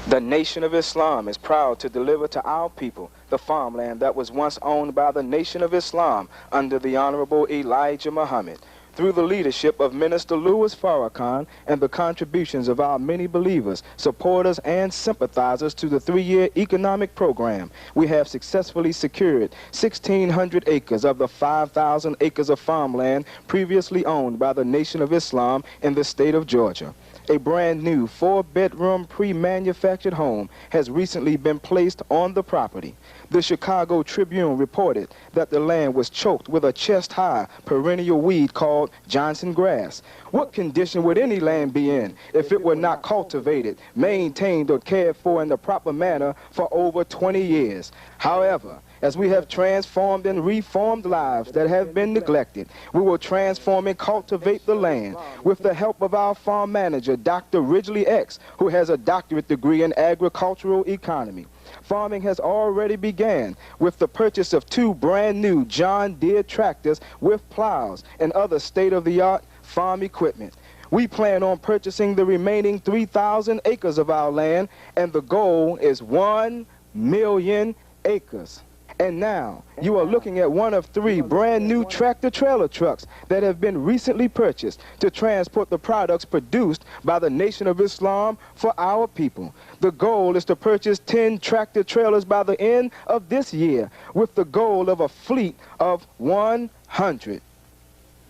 The Nation of Islam is proud to deliver to our people the farmland that was once owned by the Nation of Islam under the Honorable Elijah Muhammad. Through the leadership of Minister Louis Farrakhan and the contributions of our many believers, supporters, and sympathizers to the 3-year economic program, we have successfully secured 1,600 acres of the 5,000 acres of farmland previously owned by the Nation of Islam in the state of Georgia. A brand new 4-bedroom pre-manufactured home has recently been placed on the property. The Chicago Tribune reported that the land was choked with a chest-high perennial weed called Johnson grass. What condition would any land be in if it were not cultivated, maintained, or cared for in the proper manner for over 20 years? However, as we have transformed and reformed lives that have been neglected, we will transform and cultivate the land with the help of our farm manager, Dr. Ridgely X, who has a doctorate degree in agricultural economy. Farming has already began with the purchase of 2 brand new John Deere tractors with plows and other state-of-the-art farm equipment. We plan on purchasing the remaining 3,000 acres of our land, and the goal is 1 million acres. And now, you are looking at one of 3 brand new tractor-trailer trucks that have been recently purchased to transport the products produced by the Nation of Islam for our people. The goal is to purchase 10 tractor-trailers by the end of this year, with the goal of a fleet of 100.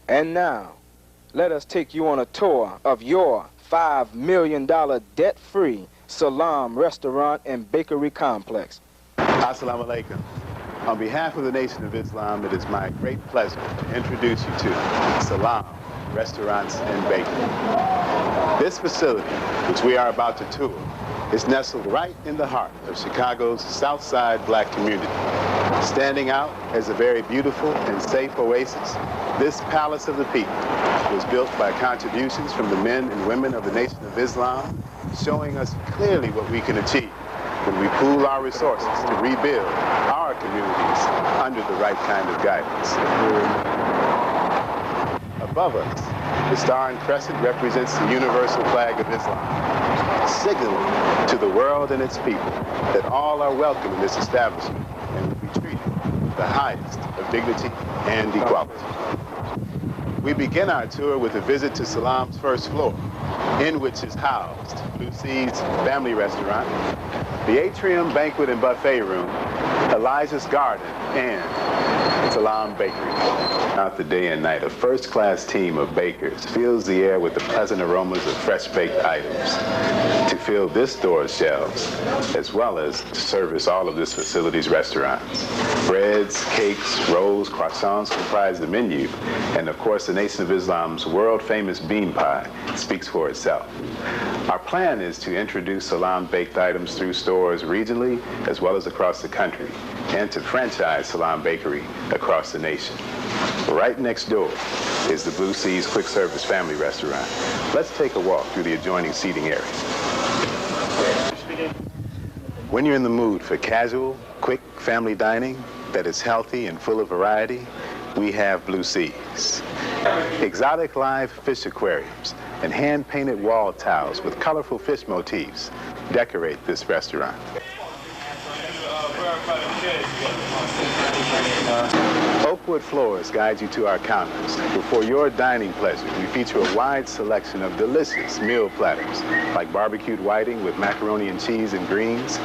And now, let us take you on a tour of your $5 million debt-free Salam restaurant and bakery complex. Assalamu alaikum. On behalf of the Nation of Islam, it is my great pleasure to introduce you to Salam Restaurants and Bakery. This facility, which we are about to tour, is nestled right in the heart of Chicago's South Side black community. Standing out as a very beautiful and safe oasis, this Palace of the People was built by contributions from the men and women of the Nation of Islam, showing us clearly what we can achieve when we pool our resources to rebuild our communities under the right kind of guidance. Above us, the Star and Crescent represents the universal flag of Islam, signaling to the world and its people that all are welcome in this establishment and will be treated with the highest of dignity and equality. We begin our tour with a visit to Salam's first floor, in which is housed Blue Seed's family restaurant, the atrium, banquet, and buffet room, Elijah's Garden, and Salam Bakery. Throughout the day and night, a first-class team of bakers fills the air with the pleasant aromas of fresh-baked items to fill this store's shelves, as well as to service all of this facility's restaurants. Breads, cakes, rolls, croissants comprise the menu, and of course the Nation of Islam's world-famous bean pie speaks for itself. Our plan is to introduce Salam baked items through stores regionally as well as across the country, and to franchise Salam Bakery across the nation. Right next door is the Blue Seas Quick Service Family Restaurant. Let's take a walk through the adjoining seating area. When you're in the mood for casual, quick family dining that is healthy and full of variety, we have Blue Seas. Exotic live fish aquariums and hand-painted wall tiles with colorful fish motifs decorate this restaurant. Oakwood floors guide you to our counters. For your dining pleasure, we feature a wide selection of delicious meal platters, like barbecued whiting with macaroni and cheese and greens,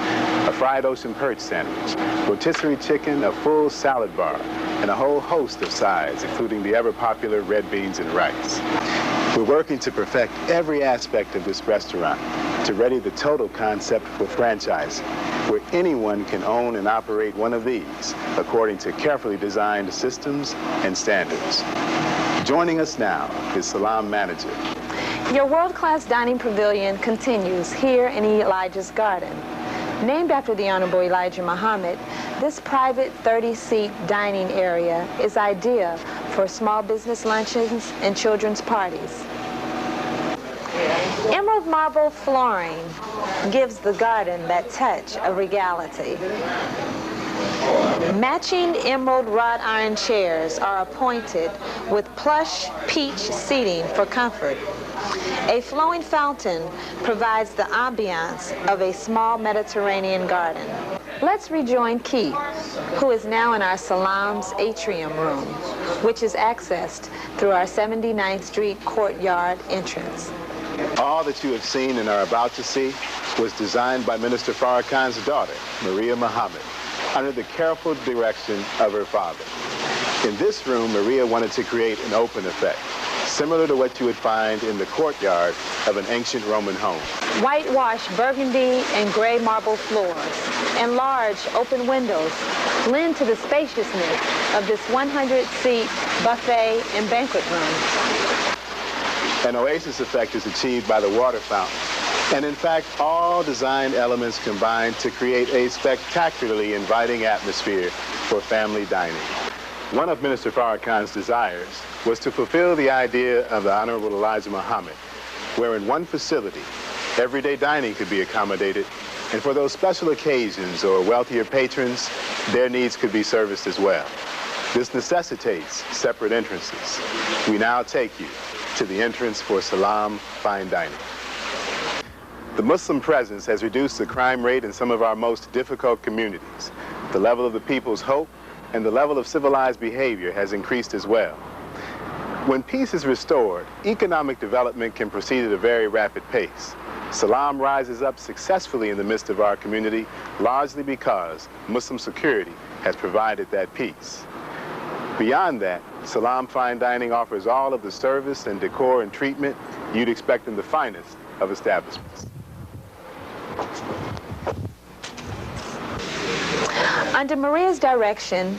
a fried ocean perch sandwich, rotisserie chicken, a full salad bar, and a whole host of sides, including the ever-popular red beans and rice. We're working to perfect every aspect of this restaurant to ready the total concept for franchising, where anyone can own and operate one of these according to carefully designed systems and standards. Joining us now is Salam manager. Your world-class dining pavilion continues here in Elijah's Garden. Named after the Honorable Elijah Muhammad, this private 30-seat dining area is ideal for small business luncheons and children's parties. Emerald marble flooring gives the garden that touch of regality. Matching emerald wrought iron chairs are appointed with plush peach seating for comfort. A flowing fountain provides the ambiance of a small Mediterranean garden. Let's rejoin Keith, who is now in our Salam's atrium room, which is accessed through our 79th Street courtyard entrance. All that you have seen and are about to see was designed by Minister Farrakhan's daughter, Maria Muhammad, under the careful direction of her father. In this room, Maria wanted to create an open effect, similar to what you would find in the courtyard of an ancient Roman home. Whitewashed burgundy and gray marble floors and large open windows lend to the spaciousness of this 100-seat buffet and banquet room. An oasis effect is achieved by the water fountain. And in fact, all design elements combine to create a spectacularly inviting atmosphere for family dining. One of Minister Farrakhan's desires was to fulfill the idea of the Honorable Elijah Muhammad, where in one facility, everyday dining could be accommodated, and for those special occasions or wealthier patrons, their needs could be serviced as well. This necessitates separate entrances. We now take you to the entrance for Salam Fine Dining. The Muslim presence has reduced the crime rate in some of our most difficult communities. The level of the people's hope and the level of civilized behavior has increased as well. When peace is restored, economic development can proceed at a very rapid pace. Salam rises up successfully in the midst of our community, largely because Muslim security has provided that peace. Beyond that, Salam Fine Dining offers all of the service and decor and treatment you'd expect in the finest of establishments. Under Maria's direction,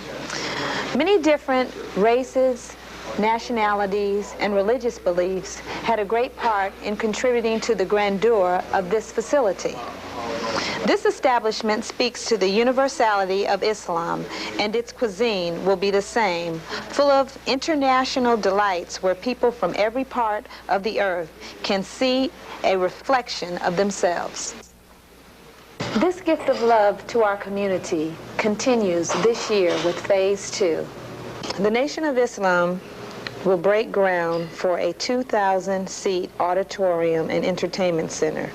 many different races, nationalities, and religious beliefs had a great part in contributing to the grandeur of this facility. This establishment speaks to the universality of Islam, and its cuisine will be the same, full of international delights where people from every part of the earth can see a reflection of themselves. This gift of love to our community continues this year with Phase 2. The Nation of Islam will break ground for a 2,000-seat auditorium and entertainment center.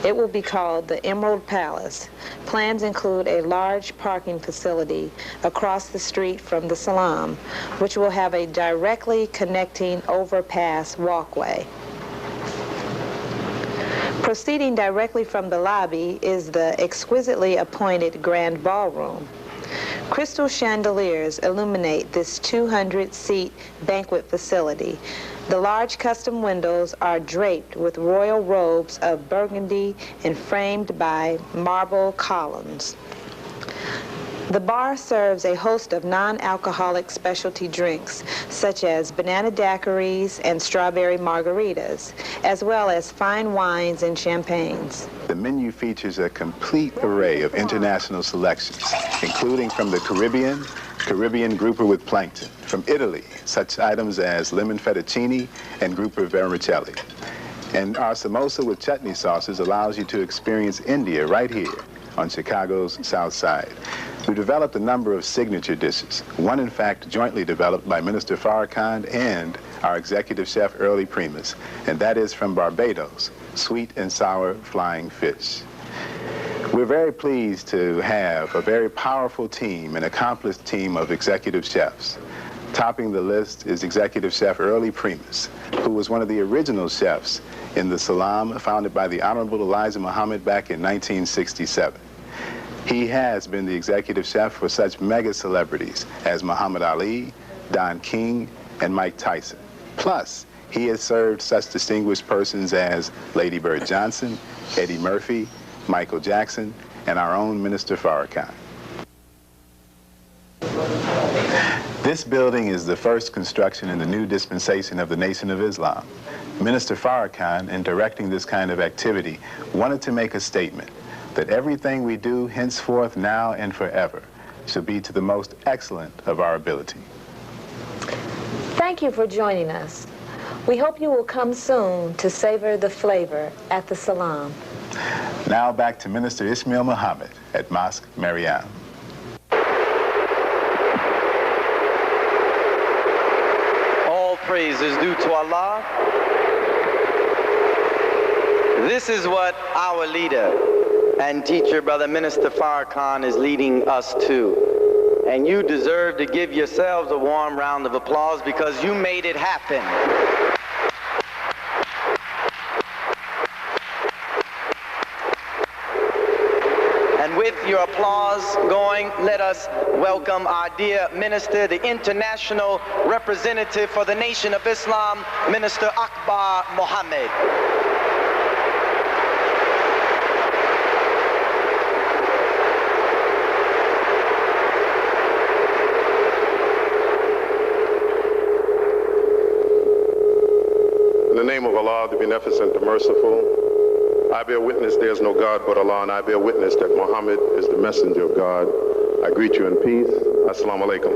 It will be called the Emerald Palace. Plans include a large parking facility across the street from the Salam, which will have a directly connecting overpass walkway. Proceeding directly from the lobby is the exquisitely appointed Grand Ballroom. Crystal chandeliers illuminate this 200-seat banquet facility. The large custom windows are draped with royal robes of burgundy and framed by marble columns. The bar serves a host of non-alcoholic specialty drinks, such as banana daiquiris and strawberry margaritas, as well as fine wines and champagnes. The menu features a complete array of international selections, including from the Caribbean grouper with plankton, from Italy, such items as lemon fettuccine and grouper vermicelli. And our samosa with chutney sauces allows you to experience India right here on Chicago's South Side. We developed a number of signature dishes, one in fact jointly developed by Minister Farrakhan and our executive chef Early Primus, and that is from Barbados, sweet and sour flying fish. We're very pleased to have a very powerful team, an accomplished team of executive chefs. Topping the list is executive chef Early Primus, who was one of the original chefs in the Salam, founded by the Honorable Elijah Muhammad back in 1967. He has been the executive chef for such mega celebrities as Muhammad Ali, Don King, and Mike Tyson. Plus, he has served such distinguished persons as Lady Bird Johnson, Eddie Murphy, Michael Jackson, and our own Minister Farrakhan. This building is the first construction in the new dispensation of the Nation of Islam. Minister Farrakhan, in directing this kind of activity, wanted to make a statement that everything we do henceforth, now and forever, shall be to the most excellent of our ability. Thank you for joining us. We hope you will come soon to savor the flavor at the Salam. Now back to Minister Ismail Muhammad at Mosque Mariam. All praise is due to Allah. This is what our leader and teacher, Brother Minister Farrakhan, is leading us to. And you deserve to give yourselves a warm round of applause because you made it happen. And with your applause going, let us welcome our dear minister, the international representative for the Nation of Islam, Minister Akbar Mohammed. In the name of Allah, the Beneficent, the Merciful, I bear witness there is no God but Allah, and I bear witness that Muhammad is the messenger of God. I greet you in peace. Assalamu alaikum.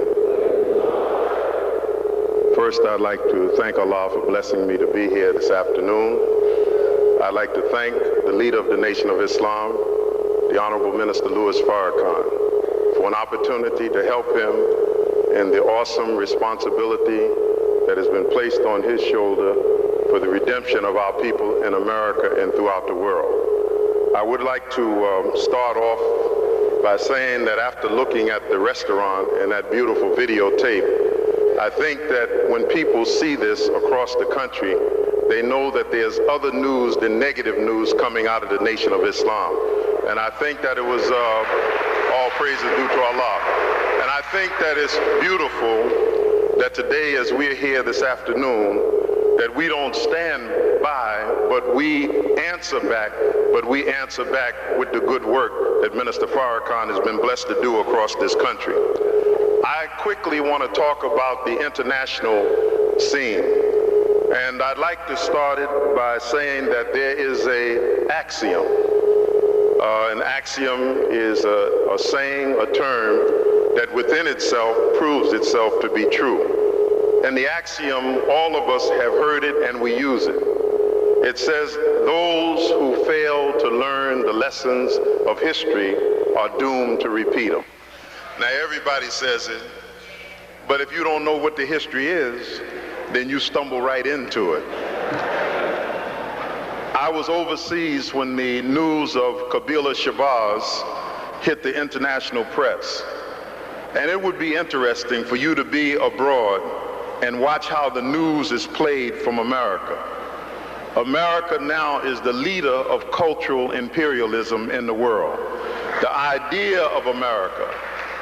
First, I'd like to thank Allah for blessing me to be here this afternoon. I'd like to thank the leader of the Nation of Islam, the Honorable Minister Louis Farrakhan, for an opportunity to help him in the awesome responsibility that has been placed on his shoulder for the redemption of our people in America and throughout the world. I would like to start off by saying that after looking at the restaurant and that beautiful videotape, I think that when people see this across the country, they know that there's other news than negative news coming out of the Nation of Islam. And I think that it was all praise is due to Allah. And I think that it's beautiful that today, as we're here this afternoon, that we don't stand by, but we answer back with the good work that Minister Farrakhan has been blessed to do across this country. I quickly want to talk about the international scene. And I'd like to start it by saying that there is an axiom. An axiom is a saying, a term that within itself proves itself to be true. And the axiom, all of us have heard it and we use it. It says, those who fail to learn the lessons of history are doomed to repeat them. Now everybody says it, but if you don't know what the history is, then you stumble right into it. I was overseas when the news of Kabila Shabazz hit the international press. And it would be interesting for you to be abroad and watch how the news is played from America. America now is the leader of cultural imperialism in the world. The idea of America,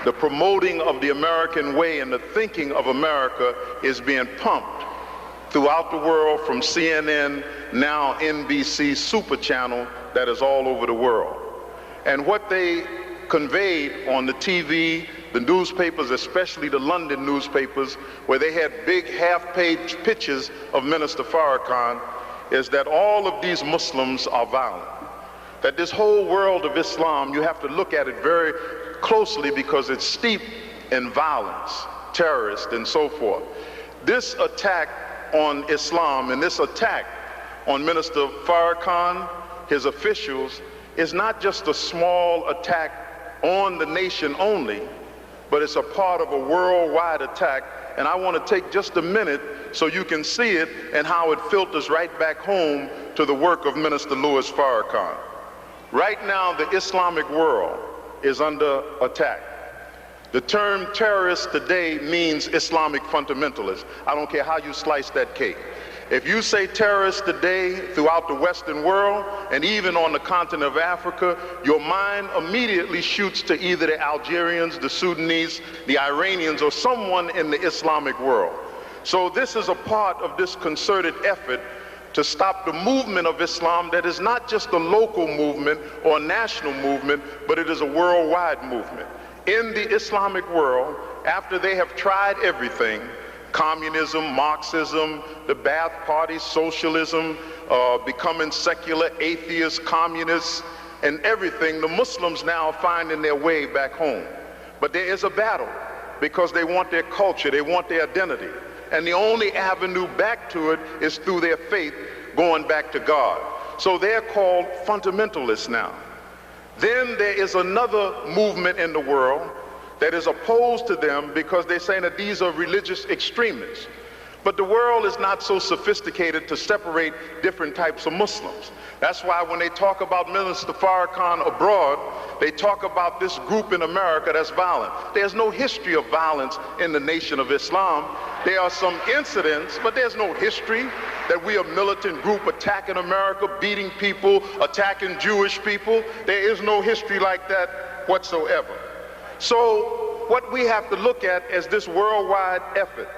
the promoting of the American way and the thinking of America is being pumped throughout the world from CNN, now NBC Super Channel that is all over the world. And what they conveyed on the TV, the newspapers, especially the London newspapers, where they had big half-page pictures of Minister Farrakhan, is that all of these Muslims are violent. That this whole world of Islam, you have to look at it very closely because it's steeped in violence, terrorists, and so forth. This attack on Islam and this attack on Minister Farrakhan, his officials, is not just a small attack on the nation only, but it's a part of a worldwide attack. And I want to take just a minute so you can see it and how it filters right back home to the work of Minister Louis Farrakhan. Right now, the Islamic world is under attack. The term terrorist today means Islamic fundamentalists. I don't care how you slice that cake. If you say terrorists today throughout the Western world and even on the continent of Africa, your mind immediately shoots to either the Algerians, the Sudanese, the Iranians, or someone in the Islamic world. So this is a part of this concerted effort to stop the movement of Islam that is not just a local movement or a national movement, but it is a worldwide movement. In the Islamic world, after they have tried everything, communism, Marxism, the Ba'ath Party, socialism, becoming secular, atheists, communists, and everything, the Muslims now are finding their way back home. But there is a battle because they want their culture, they want their identity. And the only avenue back to it is through their faith, going back to God. So they're called fundamentalists now. Then there is another movement in the world that is opposed to them because they're saying that these are religious extremists. But the world is not so sophisticated to separate different types of Muslims. That's why when they talk about Minister Farrakhan abroad, they talk about this group in America that's violent. There's no history of violence in the Nation of Islam. There are some incidents, but there's no history that we are a militant group attacking America, beating people, attacking Jewish people. There is no history like that whatsoever. So what we have to look at is this worldwide effort.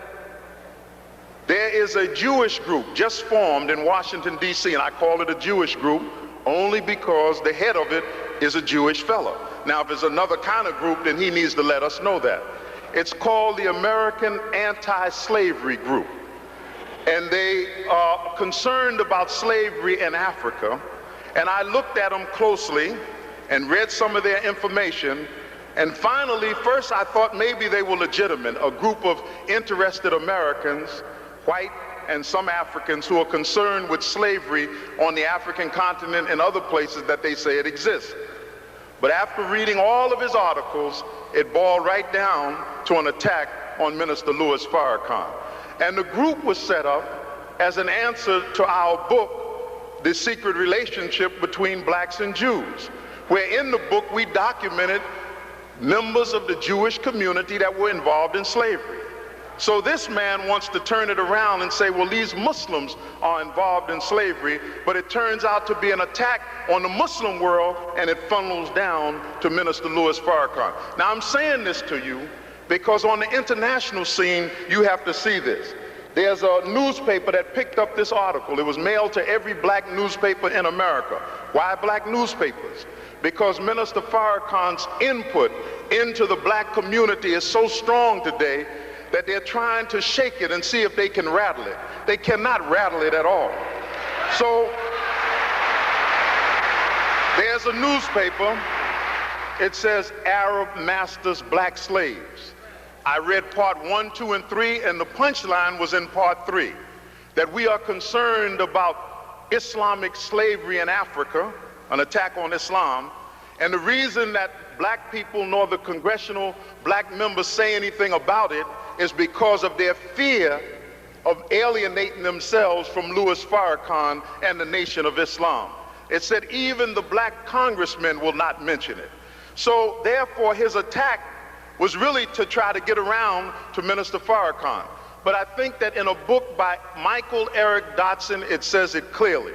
There is a Jewish group just formed in Washington, D.C., and I call it a Jewish group only because the head of it is a Jewish fellow. Now, if it's another kind of group, then he needs to let us know that. It's called the American Anti-Slavery Group, and they are concerned about slavery in Africa. And I looked at them closely and read some of their information, and finally, first I thought maybe they were legitimate, a group of interested Americans, white and some Africans, who are concerned with slavery on the African continent and other places that they say it exists. But after reading all of his articles, it boiled right down to an attack on Minister Louis Farrakhan. And the group was set up as an answer to our book, The Secret Relationship Between Blacks and Jews, where in the book we documented members of the Jewish community that were involved in slavery. So this man wants to turn it around and say, well, these Muslims are involved in slavery, but it turns out to be an attack on the Muslim world, and it funnels down to Minister Louis Farrakhan. Now, I'm saying this to you because on the international scene, you have to see this. There's a newspaper that picked up this article. It was mailed to every black newspaper in America. Why black newspapers? Because Minister Farrakhan's input into the black community is so strong today that they're trying to shake it and see if they can rattle it. They cannot rattle it at all. So there's a newspaper. It says Arab Masters Black Slaves. I read part 1, 2, and 3, and the punchline was in part 3, that we are concerned about Islamic slavery in Africa, an attack on Islam, and the reason that black people nor the congressional black members say anything about it is because of their fear of alienating themselves from Louis Farrakhan and the Nation of Islam. It said even the black congressmen will not mention it. So therefore his attack was really to try to get around to Minister Farrakhan. But I think that in a book by Michael Eric Dotson, it says it clearly.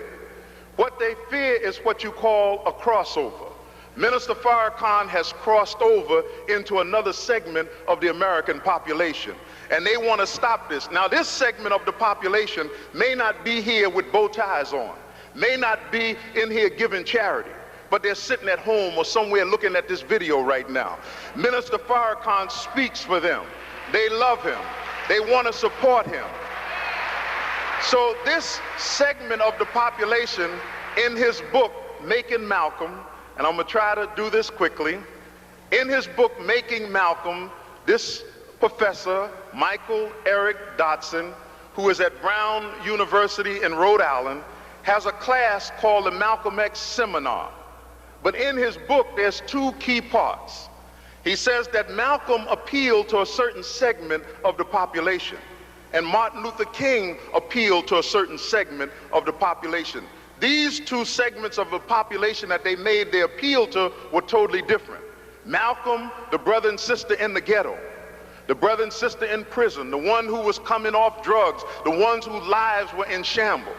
What they fear is what you call a crossover. Minister Farrakhan has crossed over into another segment of the American population, and they want to stop this. Now, this segment of the population may not be here with bow ties on, may not be in here giving charity, but they're sitting at home or somewhere looking at this video right now. Minister Farrakhan speaks for them. They love him. They want to support him. So this segment of the population, in his book, Making Malcolm, and I'm going to try to do this quickly. In his book, Making Malcolm, this professor, Michael Eric Dotson, who is at Brown University in Rhode Island, has a class called the Malcolm X Seminar. But in his book, there's two key parts. He says that Malcolm appealed to a certain segment of the population, and Martin Luther King appealed to a certain segment of the population. These two segments of the population that they made their appeal to were totally different. Malcolm, the brother and sister in the ghetto, the brother and sister in prison, the one who was coming off drugs, the ones whose lives were in shambles.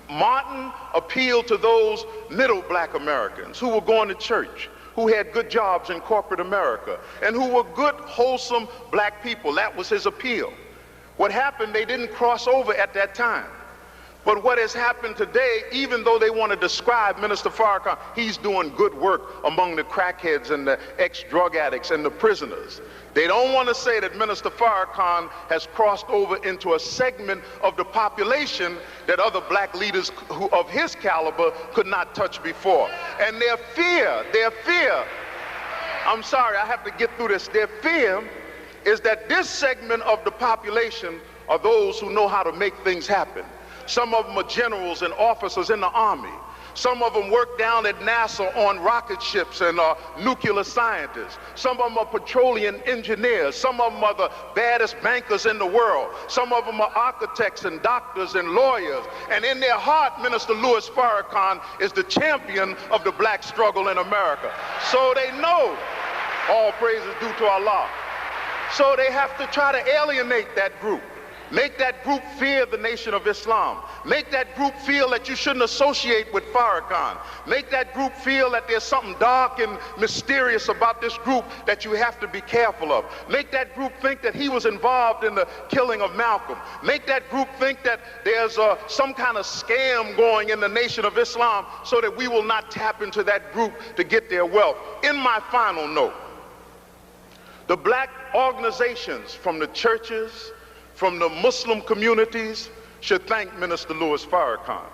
Martin appealed to those middle black Americans who were going to church, who had good jobs in corporate America, and who were good, wholesome black people. That was his appeal. What happened, they didn't cross over at that time. But what has happened today, even though they want to describe Minister Farrakhan, he's doing good work among the crackheads and the ex-drug addicts and the prisoners. They don't want to say that Minister Farrakhan has crossed over into a segment of the population that other black leaders of his caliber could not touch before. And their fear, I'm sorry, I have to get through this, their fear is that this segment of the population are those who know how to make things happen. Some of them are generals and officers in the army. Some of them work down at NASA on rocket ships and are nuclear scientists. Some of them are petroleum engineers. Some of them are the baddest bankers in the world. Some of them are architects and doctors and lawyers. And in their heart, Minister Louis Farrakhan is the champion of the black struggle in America. So they know all praise is due to Allah. So they have to try to alienate that group. Make that group fear the Nation of Islam. Make that group feel that you shouldn't associate with Farrakhan. Make that group feel that there's something dark and mysterious about this group that you have to be careful of. Make that group think that he was involved in the killing of Malcolm. Make that group think that there's some kind of scam going in the Nation of Islam so that we will not tap into that group to get their wealth. In my final note, the black organizations from the churches, from the Muslim communities should thank Minister Louis Farrakhan.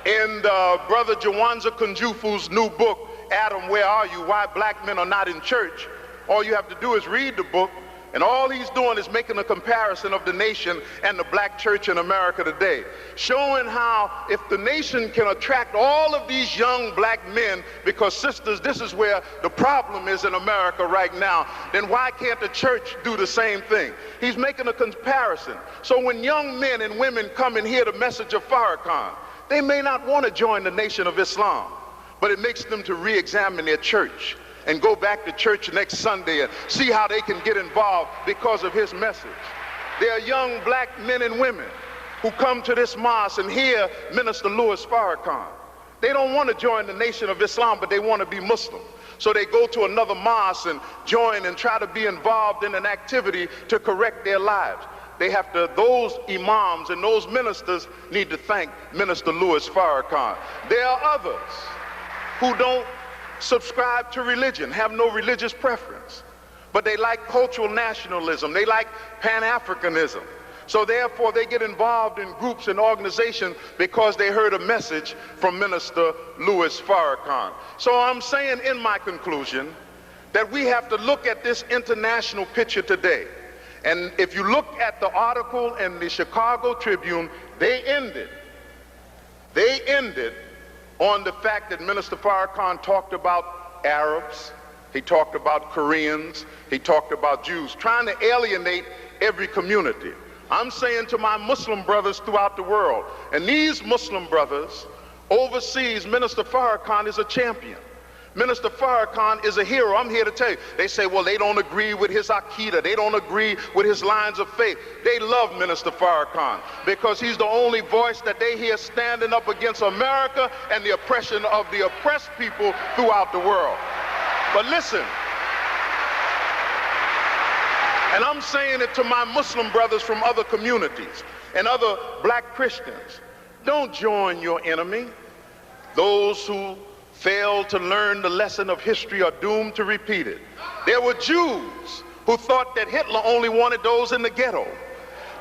In Brother Jawanza Kunjufu's new book, Adam, Where Are You? Why Black Men Are Not in Church, all you have to do is read the book, and all he's doing is making a comparison of the nation and the black church in America today, showing how if the nation can attract all of these young black men, because sisters, this is where the problem is in America right now, then why can't the church do the same thing? He's making a comparison. So when young men and women come and hear the message of Farrakhan, they may not want to join the Nation of Islam, but it makes them to re-examine their church and go back to church next Sunday and see how they can get involved because of his message. There are young black men and women who come to this mosque and hear Minister Louis Farrakhan. They don't want to join the Nation of Islam, but they want to be Muslim. So they go to another mosque and join and try to be involved in an activity to correct their lives. They have to, those imams and those ministers need to thank Minister Louis Farrakhan. There are others who don't subscribe to religion, have no religious preference, but they like cultural nationalism, they like Pan-Africanism. So therefore they get involved in groups and organizations because they heard a message from Minister Louis Farrakhan. So I'm saying in my conclusion that we have to look at this international picture today. And if you look at the article in the Chicago Tribune, they ended on the fact that Minister Farrakhan talked about Arabs, he talked about Koreans, he talked about Jews, trying to alienate every community. I'm saying to my Muslim brothers throughout the world, and these Muslim brothers overseas, Minister Farrakhan is a champion. Minister Farrakhan is a hero. I'm here to tell you. They say, well, they don't agree with his Aqidah. They don't agree with his lines of faith. They love Minister Farrakhan because he's the only voice that they hear standing up against America and the oppression of the oppressed people throughout the world. But listen, and I'm saying it to my Muslim brothers from other communities and other black Christians, don't join your enemy. Those who fail to learn the lesson of history are doomed to repeat it. There were Jews who thought that Hitler only wanted those in the ghetto,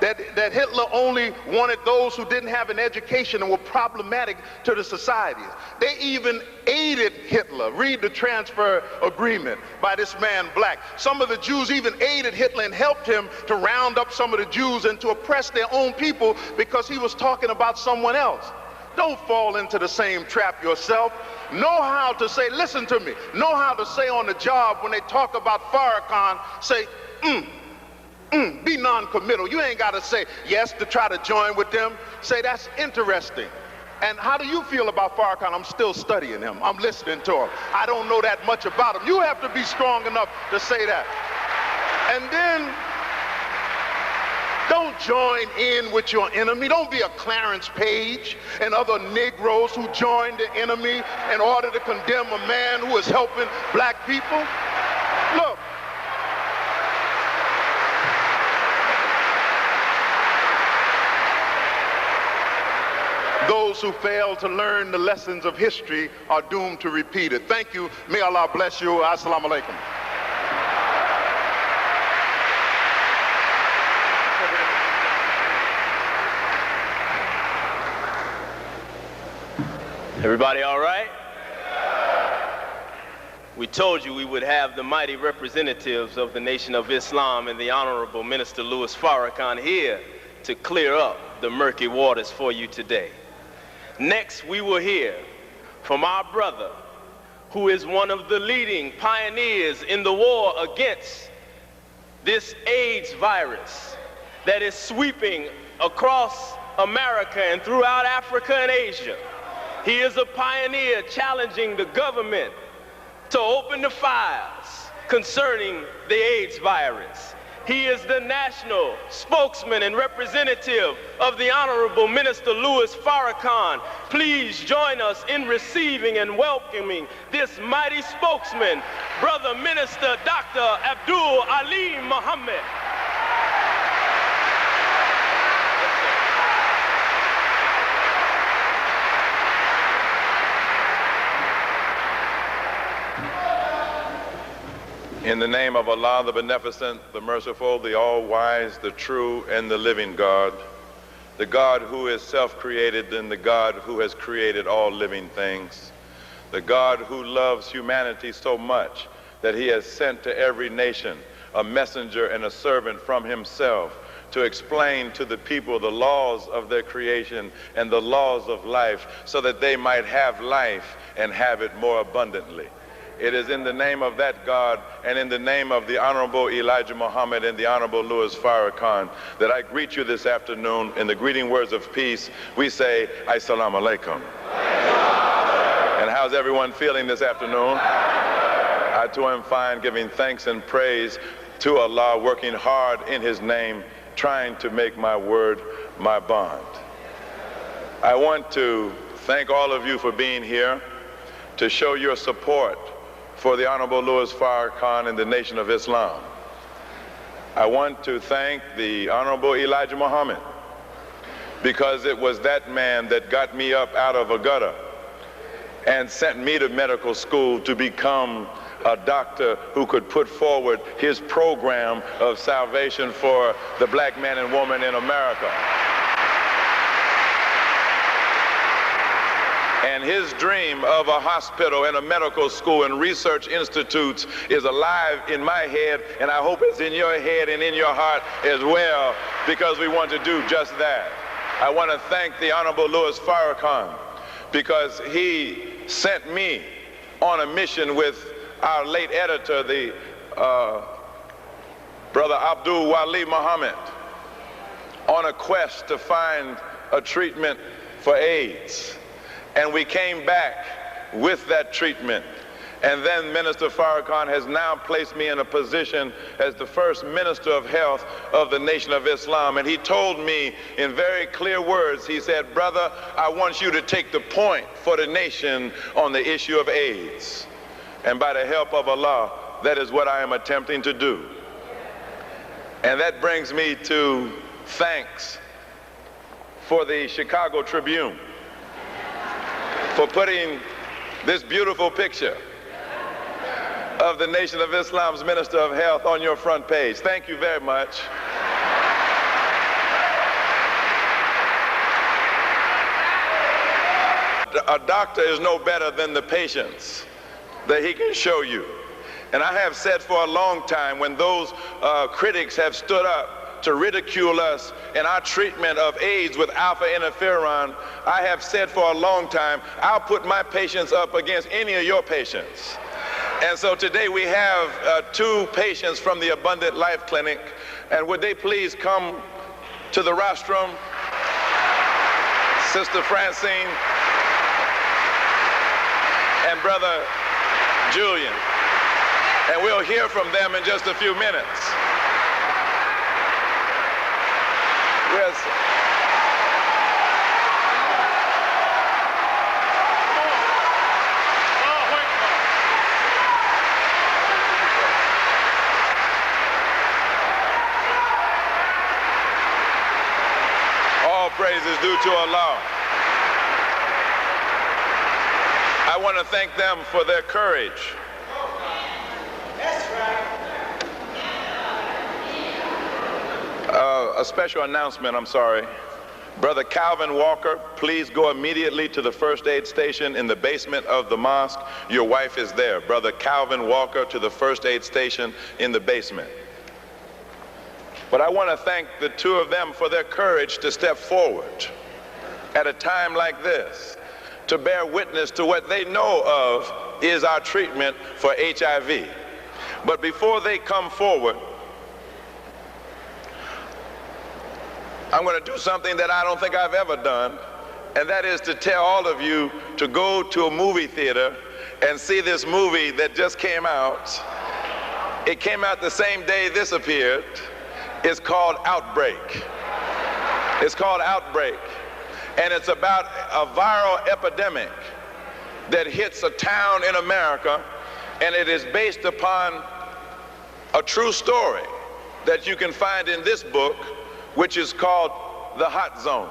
that Hitler only wanted those who didn't have an education and were problematic to the society. They even aided Hitler. Read the transfer agreement by this man Black. Some of the Jews even aided Hitler and helped him to round up some of the Jews and to oppress their own people because he was talking about someone else. Don't fall into the same trap yourself. Know how to say, listen to me, know how to say on the job when they talk about Farrakhan, say, be non-committal. You ain't got to say yes to try to join with them. Say, that's interesting. And how do you feel about Farrakhan? I'm still studying him. I'm listening to him. I don't know that much about him. You have to be strong enough to say that. And then don't join in with your enemy. Don't be a Clarence Page and other Negroes who joined the enemy in order to condemn a man who is helping black people. Look, those who fail to learn the lessons of history are doomed to repeat it. Thank you. May Allah bless you. Assalamu alaikum. Everybody all right? We told you we would have the mighty representatives of the Nation of Islam and the Honorable Minister Louis Farrakhan here to clear up the murky waters for you today. Next, we will hear from our brother, who is one of the leading pioneers in the war against this AIDS virus that is sweeping across America and throughout Africa and Asia. He is a pioneer challenging the government to open the files concerning the AIDS virus. He is the national spokesman and representative of the Honorable Minister Louis Farrakhan. Please join us in receiving and welcoming this mighty spokesman, Brother Minister Dr. Abdul Ali Muhammad. In the name of Allah, the Beneficent, the Merciful, the All-Wise, the True, and the Living God, the God who is self-created and the God who has created all living things, the God who loves humanity so much that he has sent to every nation a messenger and a servant from himself to explain to the people the laws of their creation and the laws of life so that they might have life and have it more abundantly. It is in the name of that God and in the name of the Honorable Elijah Muhammad and the Honorable Louis Farrakhan that I greet you this afternoon in the greeting words of peace. We say, Assalamu alaikum. And how's everyone feeling this afternoon? I too am fine, giving thanks and praise to Allah, working hard in his name, trying to make my word my bond. I want to thank all of you for being here, to show your support for the Honorable Louis Farrakhan and the Nation of Islam. I want to thank the Honorable Elijah Muhammad because it was that man that got me up out of a gutter and sent me to medical school to become a doctor who could put forward his program of salvation for the black man and woman in America. And his dream of a hospital and a medical school and research institutes is alive in my head, and I hope it's in your head and in your heart as well, because we want to do just that. I want to thank the Honorable Louis Farrakhan because he sent me on a mission with our late editor, the Brother Abdul Wali Muhammad, on a quest to find a treatment for AIDS. And we came back with that treatment. And then Minister Farrakhan has now placed me in a position as the first Minister of Health of the Nation of Islam. And he told me in very clear words, he said, brother, I want you to take the point for the nation on the issue of AIDS. And by the help of Allah, that is what I am attempting to do. And that brings me to thanks for the Chicago Tribune for putting this beautiful picture of the Nation of Islam's Minister of Health on your front page. Thank you very much. A doctor is no better than the patients that he can show you. And I have said for a long time, when those critics have stood up to ridicule us in our treatment of AIDS with alpha interferon, I have said for a long time, I'll put my patients up against any of your patients. And so today we have two patients from the Abundant Life Clinic, and would they please come to the rostrum? Sister Francine and Brother Julian. And we'll hear from them in just a few minutes. Yes. All praise is due to Allah. I want to thank them for their courage. A special announcement, I'm sorry. Brother Calvin Walker, please go immediately to the first aid station in the basement of the mosque. Your wife is there. Brother Calvin Walker to the first aid station in the basement. But I want to thank the two of them for their courage to step forward at a time like this to bear witness to what they know of is our treatment for HIV. But before they come forward, I'm going to do something that I don't think I've ever done, and that is to tell all of you to go to a movie theater and see this movie that just came out. It came out the same day this appeared. It's called Outbreak. It's called Outbreak. And it's about a viral epidemic that hits a town in America, and it is based upon a true story that you can find in this book, which is called The Hot Zone.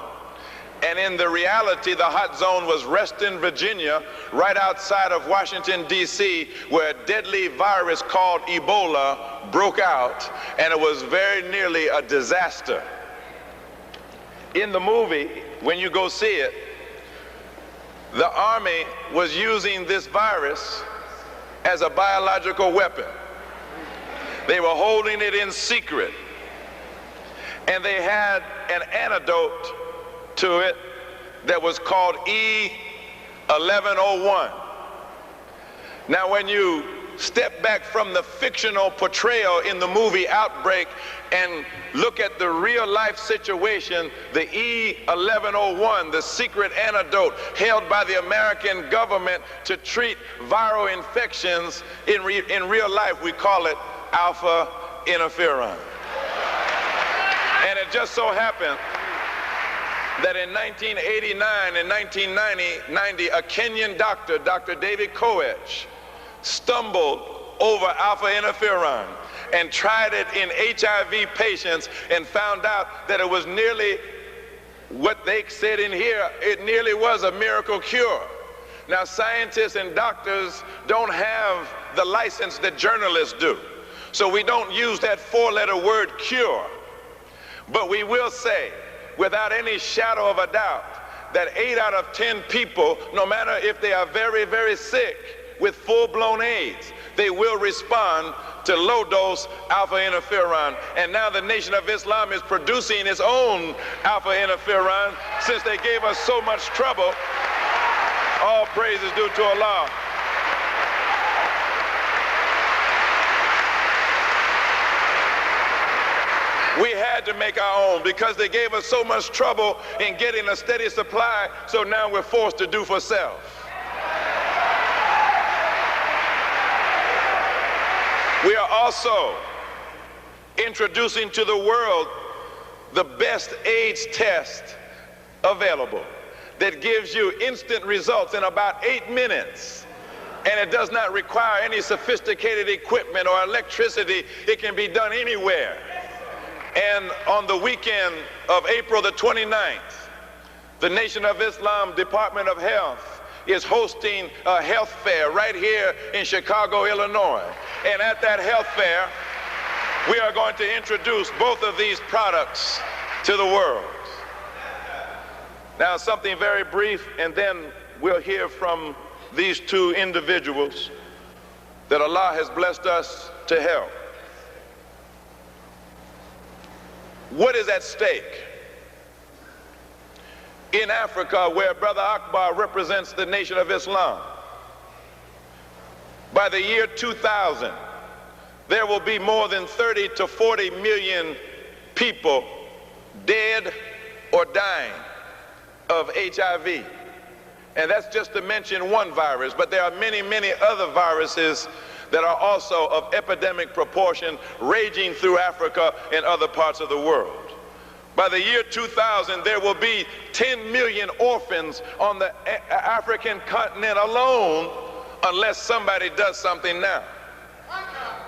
And in the reality, the hot zone was Reston, Virginia, right outside of Washington, D.C., where a deadly virus called Ebola broke out, and it was very nearly a disaster. In the movie, when you go see it, the Army was using this virus as a biological weapon. They were holding it in secret, and they had an antidote to it that was called E1101. Now, when you step back from the fictional portrayal in the movie Outbreak and look at the real life situation, the E1101, the secret antidote held by the American government to treat viral infections, in real life we call it alpha interferon. And it just so happened that in 1989 and 1990, a Kenyan doctor, Dr. David Koech, stumbled over alpha interferon and tried it in HIV patients and found out that it was nearly what they said in here, it nearly was a miracle cure. Now, scientists and doctors don't have the license that journalists do, so we don't use that four-letter word cure. But we will say, without any shadow of a doubt, that 8 out of 10 people, no matter if they are very, very sick with full-blown AIDS, they will respond to low-dose alpha interferon. And now the Nation of Islam is producing its own alpha interferon since they gave us so much trouble. All praise is due to Allah. We had to make our own because they gave us so much trouble in getting a steady supply, so now we're forced to do for self. We are also introducing to the world the best AIDS test available that gives you instant results in about 8 minutes. And it does not require any sophisticated equipment or electricity. It can be done anywhere. And on the weekend of April the 29th, the Nation of Islam Department of Health is hosting a health fair right here in Chicago, Illinois. And at that health fair, we are going to introduce both of these products to the world. Now, something very brief, and then we'll hear from these two individuals that Allah has blessed us to help. What is at stake? In Africa, where Brother Akbar represents the Nation of Islam, by the year 2000, there will be more than 30 to 40 million people dead or dying of HIV. And that's just to mention one virus, but there are many, many other viruses that are also of epidemic proportion raging through Africa and other parts of the world. By the year 2000, there will be 10 million orphans on the African continent alone unless somebody does something now.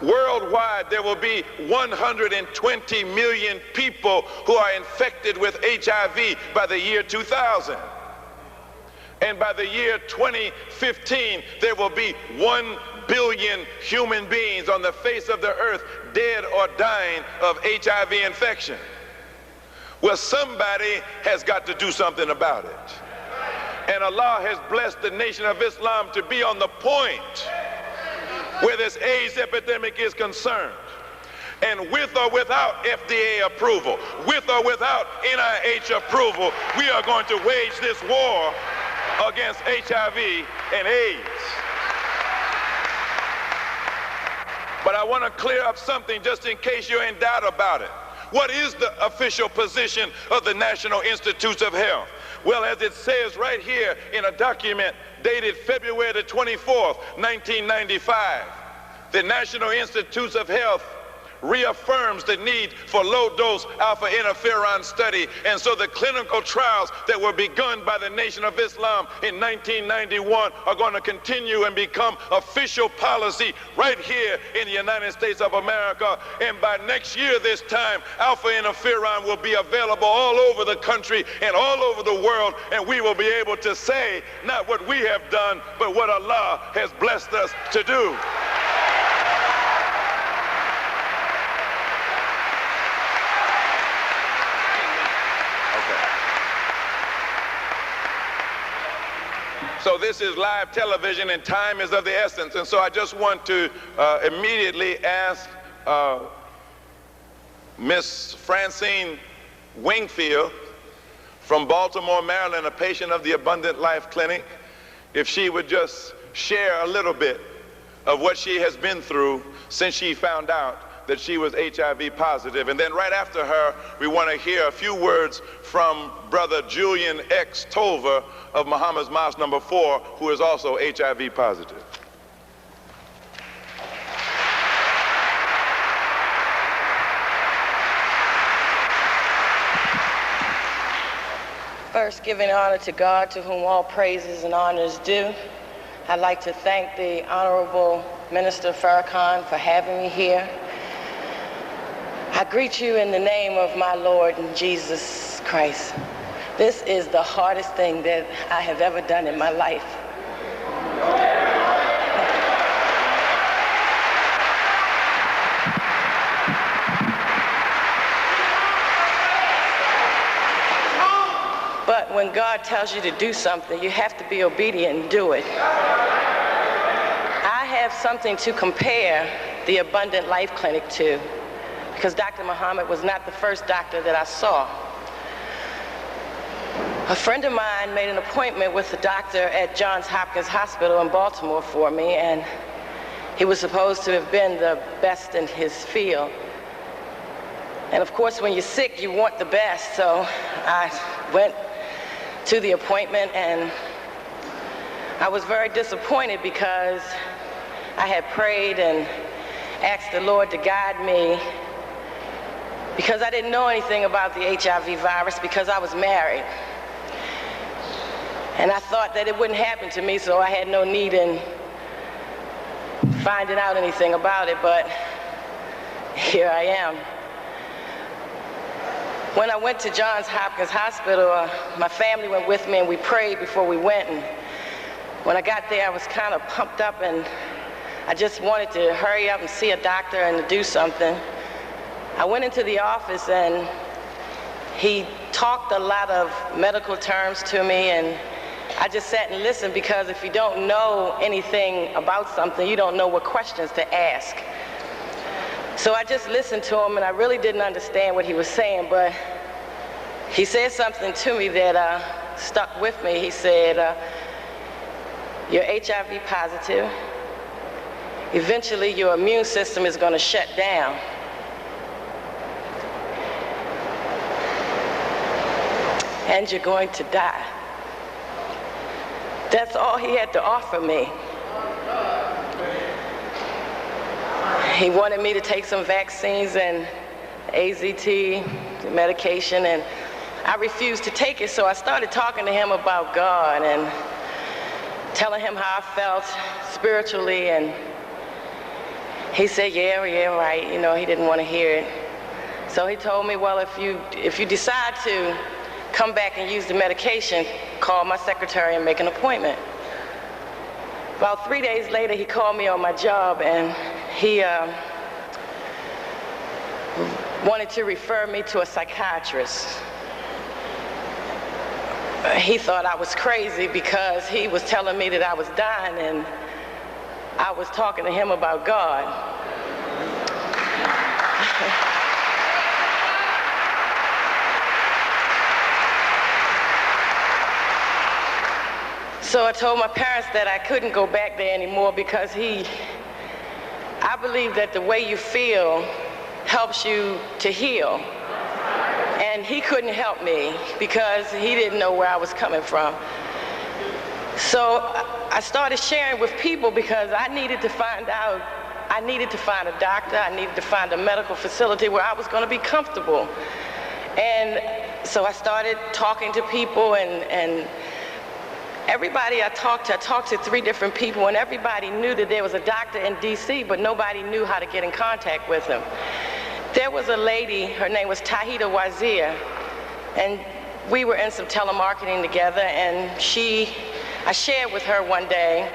Worldwide, there will be 120 million people who are infected with HIV by the year 2000. And by the year 2015, there will be 1 billion human beings on the face of the earth dead or dying of HIV infection. Well, somebody has got to do something about it. And Allah has blessed the Nation of Islam to be on the point where this AIDS epidemic is concerned. And with or without FDA approval, with or without NIH approval, we are going to wage this war against HIV and AIDS. But I want to clear up something just in case you're in doubt about it. What is the official position of the National Institutes of Health? Well, as it says right here in a document dated February the 24th, 1995, the National Institutes of Health reaffirms the need for low-dose alpha interferon study, and so the clinical trials that were begun by the Nation of Islam in 1991 are going to continue and become official policy right here in the United States of America. And by next year this time, alpha interferon will be available all over the country and all over the world, and we will be able to say not what we have done, but what Allah has blessed us to do. So this is live television and time is of the essence. And so I just want to immediately ask Miss Francine Wingfield from Baltimore, Maryland, a patient of the Abundant Life Clinic, if she would just share a little bit of what she has been through since she found out that she was HIV positive. And then right after her, we want to hear a few words from Brother Julian X. Tolver of Muhammad's Mosque number 4, who is also HIV positive. First, giving honor to God, to whom all praises and honors due. I'd like to thank the Honorable Minister Farrakhan for having me here. I greet you in the name of my Lord and Jesus Christ. This is the hardest thing that I have ever done in my life. But when God tells you to do something, you have to be obedient and do it. I have something to compare the Abundant Life Clinic to, because Dr. Muhammad was not the first doctor that I saw. A friend of mine made an appointment with the doctor at Johns Hopkins Hospital in Baltimore for me, and he was supposed to have been the best in his field. And of course, when you're sick, you want the best, so I went to the appointment, and I was very disappointed because I had prayed and asked the Lord to guide me, because I didn't know anything about the HIV virus because I was married. And I thought that it wouldn't happen to me, so I had no need in finding out anything about it, but here I am. When I went to Johns Hopkins Hospital, my family went with me and we prayed before we went. And when I got there, I was kind of pumped up and I just wanted to hurry up and see a doctor and to do something. I went into the office and he talked a lot of medical terms to me, and I just sat and listened, because if you don't know anything about something, you don't know what questions to ask. So I just listened to him, and I really didn't understand what he was saying, but he said something to me that stuck with me. He said, you're HIV positive. Eventually, your immune system is going to shut down. And you're going to die. That's all he had to offer me. He wanted me to take some vaccines and AZT medication, and I refused to take it, so I started talking to him about God and telling him how I felt spiritually, and he said, yeah, right. You know, he didn't want to hear it. So he told me, well, if you decide to come back and use the medication, call my secretary and make an appointment. About 3 days later, he called me on my job, and he wanted to refer me to a psychiatrist. He thought I was crazy because he was telling me that I was dying, and I was talking to him about God. So I told my parents that I couldn't go back there anymore because I believe that the way you feel helps you to heal. And he couldn't help me because he didn't know where I was coming from. So I started sharing with people because I needed to find out, I needed to find a doctor, I needed to find a medical facility where I was going to be comfortable. And so I started talking to people, and everybody I talked to 3 different people, and everybody knew that there was a doctor in DC, but nobody knew how to get in contact with him. There was a lady, her name was Tahita Wazir, and we were in some telemarketing together, and I shared with her one day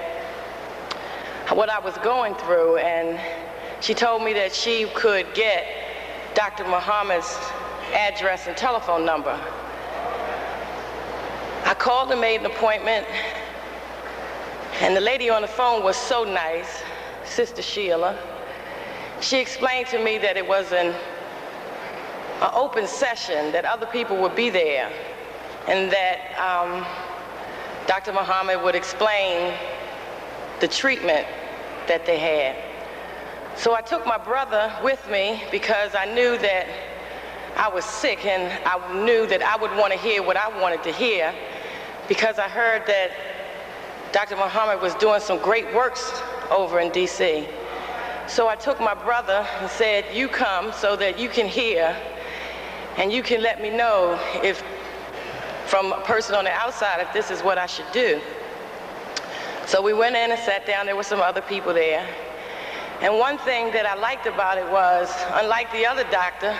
what I was going through, and she told me that she could get Dr. Muhammad's address and telephone number. I called and made an appointment, and the lady on the phone was so nice, Sister Sheila. She explained to me that it was an open session, that other people would be there, and that Dr. Muhammad would explain the treatment that they had. So I took my brother with me because I knew that I was sick, and I knew that I would want to hear what I wanted to hear, because I heard that Dr. Muhammad was doing some great works over in DC. So I took my brother and said, you come so that you can hear, and you can let me know if, from a person on the outside, if this is what I should do. So we went in and sat down. There were some other people there. And one thing that I liked about it was, unlike the other doctor,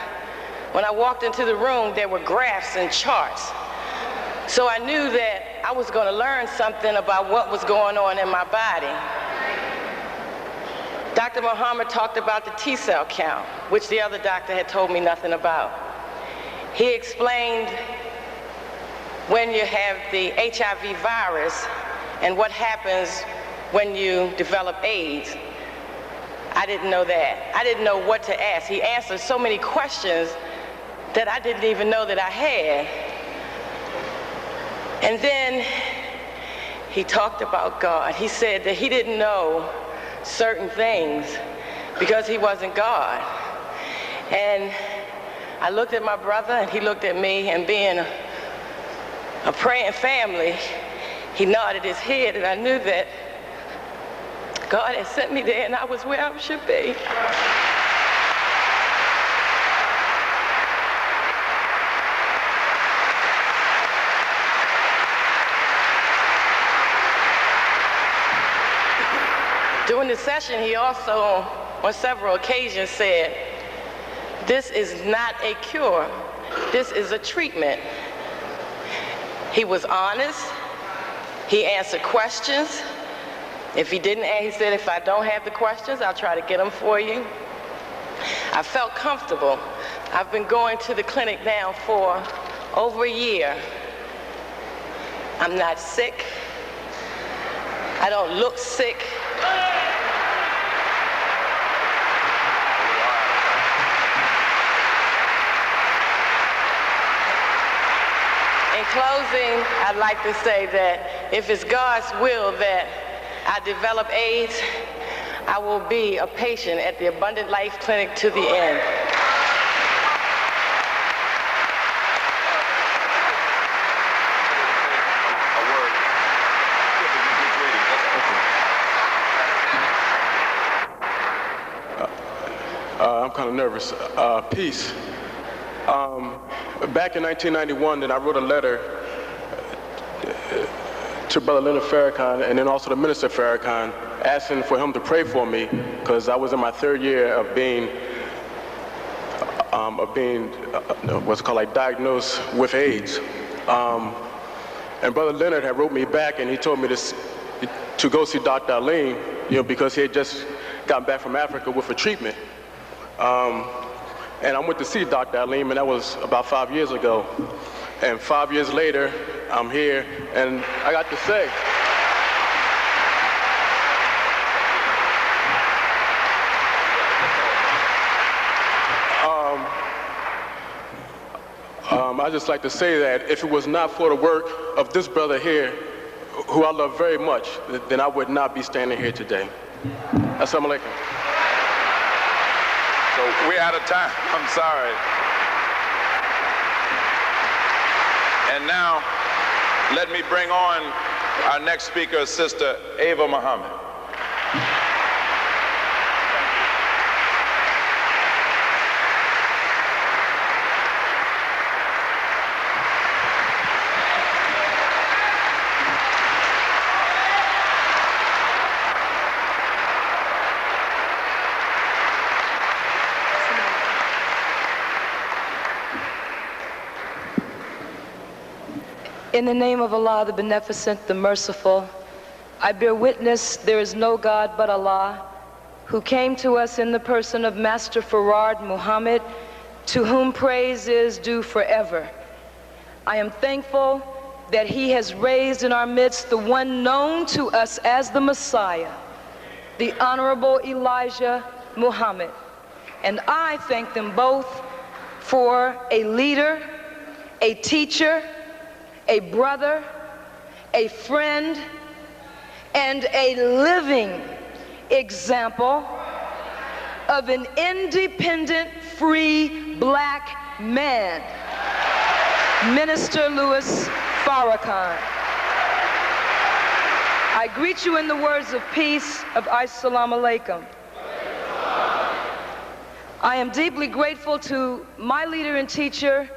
when I walked into the room, there were graphs and charts. So I knew that I was going to learn something about what was going on in my body. Dr. Muhammad talked about the T-cell count, which the other doctor had told me nothing about. He explained when you have the HIV virus and what happens when you develop AIDS. I didn't know that. I didn't know what to ask. He answered so many questions that I didn't even know that I had. And then he talked about God. He said that he didn't know certain things because he wasn't God. And I looked at my brother, and he looked at me, and being a praying family, he nodded his head, and I knew that God had sent me there, and I was where I should be. During the session, he also, on several occasions, said, this is not a cure, this is a treatment. He was honest, he answered questions. If he didn't, he said, if I don't have the questions, I'll try to get them for you. I felt comfortable. I've been going to the clinic now for over a year. I'm not sick. I don't look sick. In closing, I'd like to say that if it's God's will that I develop AIDS, I will be a patient at the Abundant Life Clinic to the end. I'm kind of nervous. Peace. Back in 1991, then I wrote a letter to Brother Leonard Farrakhan, and then also the Minister Farrakhan, asking for him to pray for me, because I was in my 3rd year of being what's called like diagnosed with AIDS. And Brother Leonard had wrote me back, and he told me to go see Dr. Aline, because he had just gotten back from Africa with a treatment. And I went to see Dr. Alim, and that was about 5 years ago. And 5 years later, I'm here, and I got to say, I just like to say that if it was not for the work of this brother here, who I love very much, then I would not be standing here today. Assalamu alaikum. So we're out of time. I'm sorry. And now, let me bring on our next speaker, Sister Ava Muhammad. In the name of Allah, the Beneficent, the Merciful, I bear witness there is no God but Allah, who came to us in the person of Master Farrakhan Muhammad, to whom praise is due forever. I am thankful that he has raised in our midst the one known to us as the Messiah, the Honorable Elijah Muhammad. And I thank them both for a leader, a teacher, a brother, a friend, and a living example of an independent, free black man, Minister Louis Farrakhan. I greet you in the words of peace of Assalamu alaikum. I am deeply grateful to my leader and teacher,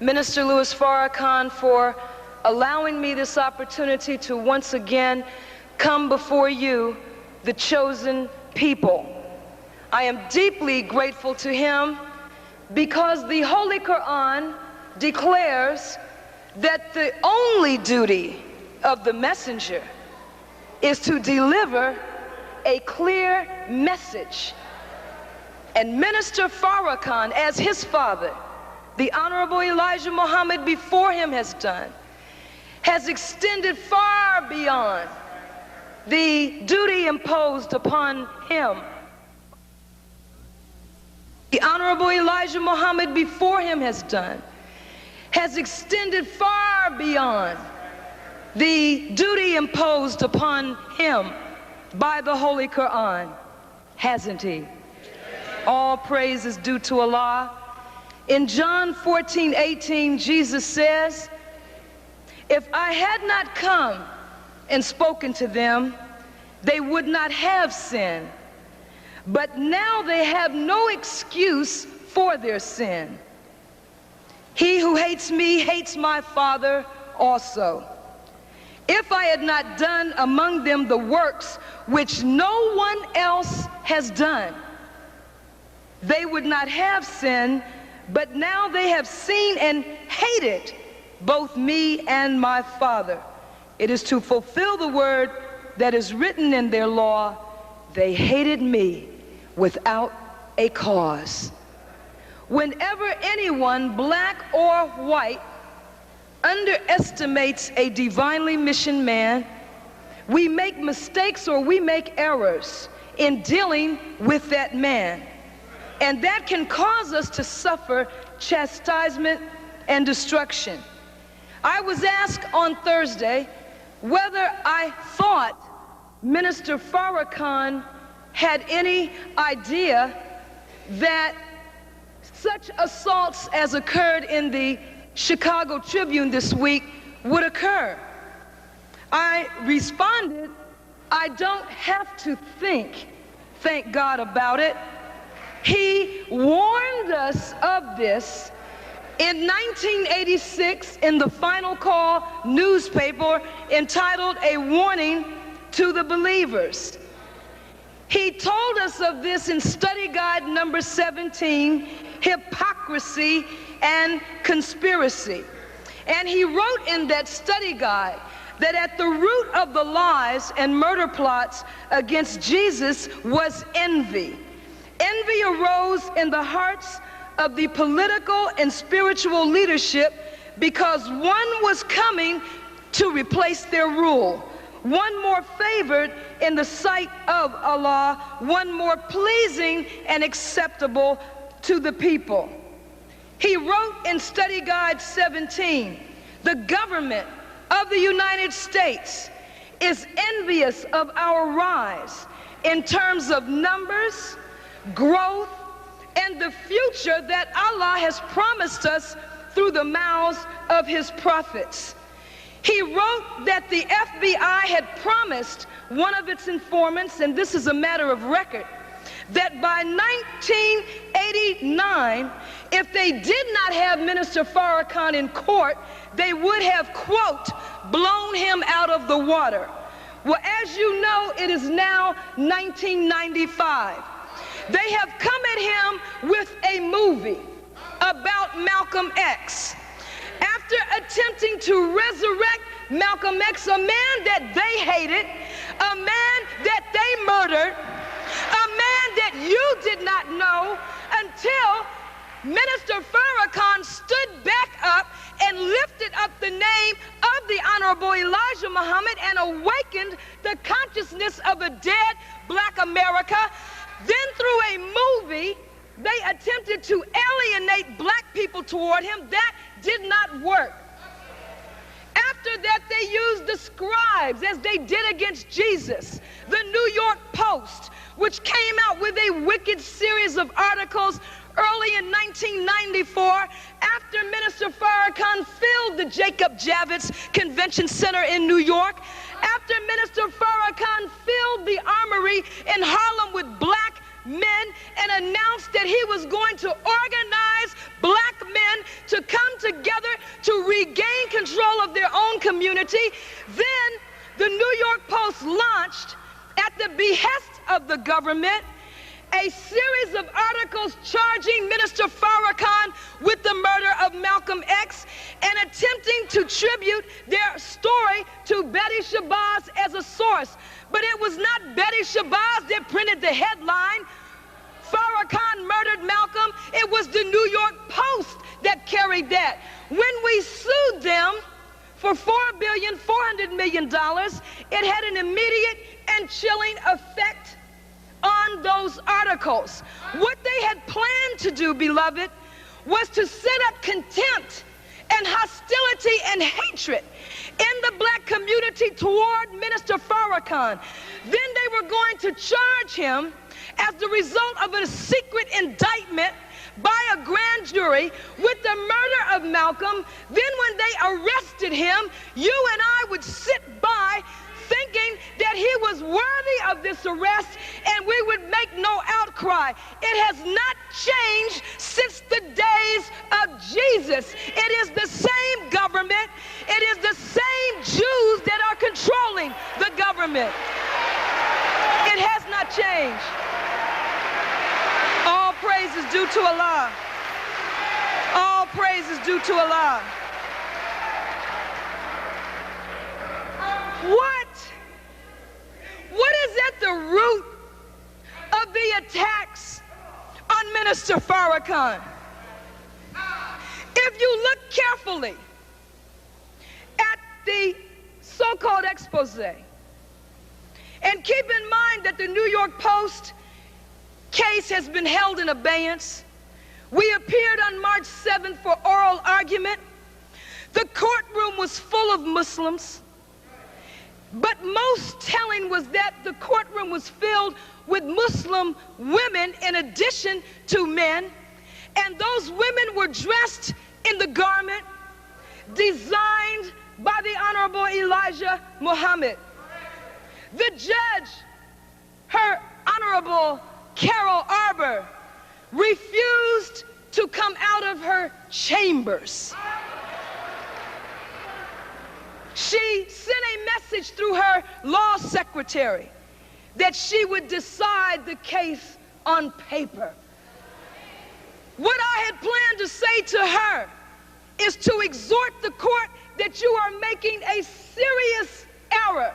Minister Louis Farrakhan, for allowing me this opportunity to once again come before you, the chosen people. I am deeply grateful to him because the Holy Quran declares that the only duty of the messenger is to deliver a clear message. And Minister Farrakhan, as his father, the Honorable Elijah Muhammad before him has done, has extended far beyond the duty imposed upon him. The Honorable Elijah Muhammad before him has done, has extended far beyond the duty imposed upon him by the Holy Quran, hasn't he? All praise is due to Allah. In John 14:18, Jesus says, if I had not come and spoken to them, they would not have sin. But now they have no excuse for their sin. He who hates me hates my Father also. If I had not done among them the works which no one else has done, they would not have sin. But now they have seen and hated both me and my Father. It is to fulfill the word that is written in their law, they hated me without a cause. Whenever anyone, black or white, underestimates a divinely missioned man, we make mistakes or we make errors in dealing with that man. And that can cause us to suffer chastisement and destruction. I was asked on Thursday whether I thought Minister Farrakhan had any idea that such assaults as occurred in the Chicago Tribune this week would occur. I responded, I don't have to think, thank God, about it. He warned us of this in 1986 in the Final Call newspaper entitled A Warning to the Believers. He told us of this in study guide number 17, Hypocrisy and Conspiracy. And he wrote in that study guide that at the root of the lies and murder plots against Jesus was envy. Envy arose in the hearts of the political and spiritual leadership because one was coming to replace their rule, one more favored in the sight of Allah, one more pleasing and acceptable to the people. He wrote in study guide 17, the government of the United States is envious of our rise in terms of numbers, growth, and the future that Allah has promised us through the mouths of his prophets. He wrote that the FBI had promised one of its informants, and this is a matter of record, that by 1989, if they did not have Minister Farrakhan in court, they would have, quote, blown him out of the water. Well, as you know, it is now 1995. They have come at him with a movie about Malcolm X. After attempting to resurrect Malcolm X, a man that they hated, a man that they murdered, a man that you did not know until Minister Farrakhan stood back up and lifted up the name of the Honorable Elijah Muhammad and awakened the consciousness of a dead black America. Then through a movie, they attempted to alienate black people toward him. That did not work. After that, they used the scribes, as they did against Jesus. The New York Post, which came out with a wicked series of articles early in 1994, after Minister Farrakhan filled the Jacob Javits Convention Center in New York, after Minister Farrakhan filled the Armory in Harlem with black men and announced that he was going to organize black men to come together to regain control of their own community, then the New York Post launched, at the behest of the government, a series of articles charging Minister Farrakhan with the murder of Malcolm X and attempting to tribute their story to Betty Shabazz as a source. But it was not Betty Shabazz that printed the headline, Farrakhan murdered Malcolm. It was the New York Post that carried that. When we sued them for $4.4 billion, it had an immediate and chilling effect on those articles. What they had planned to do, beloved, was to set up contempt and hostility and hatred in the black community toward Minister Farrakhan. Then they were going to charge him as the result of a secret indictment by a grand jury with the murder of Malcolm. Then when they arrested him, you and I would sit by thinking that he was worthy of this arrest and we would make no outcry. It has not changed since the days of Jesus. It is the same government. It is the same Jews that are controlling the government. It has not changed. All praise is due to Allah. All praise is due to Allah. What is at the root of the attacks on Minister Farrakhan? If you look carefully at the so-called expose, and keep in mind that the New York Post case has been held in abeyance. We appeared on March 7th for oral argument. The courtroom was full of Muslims. But most telling was that the courtroom was filled with Muslim women in addition to men. And those women were dressed in the garment designed by the Honorable Elijah Muhammad. The judge, her Honorable Carol Arbor, refused to come out of her chambers. She sent a message through her law secretary that she would decide the case on paper. What I had planned to say to her is to exhort the court that you are making a serious error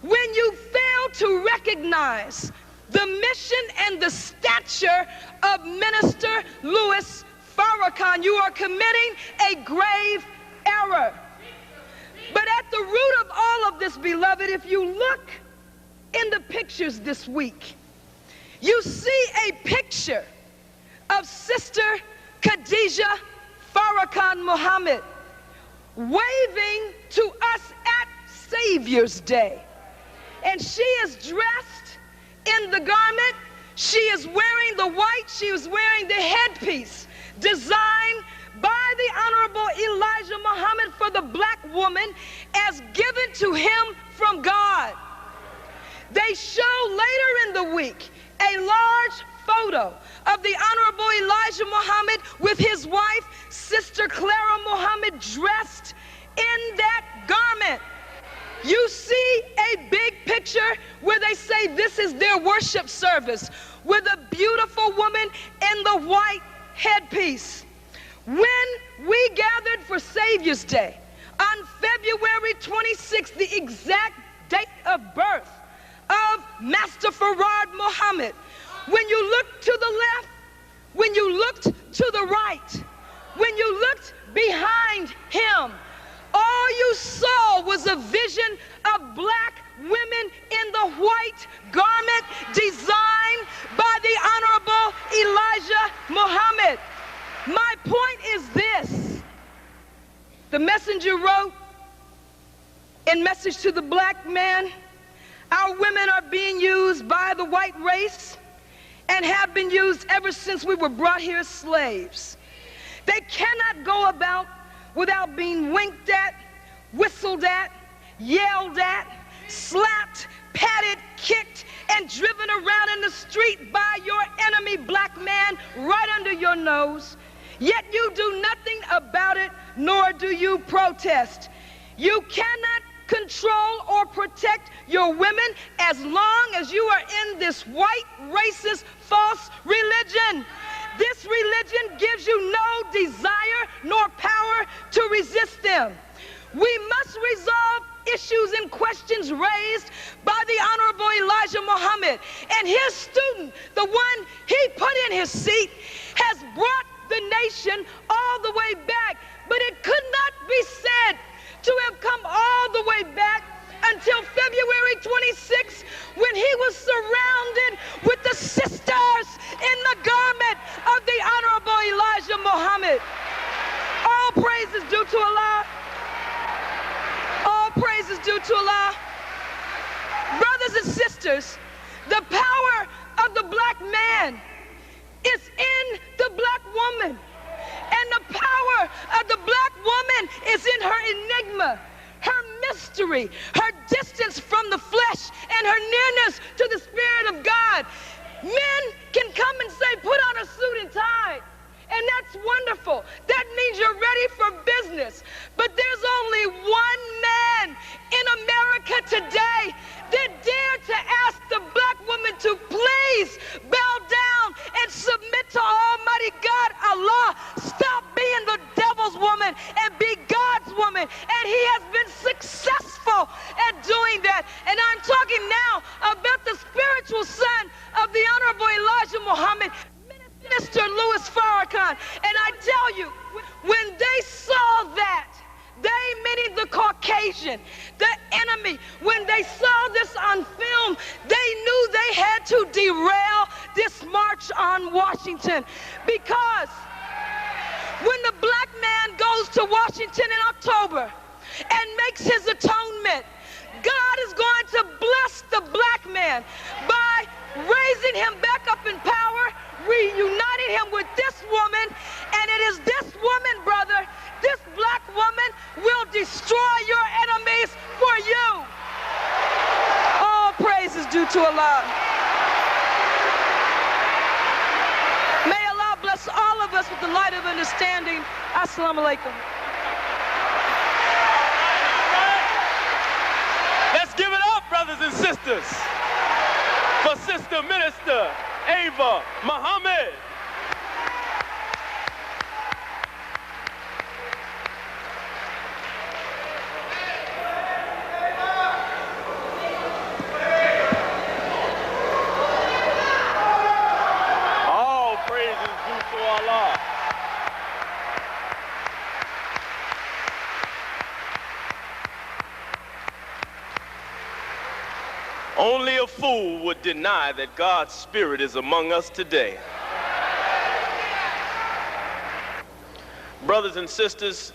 when you fail to recognize the mission and the stature of Minister Louis Farrakhan. You are committing a grave error. But at the root of all of this, beloved, if you look in the pictures this week, you see a picture of Sister Khadijah Farrakhan Muhammad waving to us at Savior's Day. And she is dressed in the garment. She is wearing the white. She is wearing the headpiece designed by the Honorable Elijah Muhammad for the black woman as given to him from God. They show later in the week a large photo of the Honorable Elijah Muhammad with his wife, Sister Clara Muhammad, dressed in that garment. You see a big picture where they say this is their worship service with a beautiful woman in the white headpiece. When we gathered for Savior's Day on February 26th, the exact date of birth of Master Farrakhan Muhammad, when you looked to the left, when you looked to the right, when you looked behind him, all you saw was a vision of black women in the white garment designed by the Honorable Elijah Muhammad. My point is this. The messenger wrote in Message to the Black Man, our women are being used by the white race and have been used ever since we were brought here as slaves. They cannot go about without being winked at, whistled at, yelled at, slapped, patted, kicked, and driven around in the street by your enemy, black man, right under your nose. Yet you do nothing about it, nor do you protest. You cannot control or protect your women as long as you are in this white, racist, false religion. This religion gives you no desire nor power to resist them. We must resolve issues and questions raised by the Honorable Elijah Muhammad. And his student, the one he put in his seat, has brought the nation all the way back. But it could not be said to have come all the way back until February 26th, when he was surrounded with the sisters in the garment of the Honorable Elijah Muhammad. All praise is due to Allah. All praise is due to Allah. Brothers and sisters, the power of the black man is in the black woman. And the power of the black woman is in her enigma, her mystery, her distance from the flesh, and her nearness to the Spirit of God. Men can come and say, put on a suit and tie. And that's wonderful. That means you're ready for business. But there's only one man in America today that dared to ask the black woman to please bow down and submit to Almighty God, Allah. Stop being the devil's woman and be God's woman. And he has been successful at doing that. And I'm talking now about the spiritual son of the Honorable Elijah Muhammad, Mr. Louis Farrakhan. And I tell you, when they saw that, they, meaning the Caucasian, the enemy, when they saw this on film, they knew they had to derail this march on Washington. Because when the black man goes to Washington in October and makes his atonement, God is going to bless the black man by raising him back up in power, reuniting him with this woman, and it is this woman, brother, this black woman will destroy your enemies for you. All praise is due to Allah. May Allah bless all of us with the light of understanding. Assalamu alaikum. Let's give it up, brothers and sisters, for Sister Minister Ava Muhammad. All praise is due to Allah. Only a fool would deny that God's Spirit is among us today. Brothers and sisters,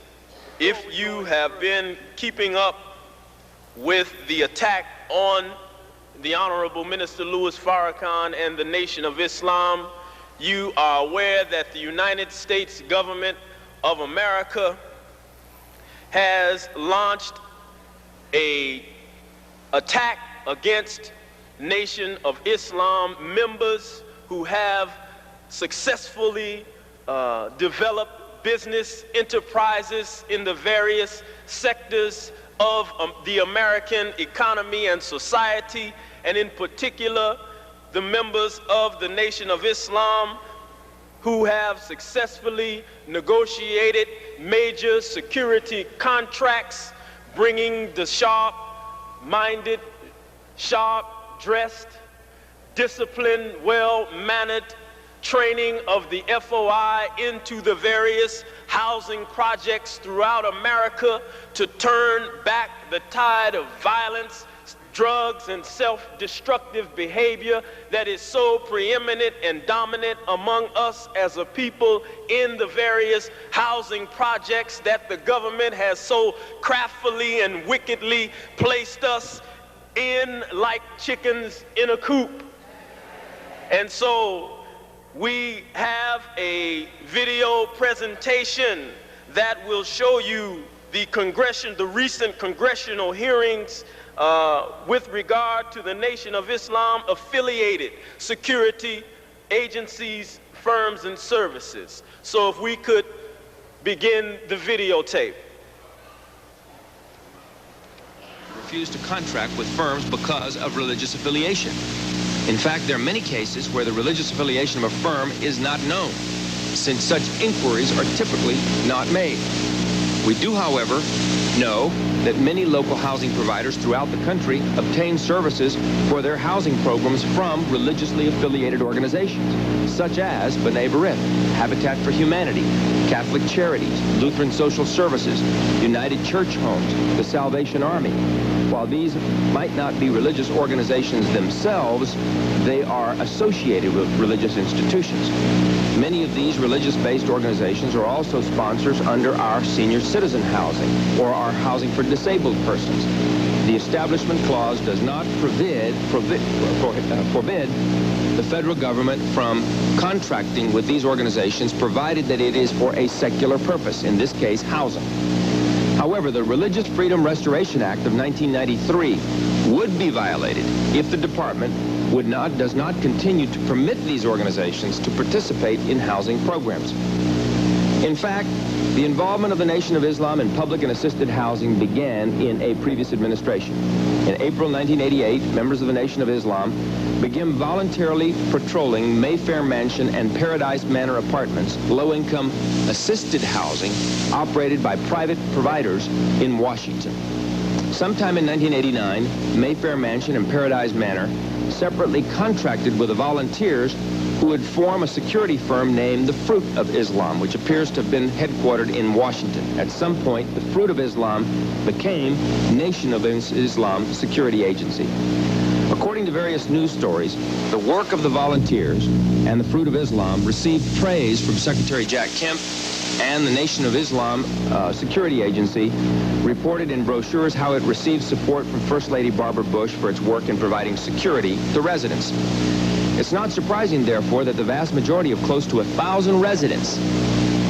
if you have been keeping up with the attack on the Honorable Minister Louis Farrakhan and the Nation of Islam. You are aware that the United States government of America has launched an attack against Nation of Islam members who have successfully developed business enterprises in the various sectors of the American economy and society, and in particular the members of the Nation of Islam who have successfully negotiated major security contracts, bringing the sharp-minded, sharp-dressed, disciplined, well-mannered training of the FOI into the various housing projects throughout America to turn back the tide of violence, drugs, and self-destructive behavior that is so preeminent and dominant among us as a people in the various housing projects that the government has so craftfully and wickedly placed us in like chickens in a coop. And so we have a video presentation that will show you the recent congressional hearings with regard to the Nation of Islam affiliated security agencies, firms, and services. So if we could begin the videotape. Refuse to contract with firms because of religious affiliation. In fact, there are many cases where the religious affiliation of a firm is not known, since such inquiries are typically not made. We do, however, know that many local housing providers throughout the country obtain services for their housing programs from religiously affiliated organizations, such as B'nai B'rith, Habitat for Humanity, Catholic Charities, Lutheran Social Services, United Church Homes, the Salvation Army. While these might not be religious organizations themselves, they are associated with religious institutions. Many of these religious-based organizations are also sponsors under our senior citizen housing or our housing for disabled persons. The Establishment Clause does not forbid the federal government from contracting with these organizations, provided that it is for a secular purpose, in this case, housing. However, the Religious Freedom Restoration Act of 1993 would be violated if the department does not continue to permit these organizations to participate in housing programs. In fact, the involvement of the Nation of Islam in public and assisted housing began in a previous administration. In April 1988, members of the Nation of Islam began voluntarily patrolling Mayfair Mansion and Paradise Manor apartments, low-income assisted housing operated by private providers in Washington. Sometime in 1989, Mayfair Mansion and Paradise Manor separately contracted with the volunteers who would form a security firm named the Fruit of Islam, which appears to have been headquartered in Washington. At some point, the Fruit of Islam became Nation of Islam Security Agency. According to various news stories, the work of the volunteers and the Fruit of Islam received praise from Secretary Jack Kemp, and the Nation of Islam Security Agency reported in brochures how it received support from First Lady Barbara Bush for its work in providing security to residents. It's not surprising, therefore, that the vast majority of close to 1,000 residents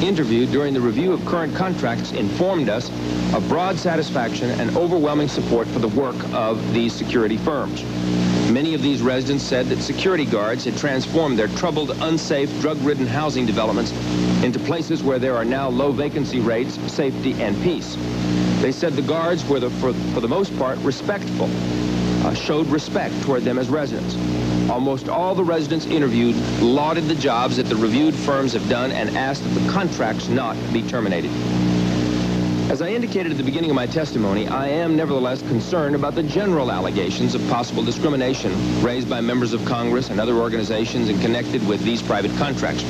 interviewed during the review of current contracts informed us of broad satisfaction and overwhelming support for the work of these security firms. Many of these residents said that security guards had transformed their troubled, unsafe, drug-ridden housing developments into places where there are now low vacancy rates, safety, and peace. They said the guards were, for the most part, respectful, showed respect toward them as residents. Almost all the residents interviewed lauded the jobs that the reviewed firms have done and asked that the contracts not be terminated. As I indicated at the beginning of my testimony, I am nevertheless concerned about the general allegations of possible discrimination raised by members of Congress and other organizations and connected with these private contracts.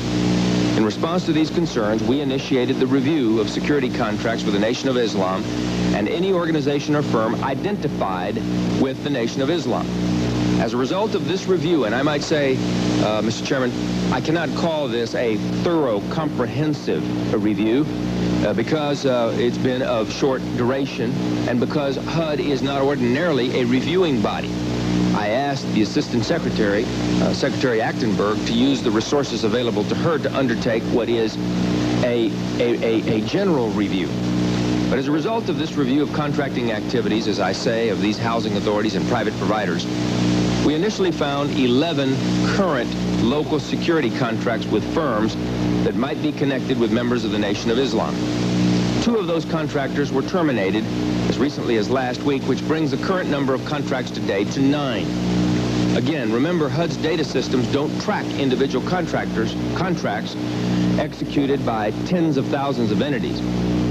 In response to these concerns, we initiated the review of security contracts with the Nation of Islam and any organization or firm identified with the Nation of Islam. As a result of this review, and I might say, Mr. Chairman, I cannot call this a thorough, comprehensive review. because it's been of short duration and because HUD is not ordinarily a reviewing body. I asked the Assistant Secretary, Secretary Achtenberg, to use the resources available to her to undertake what is a general review. But as a result of this review of contracting activities, as I say, of these housing authorities and private providers, we initially found 11 current local security contracts with firms that might be connected with members of the Nation of Islam. 2 of those contractors were terminated as recently as last week, which brings the current number of contracts to date to 9. Again, remember, HUD's data systems don't track individual contracts executed by tens of thousands of entities.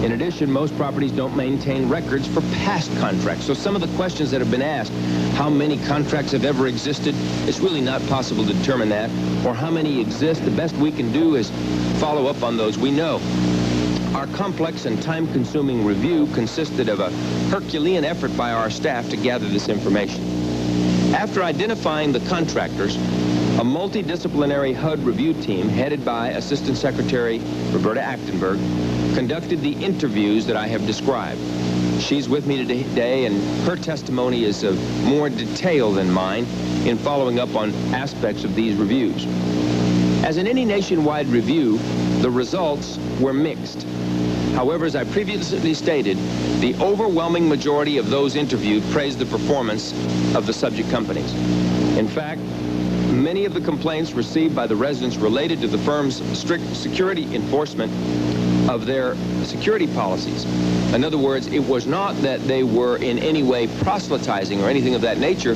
In addition, most properties don't maintain records for past contracts. So some of the questions that have been asked, how many contracts have ever existed, it's really not possible to determine that. Or how many exist, the best we can do is follow up on those we know. Our complex and time-consuming review consisted of a Herculean effort by our staff to gather this information. After identifying the contractors, a multidisciplinary HUD review team headed by Assistant Secretary Roberta Achtenberg conducted the interviews that I have described. She's with me today, and her testimony is of more detail than mine in following up on aspects of these reviews. As in any nationwide review, the results were mixed. However, as I previously stated, the overwhelming majority of those interviewed praised the performance of the subject companies. In fact, many of the complaints received by the residents related to the firm's strict security enforcement of their security policies. In other words, it was not that they were in any way proselytizing or anything of that nature,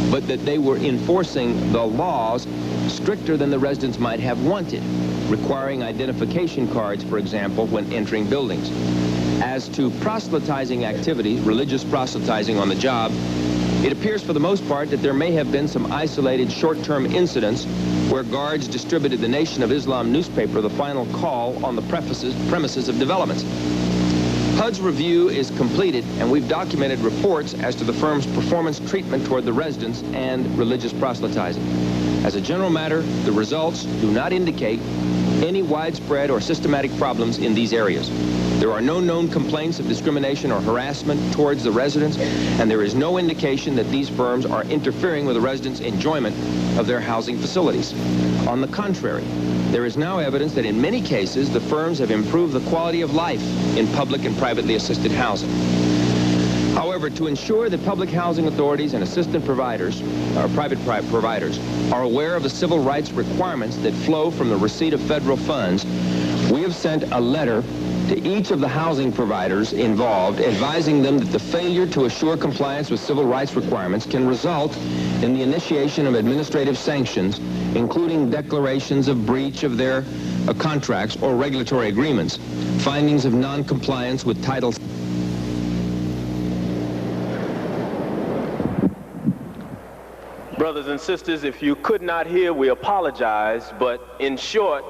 but that they were enforcing the laws stricter than the residents might have wanted, requiring identification cards, for example, when entering buildings. As to proselytizing activities, religious proselytizing on the job, it appears for the most part that there may have been some isolated short-term incidents where guards distributed the Nation of Islam newspaper, The Final Call, on the premises of developments. HUD's review is completed, and we've documented reports as to the firm's performance treatment toward the residents and religious proselytizing. As a general matter, the results do not indicate any widespread or systematic problems in these areas. There are no known complaints of discrimination or harassment towards the residents, and there is no indication that these firms are interfering with the residents' enjoyment of their housing facilities. On the contrary, there is now evidence that in many cases the firms have improved the quality of life in public and privately assisted housing. However, to ensure that public housing authorities and assistant providers, or private providers, are aware of the civil rights requirements that flow from the receipt of federal funds, we have sent a letter to each of the housing providers involved, advising them that the failure to assure compliance with civil rights requirements can result in the initiation of administrative sanctions, including declarations of breach of their contracts or regulatory agreements, findings of non-compliance with Title. Brothers and sisters, if you could not hear, we apologize, but in short,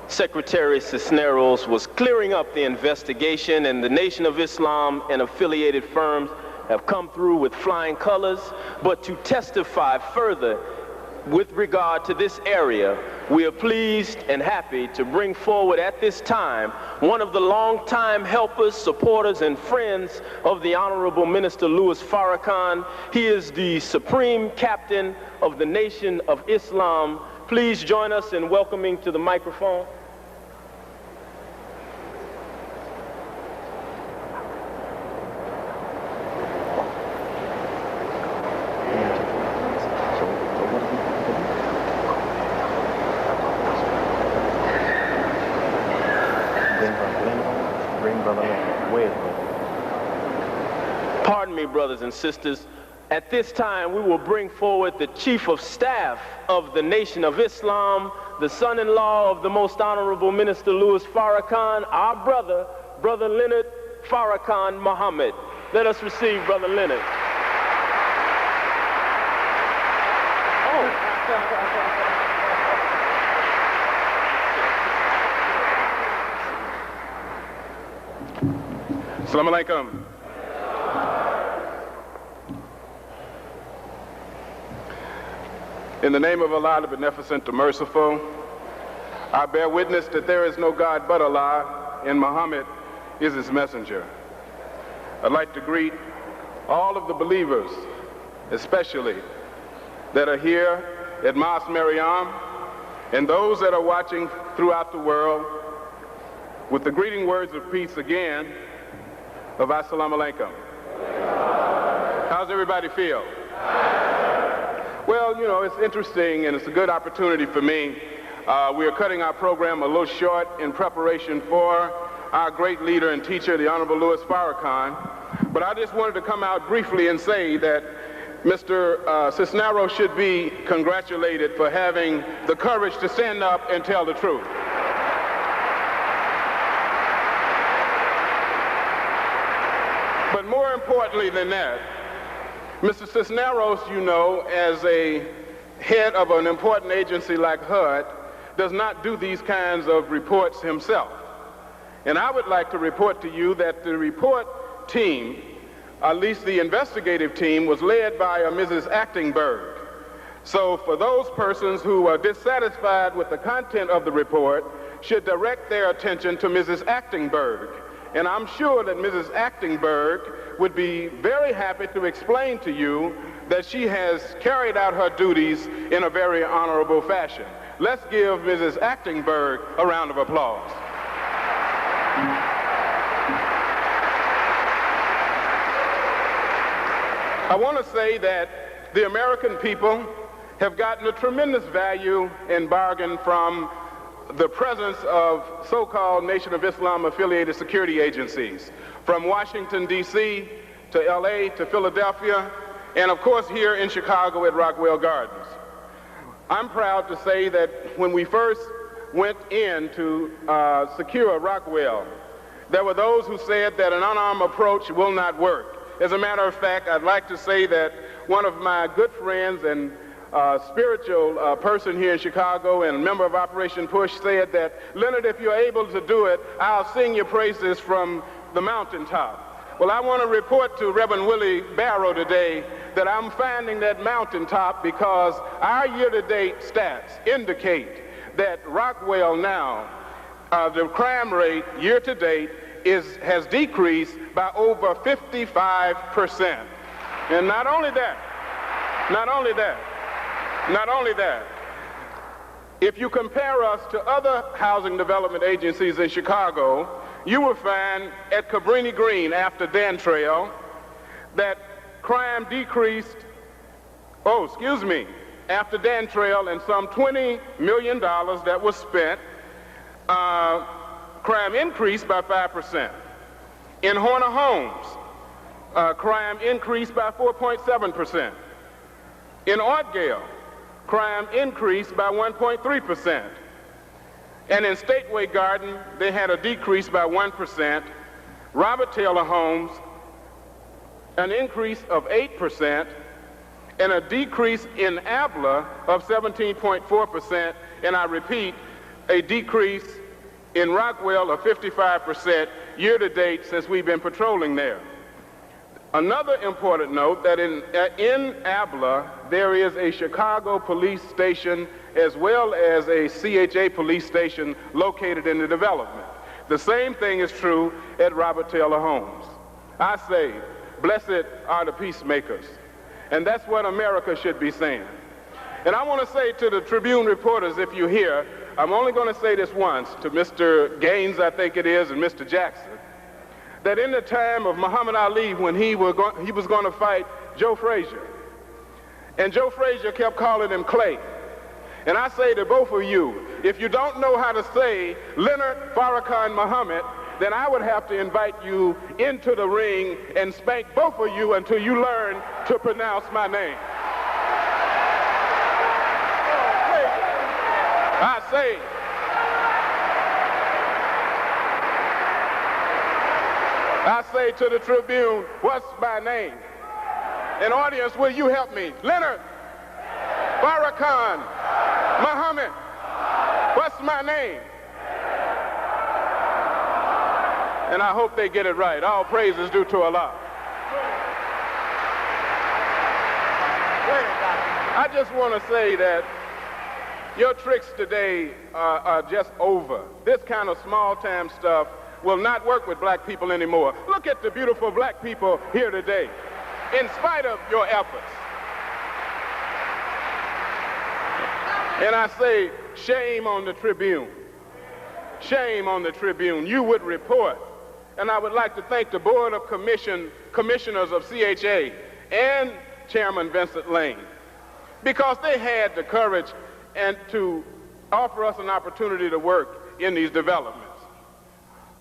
Secretary Cisneros was clearing up the investigation, and the Nation of Islam and affiliated firms have come through with flying colors. But to testify further with regard to this area, we are pleased and happy to bring forward at this time one of the longtime helpers, supporters, and friends of the Honorable Minister Louis Farrakhan. He is the Supreme Captain of the Nation of Islam. Please join us in welcoming to the microphone. Pardon me, brothers and sisters. At this time, we will bring forward the Chief of Staff of the Nation of Islam, the son-in-law of the Most Honorable Minister Louis Farrakhan, our brother, Brother Leonard Farrakhan Muhammad. Let us receive Brother Leonard. Assalamu alaikum. In the name of Allah, the Beneficent, the Merciful, I bear witness that there is no God but Allah, and Muhammad is his messenger. I'd like to greet all of the believers, especially that are here at Mas Mariam, and those that are watching throughout the world, with the greeting words of peace again of Assalamu alaikum. How's everybody feel? Well, you know, it's interesting and it's a good opportunity for me. We are cutting our program a little short in preparation for our great leader and teacher, the Honorable Louis Farrakhan. But I just wanted to come out briefly and say that Mr. Cisneros should be congratulated for having the courage to stand up and tell the truth. But more importantly than that, Mr. Cisneros, you know, as a head of an important agency like HUD, does not do these kinds of reports himself. And I would like to report to you that the report team, at least the investigative team, was led by a Mrs. Actingberg. So for those persons who are dissatisfied with the content of the report, should direct their attention to Mrs. Actingberg. And I'm sure that Mrs. Actingberg would be very happy to explain to you that she has carried out her duties in a very honorable fashion. Let's give Mrs. Actingberg a round of applause. I want to say that the American people have gotten a tremendous value and bargain from the presence of so-called Nation of Islam affiliated security agencies, from Washington, D.C. to L.A. to Philadelphia, and of course here in Chicago at Rockwell Gardens. I'm proud to say that when we first went in to secure Rockwell, there were those who said that an unarmed approach will not work. As a matter of fact, I'd like to say that one of my good friends and spiritual person here in Chicago and a member of Operation Push said that, Leonard, if you're able to do it, I'll sing your praises from the mountaintop. Well, I want to report to Reverend Willie Barrow today that I'm finding that mountaintop because our year-to-date stats indicate that Rockwell now, the crime rate year-to-date has decreased by over 55%. And not only that, if you compare us to other housing development agencies in Chicago, you will find at Cabrini Green after Dan Trail that crime decreased, after Dan Trail and some $20 million that was spent, crime increased by 5%. In Horner Homes, crime increased by 4.7%. In Ortgale, crime increased by 1.3%. And in Stateway Garden, they had a decrease by 1%. Robert Taylor Homes, an increase of 8%, and a decrease in Abla of 17.4%, and I repeat, a decrease in Rockwell of 55% year-to-date since we've been patrolling there. Another important note that in Abla, there is a Chicago police station as well as a CHA police station located in the development. The same thing is true at Robert Taylor Homes. I say, blessed are the peacemakers. And that's what America should be saying. And I want to say to the Tribune reporters, if you're here, I'm only going to say this once to Mr. Gaines, I think it is, and Mr. Jackson, that in the time of Muhammad Ali when he was going to fight Joe Frazier, and Joe Frazier kept calling him Clay. And I say to both of you, if you don't know how to say Leonard Farrakhan Muhammad, then I would have to invite you into the ring and spank both of you until you learn to pronounce my name. I say to the Tribune, what's my name? And audience, will you help me? Leonard Farrakhan Muhammad, what's my name? And I hope they get it right. All praise is due to Allah. I just want to say that your tricks today are just over. This kind of small-time stuff will not work with black people anymore. Look at the beautiful black people here today, in spite of your efforts. And I say, shame on the Tribune. Shame on the Tribune. You would report. And I would like to thank the Board of Commissioners of CHA and Chairman Vincent Lane, because they had the courage and to offer us an opportunity to work in these developments.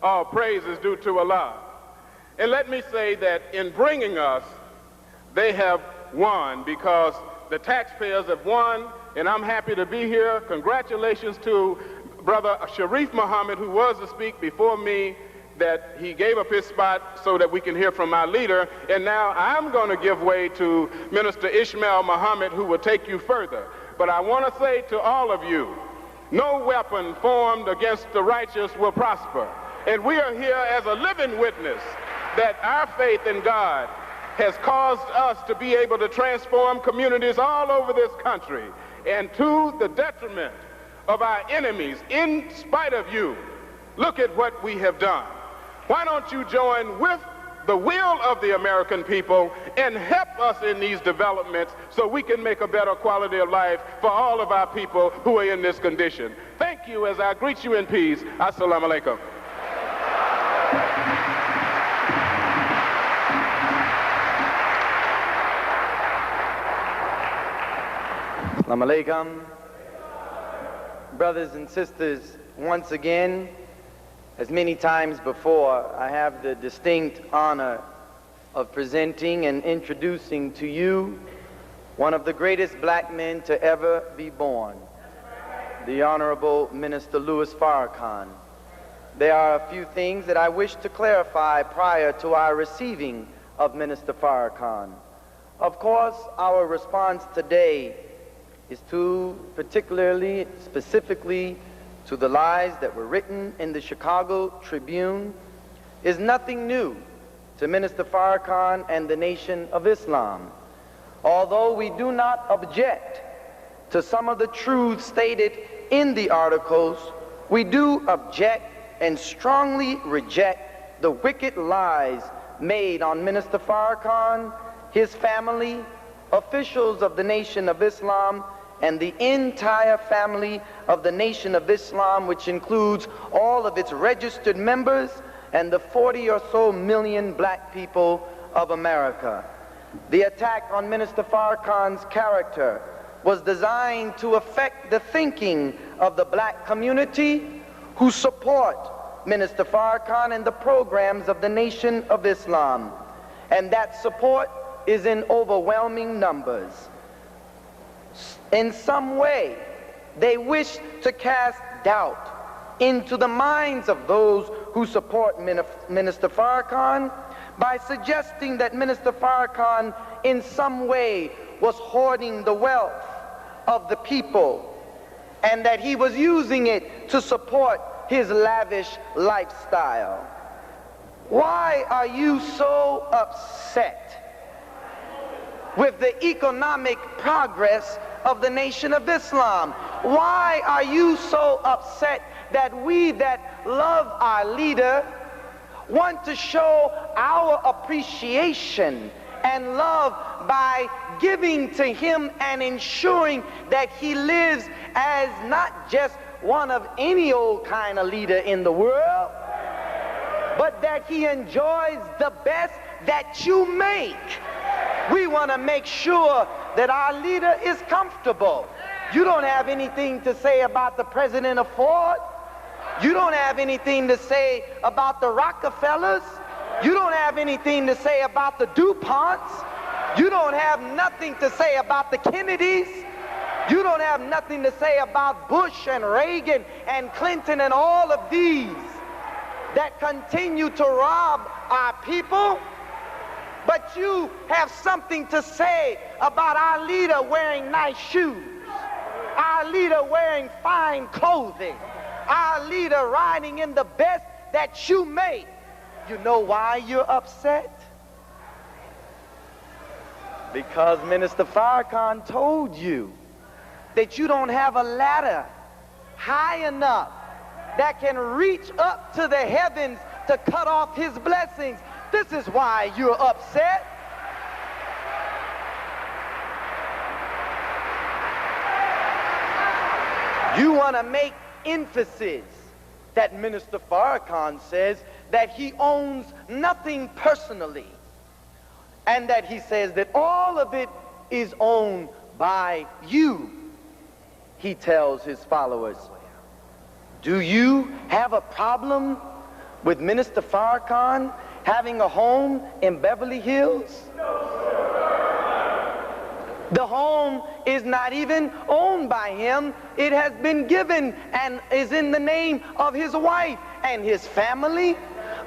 All praise is due to Allah. And let me say that in bringing us, they have won, because the taxpayers have won, and I'm happy to be here. Congratulations to Brother Sharif Muhammad, who was to speak before me, that he gave up his spot so that we can hear from our leader. And now I'm going to give way to Minister Ishmael Muhammad, who will take you further. But I want to say to all of you, no weapon formed against the righteous will prosper. And we are here as a living witness that our faith in God has caused us to be able to transform communities all over this country, and to the detriment of our enemies. In spite of you, look at what we have done. Why don't you join with the will of the American people and help us in these developments so we can make a better quality of life for all of our people who are in this condition. Thank you as I greet you in peace. Assalamu alaikum. Assalamu alaikum. Brothers and sisters, once again, as many times before, I have the distinct honor of presenting and introducing to you one of the greatest black men to ever be born, the Honorable Minister Louis Farrakhan. There are a few things that I wish to clarify prior to our receiving of Minister Farrakhan. Of course, our response today is to specifically to the lies that were written in the Chicago Tribune, is nothing new to Minister Farrakhan and the Nation of Islam. Although we do not object to some of the truths stated in the articles, we do object and strongly reject the wicked lies made on Minister Farrakhan, his family, officials of the Nation of Islam, and the entire family of the Nation of Islam, which includes all of its registered members and the 40 or so million black people of America. The attack on Minister Farrakhan's character was designed to affect the thinking of the black community who support Minister Farrakhan and the programs of the Nation of Islam. And that support is in overwhelming numbers. In some way, they wish to cast doubt into the minds of those who support Minister Farrakhan by suggesting that Minister Farrakhan in some way was hoarding the wealth of the people and that he was using it to support his lavish lifestyle. Why are you so upset with the economic progress of the Nation of Islam? Why are you so upset that we that love our leader want to show our appreciation and love by giving to him and ensuring that he lives as not just one of any old kind of leader in the world, but that he enjoys the best that you make? We want to make sure that our leader is comfortable. You don't have anything to say about the president of Ford. You don't have anything to say about the Rockefellers. You don't have anything to say about the DuPonts. You don't have nothing to say about the Kennedys. You don't have nothing to say about Bush and Reagan and Clinton and all of these that continue to rob our people. But you have something to say about our leader wearing nice shoes, our leader wearing fine clothing, our leader riding in the best that you make. You know why you're upset? Because Minister Farrakhan told you that you don't have a ladder high enough that can reach up to the heavens to cut off his blessings. This is why you're upset. You want to make emphasis that Minister Farrakhan says that he owns nothing personally, and that he says that all of it is owned by you. He tells his followers, do you have a problem with Minister Farrakhan having a home in Beverly Hills? The home is not even owned by him. It has been given and is in the name of his wife and his family.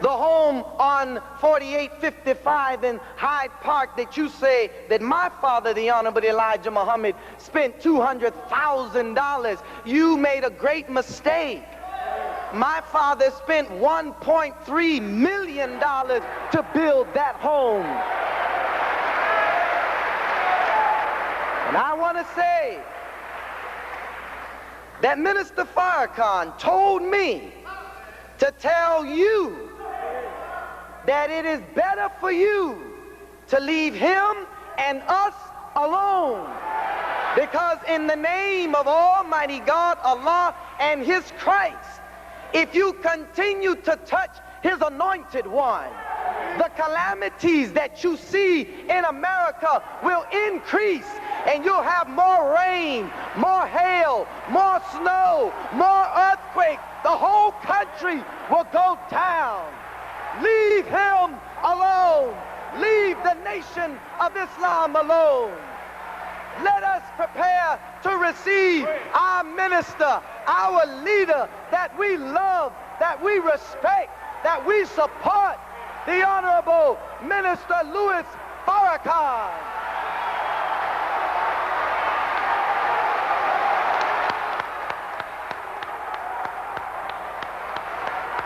The home on 4855 in Hyde Park that you say that my father, the Honorable Elijah Muhammad, spent $200,000. You made a great mistake. My father spent $1.3 million to build that home. And I want to say that Minister Farrakhan told me to tell you that it is better for you to leave him and us alone. Because in the name of Almighty God, Allah, and His Christ, if you continue to touch His anointed one, the calamities that you see in America will increase, and you'll have more rain, more hail, more snow, more earthquake. The whole country will go down. Leave him alone. Leave the nation of Islam alone. Let us prepare to receive our minister, our leader that we love, that we respect, that we support, the Honorable Minister Louis Farrakhan.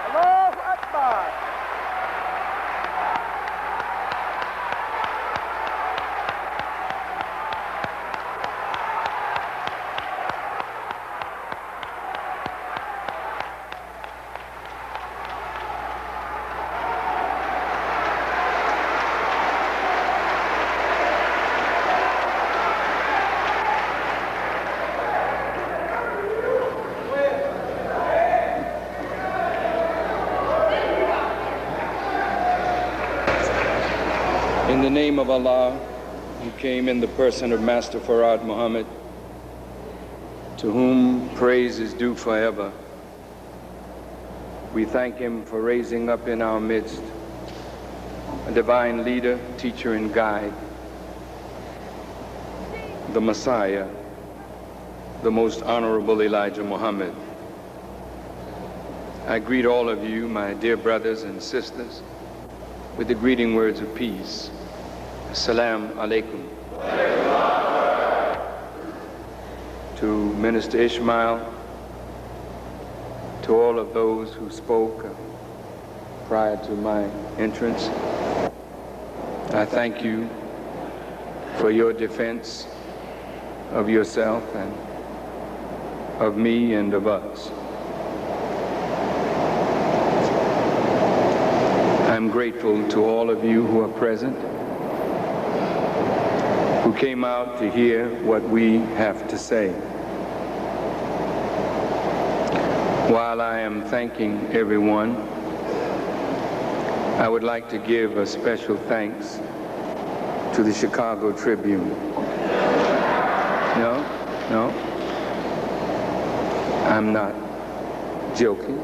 Allahu Akbar. In the name of Allah, who came in the person of Master Farad Muhammad, to whom praise is due forever, we thank him for raising up in our midst a divine leader, teacher, and guide, the Messiah, the most honorable Elijah Muhammad. I greet all of you, my dear brothers and sisters, with the greeting words of peace. Assalamu alaikum. To Minister Ishmael, to all of those who spoke prior to my entrance, I thank you for your defense of yourself and of me and of us. I'm grateful to all of you who are present, who came out to hear what we have to say. While I am thanking everyone, I would like to give a special thanks to the Chicago Tribune. No, I'm not joking.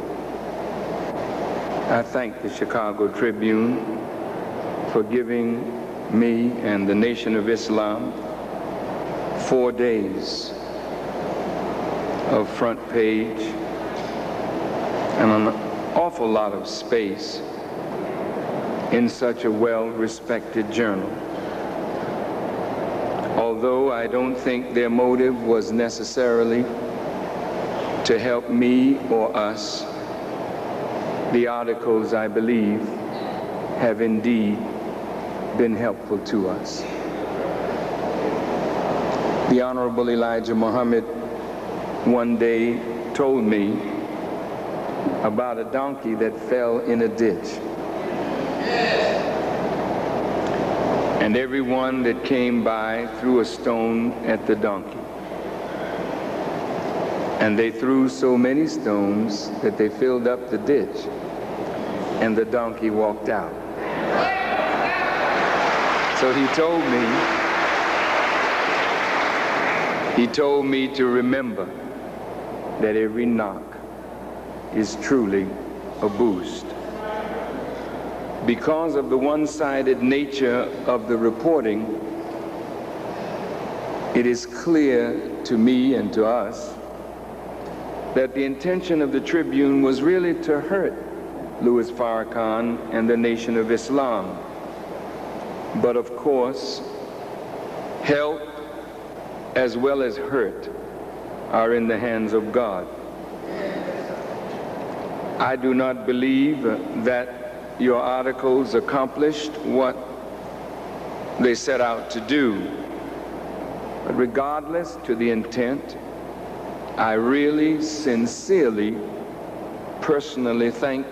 I thank the Chicago Tribune for giving me and the Nation of Islam 4 days of front page and an awful lot of space in such a well-respected journal. Although I don't think their motive was necessarily to help me or us, the articles, I believe, have indeed been helpful to us. The Honorable Elijah Muhammad one day told me about a donkey that fell in a ditch. And everyone that came by threw a stone at the donkey. And they threw so many stones that they filled up the ditch, and the donkey walked out. So he told me to remember that every knock is truly a boost. Because of the one-sided nature of the reporting, it is clear to me and to us that the intention of the Tribune was really to hurt Louis Farrakhan and the Nation of Islam. But of course, help as well as hurt are in the hands of God. I do not believe that your articles accomplished what they set out to do. But regardless to the intent, I really, sincerely, personally thank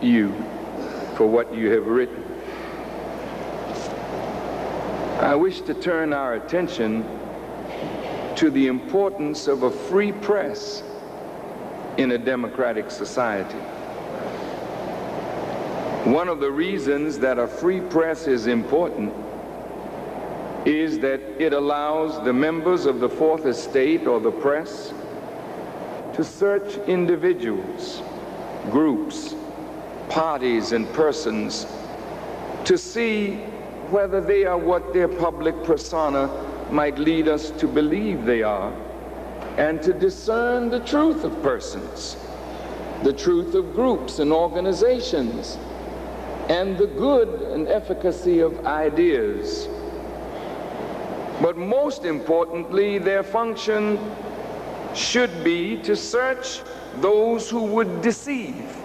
you for what you have written. I wish to turn our attention to the importance of a free press in a democratic society. One of the reasons that a free press is important is that it allows the members of the Fourth Estate or the press to search individuals, groups, parties, and persons to see whether they are what their public persona might lead us to believe they are, and to discern the truth of persons, the truth of groups and organizations, and the good and efficacy of ideas. But most importantly, their function should be to search those who would deceive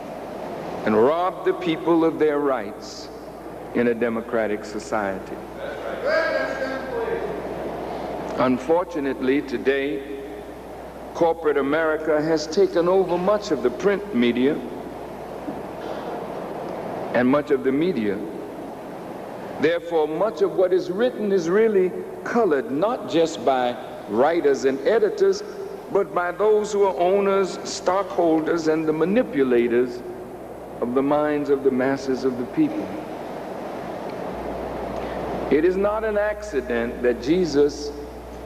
and rob the people of their rights in a democratic society. Unfortunately, today, corporate America has taken over much of the print media and much of the media. Therefore, much of what is written is really colored not just by writers and editors, but by those who are owners, stockholders, and the manipulators of the minds of the masses of the people. It is not an accident that Jesus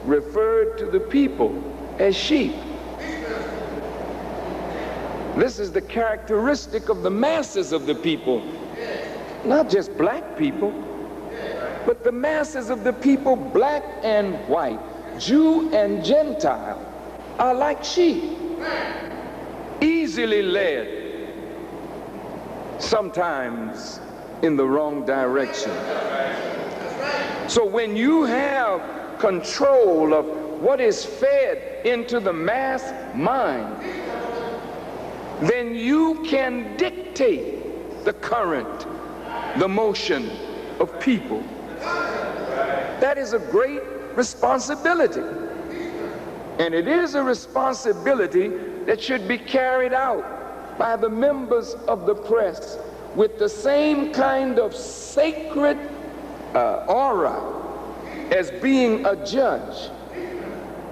referred to the people as sheep. This is the characteristic of the masses of the people, not just black people, but the masses of the people, black and white, Jew and Gentile, are like sheep, easily led, sometimes in the wrong direction. So when you have control of what is fed into the mass mind, then you can dictate the current, the motion of people. That is a great responsibility. And it is a responsibility that should be carried out by the members of the press with the same kind of sacred aura as being a judge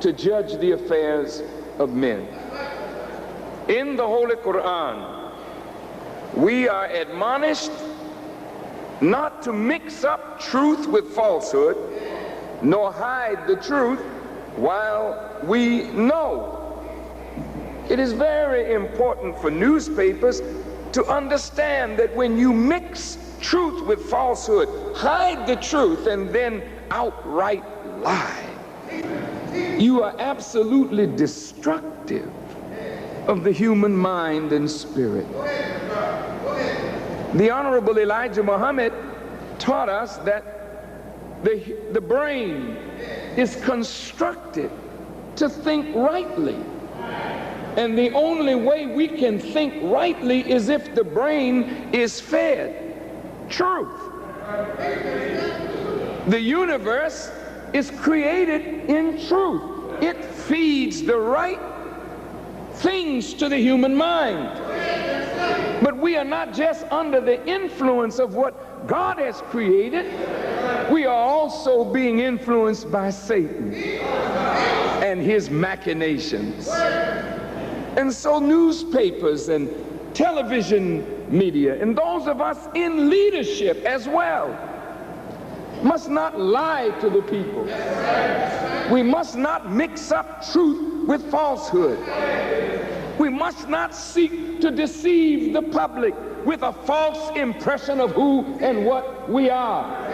to judge the affairs of men. In the Holy Quran, we are admonished not to mix up truth with falsehood, nor hide the truth while we know. It is very important for newspapers to understand that when you mix truth with falsehood, hide the truth, and then outright lie, you are absolutely destructive of the human mind and spirit. The Honorable Elijah Muhammad taught us that the brain is constructed to think rightly. And the only way we can think rightly is if the brain is fed truth. The universe is created in truth. It feeds the right things to the human mind. But we are not just under the influence of what God has created, we are also being influenced by Satan and his machinations. And so newspapers and television media, and those of us in leadership as well, must not lie to the people. We must not mix up truth with falsehood. We must not seek to deceive the public with a false impression of who and what we are.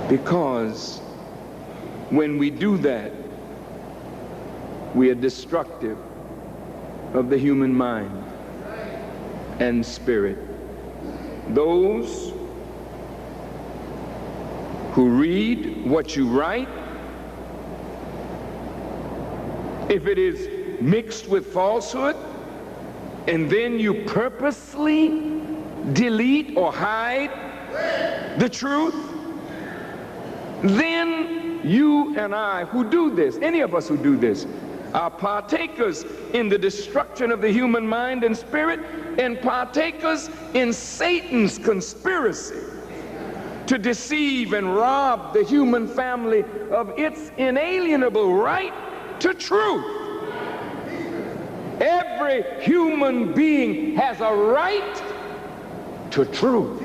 Because when we do that, we are destructive of the human mind and spirit. Those who read what you write, if it is mixed with falsehood, and then you purposely delete or hide the truth, then you and I who do this, any of us who do this, are partakers in the destruction of the human mind and spirit, and partakers in Satan's conspiracy to deceive and rob the human family of its inalienable right to truth. Every human being has a right to truth.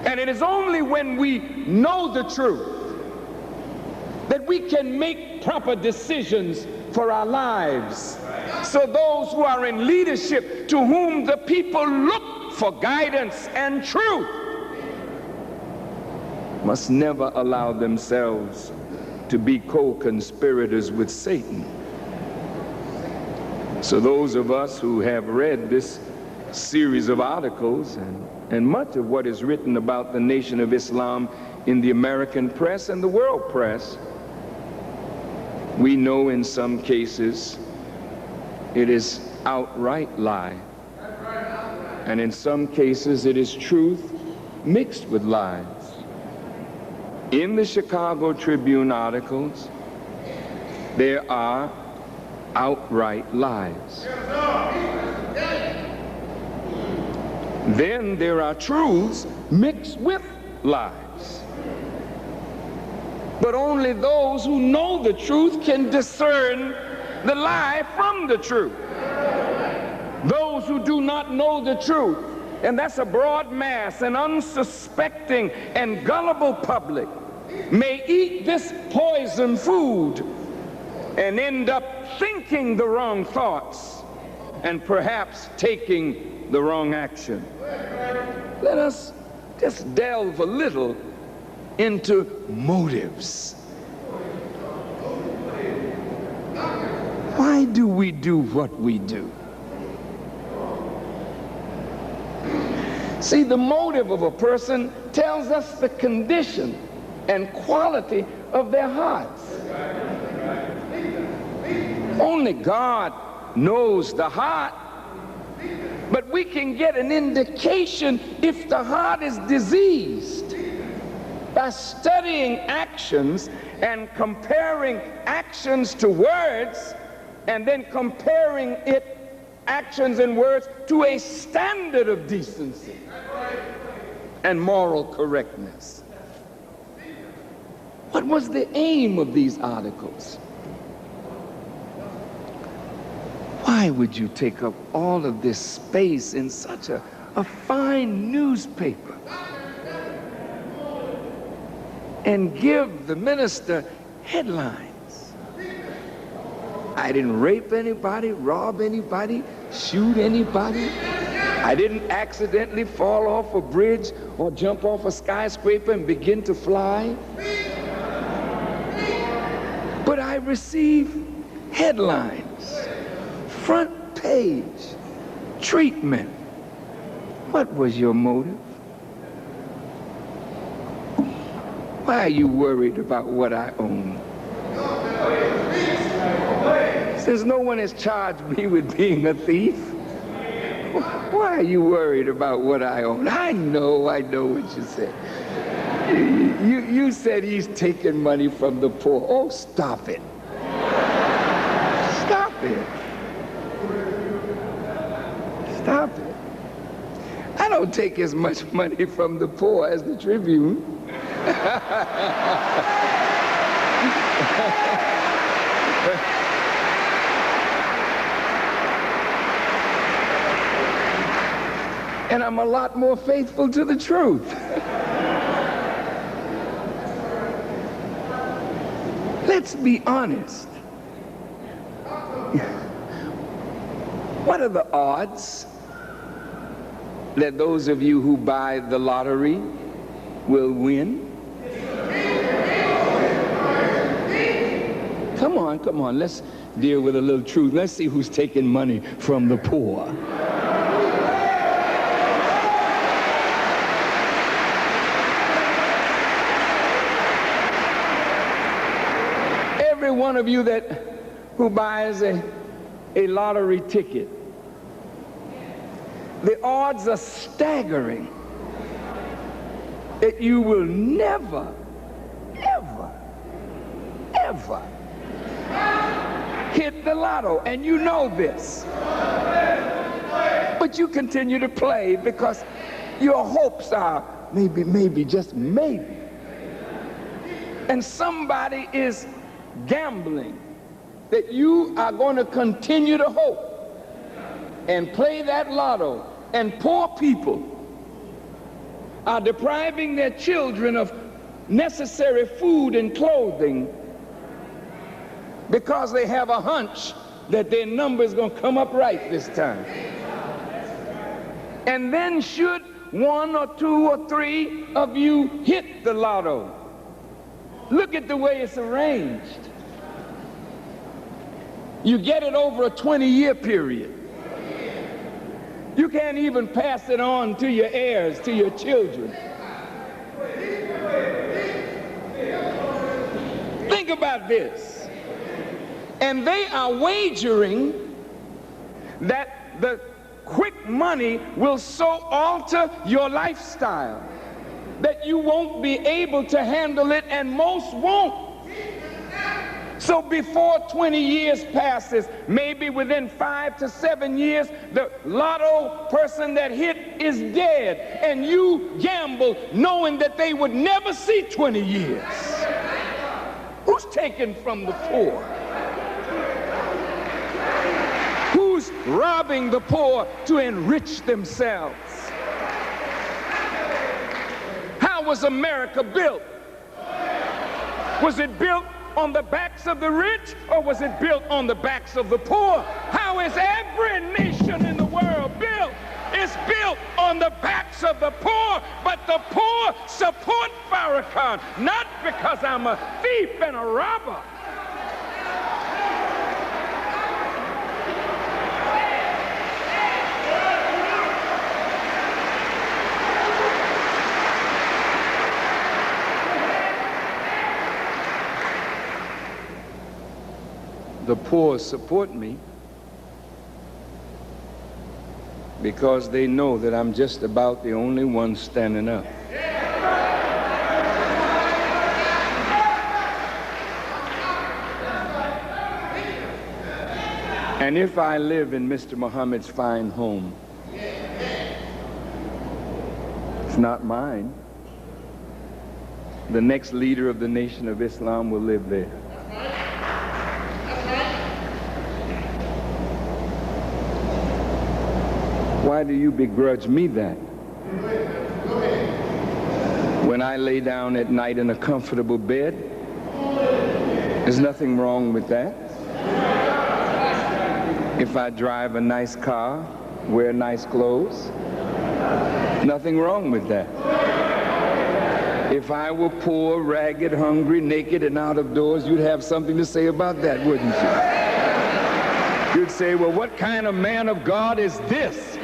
And it is only when we know the truth that we can make proper decisions for our lives. So those who are in leadership, to whom the people look for guidance and truth, must never allow themselves to be co-conspirators with Satan. So those of us who have read this series of articles and much of what is written about the Nation of Islam in the American press and the world press, we know in some cases it is outright lie. And in some cases it is truth mixed with lies. In the Chicago Tribune articles, there are outright lies. Then there are truths mixed with lies. But only those who know the truth can discern the lie from the truth. Those who do not know the truth, and that's a broad mass, an unsuspecting and gullible public, may eat this poison food and end up thinking the wrong thoughts and perhaps taking the wrong action. Let us just delve a little into motives. Why do we do what we do? See, the motive of a person tells us the condition and quality of their hearts. Only God knows the heart, but we can get an indication if the heart is diseased by studying actions and comparing actions to words, and then comparing actions and words to a standard of decency and moral correctness. What was the aim of these articles? Why would you take up all of this space in such a fine newspaper and give the minister headlines? I didn't rape anybody, rob anybody, shoot anybody. I didn't accidentally fall off a bridge or jump off a skyscraper and begin to fly. But I receive headlines, front page, treatment. What was your motive? Why are you worried about what I own? Since no one has charged me with being a thief, why are you worried about what I own? I know what you said. You said he's taking money from the poor. Oh, stop it. Stop it. Stop it. I don't take as much money from the poor as the Tribune. And I'm a lot more faithful to the truth. Let's be honest. What are the odds that those of you who buy the lottery will win? Come on, let's deal with a little truth. Let's see who's taking money from the poor. Every one of you who buys a lottery ticket, the odds are staggering that you will never, ever, ever hit the lotto, and you know this. But you continue to play because your hopes are maybe, just maybe. And somebody is gambling that you are going to continue to hope and play that lotto, and poor people are depriving their children of necessary food and clothing because they have a hunch that their number is going to come up right this time. And then should one or two or three of you hit the lotto, look at the way it's arranged. You get it over a 20-year period. You can't even pass it on to your heirs, to your children. Think about this. And they are wagering that the quick money will so alter your lifestyle that you won't be able to handle it, and most won't. So before 20 years passes, maybe within 5 to 7 years, the lotto person that hit is dead, and you gamble knowing that they would never see 20 years. Who's taking from the poor? Who's robbing the poor to enrich themselves? How was America built? Was it built on the backs of the rich, or was it built on the backs of the poor? How is every nation in the world built? It's built on the backs of the poor, but the poor support Farrakhan, not because I'm a thief and a robber. The poor support me because they know that I'm just about the only one standing up. And if I live in Mr. Muhammad's fine home, it's not mine. The next leader of the Nation of Islam will live there. Why do you begrudge me that? When I lay down at night in a comfortable bed, there's nothing wrong with that. If I drive a nice car, wear nice clothes, nothing wrong with that. If I were poor, ragged, hungry, naked, and out of doors, you'd have something to say about that, wouldn't you? You'd say, well, what kind of man of God is this?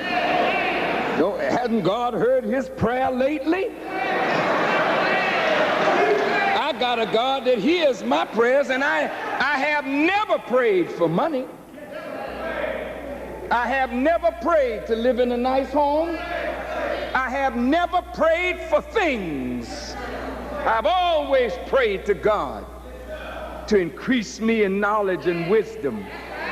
Hasn't God heard his prayer lately? I got a God that hears my prayers, and I have never prayed for money. I have never prayed to live in a nice home. I have never prayed for things. I've always prayed to God to increase me in knowledge and wisdom,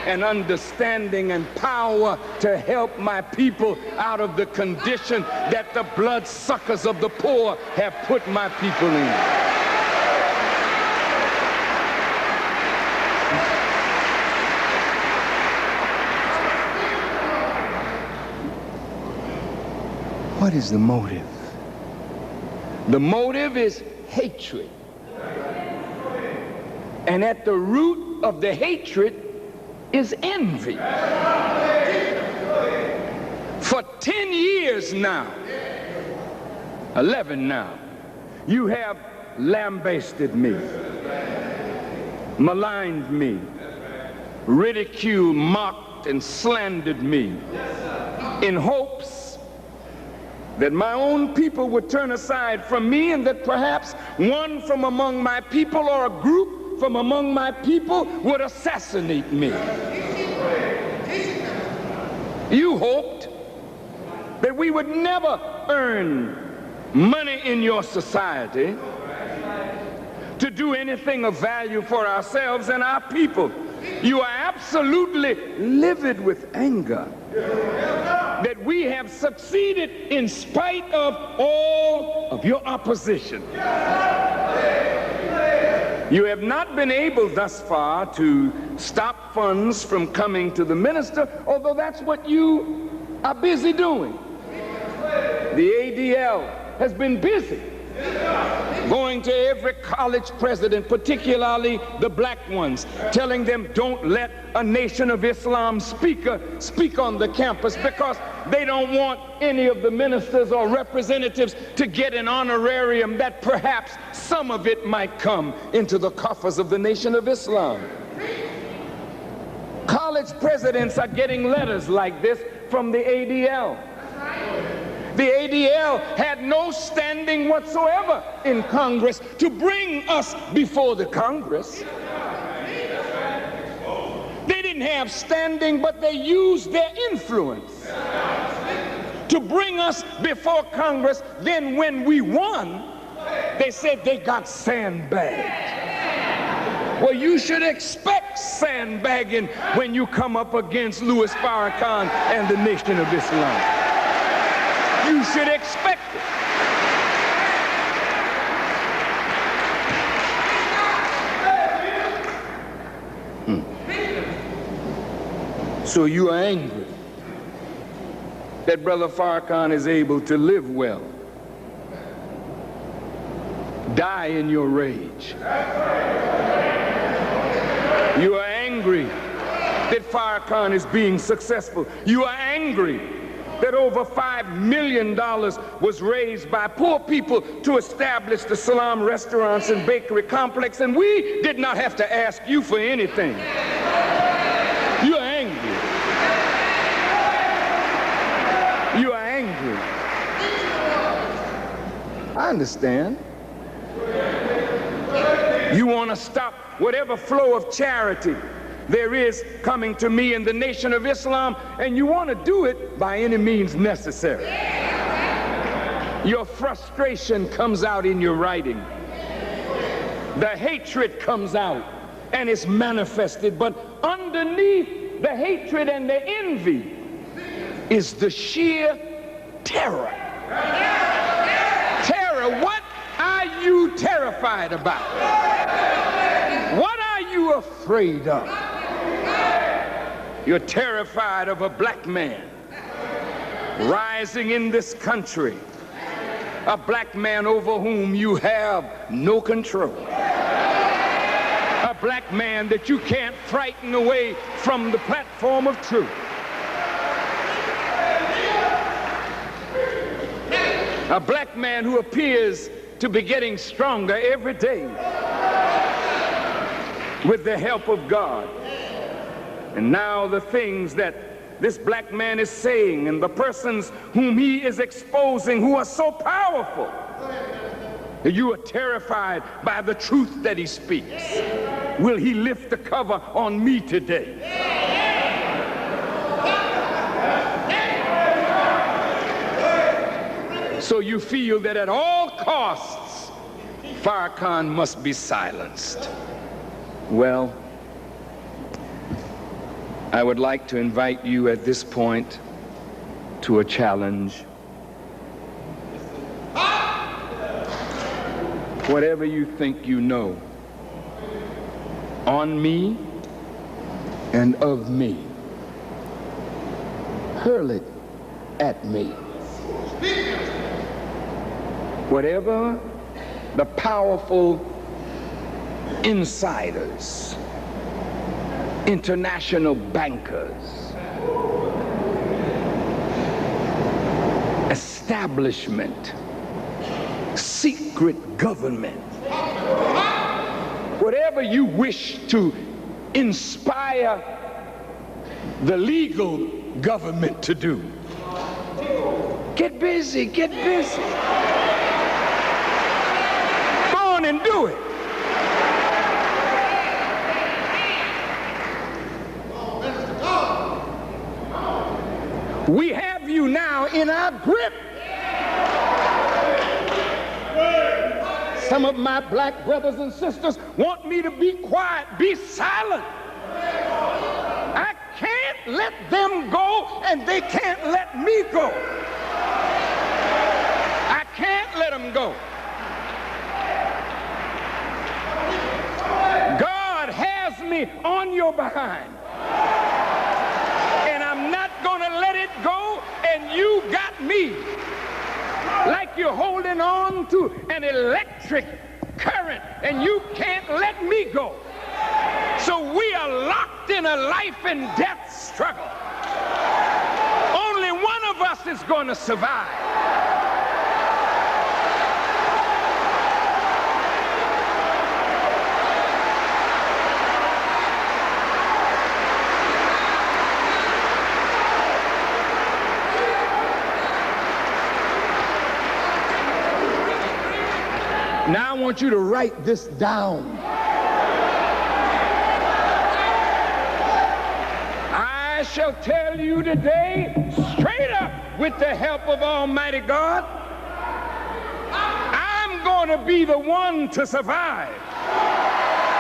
and understanding and power to help my people out of the condition that the bloodsuckers of the poor have put my people in. What is the motive? The motive is hatred. And at the root of the hatred is envy. For 10 years now, 11 now, you have lambasted me, maligned me, ridiculed, mocked, and slandered me in hopes that my own people would turn aside from me, and that perhaps one from among my people or a group from among my people would assassinate me. You hoped that we would never earn money in your society to do anything of value for ourselves and our people. You are absolutely livid with anger that we have succeeded in spite of all of your opposition. You have not been able thus far to stop funds from coming to the minister, although that's what you are busy doing. The ADL has been busy going to every college president, particularly the black ones, telling them don't let a Nation of Islam speaker speak on the campus, because they don't want any of the ministers or representatives to get an honorarium that perhaps some of it might come into the coffers of the Nation of Islam. College presidents are getting letters like this from the ADL. The ADL had no standing whatsoever in Congress to bring us before the Congress. They didn't have standing, but they used their influence to bring us before Congress. Then when we won, they said they got sandbagged. Well, you should expect sandbagging when you come up against Louis Farrakhan and the Nation of Islam. You should expect it. So you are angry that Brother Farrakhan is able to live well. Die in your rage. You are angry that Farrakhan is being successful. You are angry that over $5 million was raised by poor people to establish the Salam restaurants and bakery complex, and we did not have to ask you for anything. You are angry. You are angry. I understand. You want to stop whatever flow of charity there is coming to me in the Nation of Islam, and you want to do it by any means necessary. Your frustration comes out in your writing. The hatred comes out and is manifested, but underneath the hatred and the envy is the sheer terror. Terror. What are you terrified about? What are you afraid of? You're terrified of a black man rising in this country, a black man over whom you have no control, a black man that you can't frighten away from the platform of truth. A black man who appears to be getting stronger every day with the help of God. And now the things that this black man is saying and the persons whom he is exposing who are so powerful, you are terrified by the truth that he speaks. Will he lift the cover on me today? So you feel that at all costs, Farrakhan must be silenced. Well, I would like to invite you at this point to a challenge. Whatever you think you know on me and of me, hurl it at me. Whatever the powerful insiders, international bankers, establishment, secret government, whatever you wish to inspire the legal government to do, get busy, get busy. Go on and do it. We have you now in our grip. Some of my black brothers and sisters want me to be quiet, be silent. I can't let them go, and they can't let me go. I can't let them go. God has me on your behind, and I'm not gonna let it go, and you got me like you're holding on to an electric current, and you can't let me go. So we are locked in a life and death struggle. Only one of us is going to survive. Now I want you to write this down. I shall tell you today, straight up, with the help of Almighty God, I'm going to be the one to survive.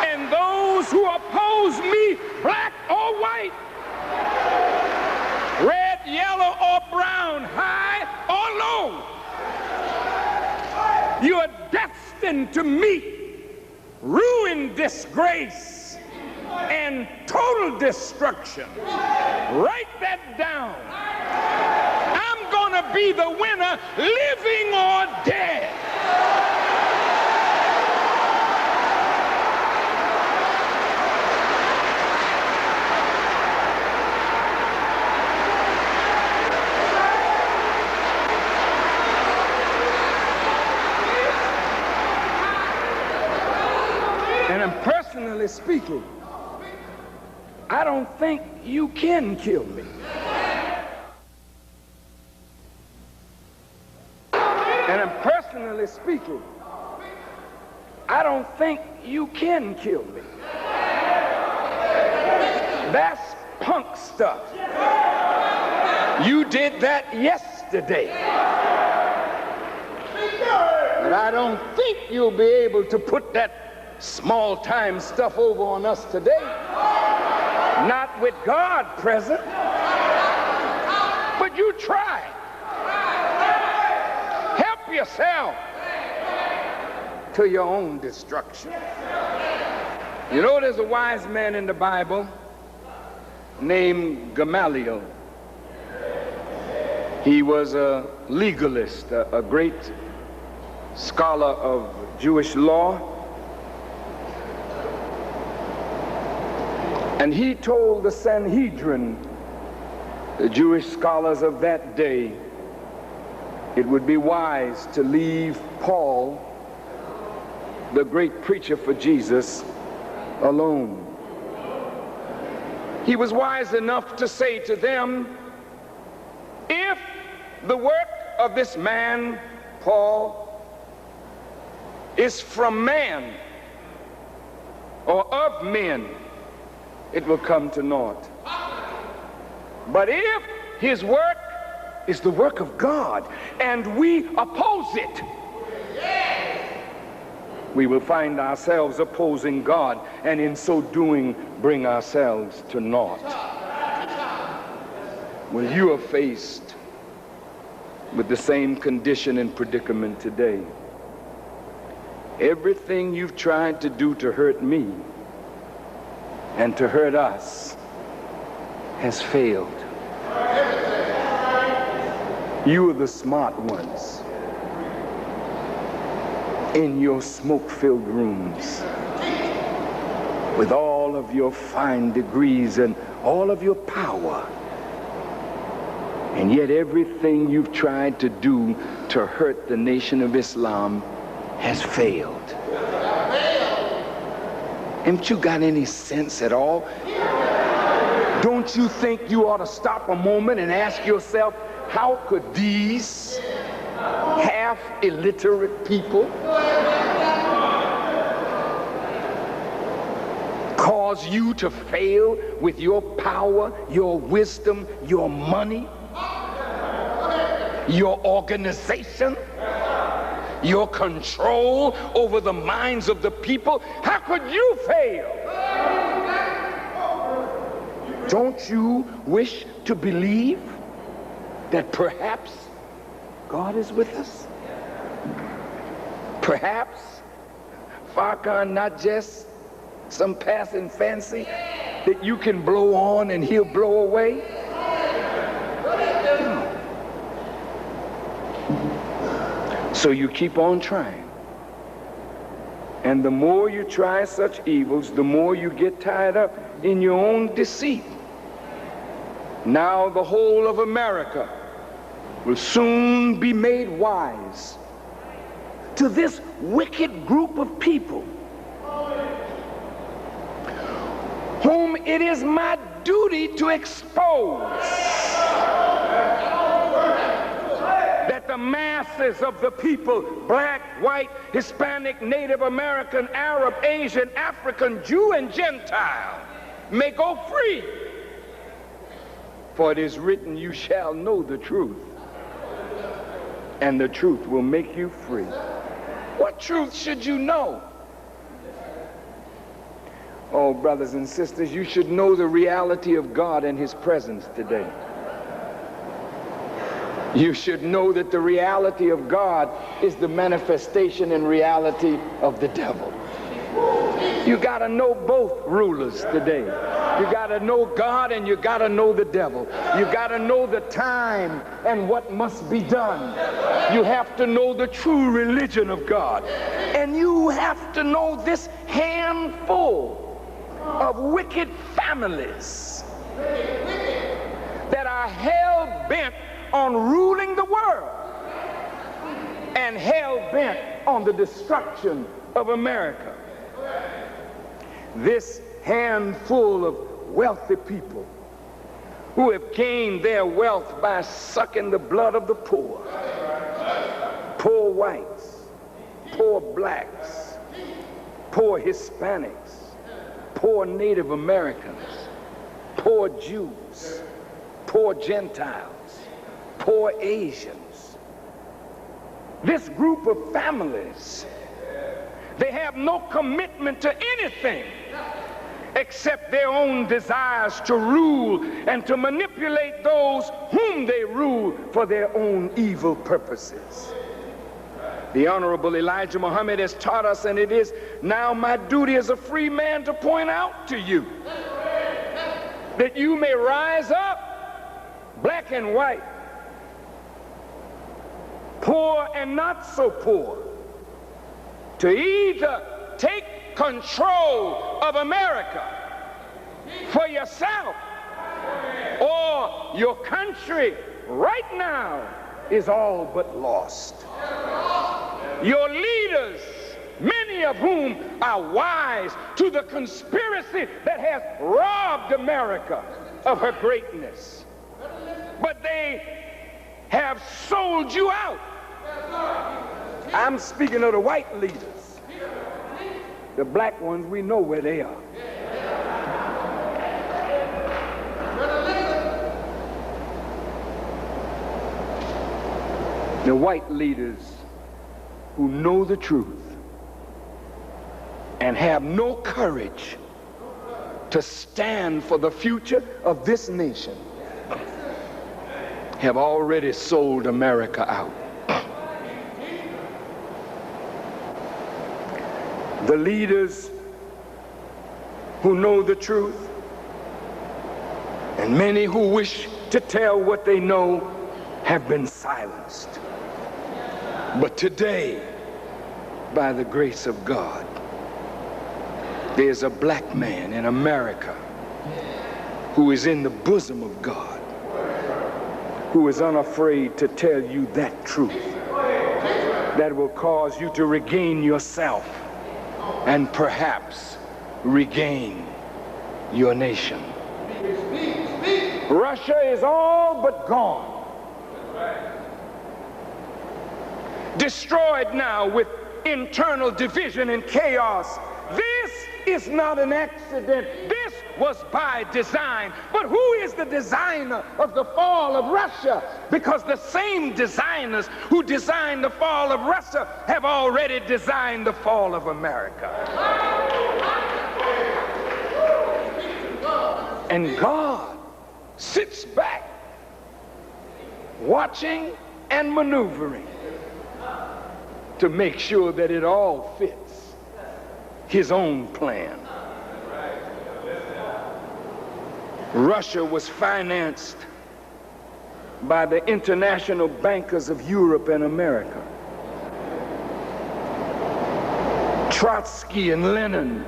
And those who oppose me, black or white, red, yellow, or brown, high or low, you are destined to meet ruin, disgrace, and total destruction. Write that down. I'm gonna be the winner, living or dead. And personally speaking, I don't think you can kill me. And personally speaking, I don't think you can kill me. That's punk stuff. You did that yesterday. But I don't think you'll be able to put that small-time stuff over on us today. Not with God present. But you try. Help yourself to your own destruction. You know, there's a wise man in the Bible named Gamaliel. He was a legalist, a great scholar of Jewish law. And he told the Sanhedrin, the Jewish scholars of that day, it would be wise to leave Paul, the great preacher for Jesus, alone. He was wise enough to say to them, if the work of this man, Paul, is from man or of men, it will come to naught. But if his work is the work of God and we oppose it, we will find ourselves opposing God, and in so doing bring ourselves to naught. Well, you are faced with the same condition and predicament today. Everything you've tried to do to hurt me and to hurt us has failed. You are the smart ones in your smoke-filled rooms with all of your fine degrees and all of your power. And yet everything you've tried to do to hurt the Nation of Islam has failed. Haven't you got any sense at all? Don't you think you ought to stop a moment and ask yourself, how could these half-illiterate people cause you to fail with your power, your wisdom, your money, your organization, your control over the minds of the people? How could you fail? Don't you wish to believe that perhaps God is with us? Perhaps Farrakhan not just some passing fancy that you can blow on and he'll blow away? So you keep on trying. And the more you try such evils, the more you get tied up in your own deceit. Now the whole of America will soon be made wise to this wicked group of people whom it is my duty to expose. That the masses of the people, black, white, Hispanic, Native American, Arab, Asian, African, Jew, and Gentile, may go free. For it is written, you shall know the truth, and the truth will make you free. What truth should you know? Oh, brothers and sisters, you should know the reality of God and his presence today. You should know that the reality of God is the manifestation and reality of the devil. You got to know both rulers today. You got to know God and you got to know the devil. You got to know the time and what must be done. You have to know the true religion of God. And you have to know this handful of wicked families that are hell-bent on ruling the world and hell-bent on the destruction of America. This handful of wealthy people who have gained their wealth by sucking the blood of the poor, poor whites, poor blacks, poor Hispanics, poor Native Americans, poor Jews, poor Gentiles, poor Asians. This group of families, they have no commitment to anything except their own desires to rule and to manipulate those whom they rule for their own evil purposes. The Honorable Elijah Muhammad has taught us, and it is now my duty as a free man to point out to you that you may rise up, black and white, poor and not so poor, to either take control of America for yourself, or your country right now is all but lost. Your leaders, many of whom are wise to the conspiracy that has robbed America of her greatness, but they have sold you out. I'm speaking of the white leaders. The black ones, we know where they are. The white leaders who know the truth and have no courage to stand for the future of this nation. have already sold America out. The leaders who know the truth, and many who wish to tell what they know, have been silenced. But today, by the grace of God, there's a black man in America who is in the bosom of God, who is unafraid to tell you that truth that will cause you to regain yourself and perhaps regain your nation. Russia is all but gone. Destroyed now with internal division and chaos. This is not an accident. This was by design. But who is the designer of the fall of Russia? Because the same designers who designed the fall of Russia have already designed the fall of America. And God sits back, watching and maneuvering to make sure that it all fits his own plan. Russia was financed by the international bankers of Europe and America. Trotsky and Lenin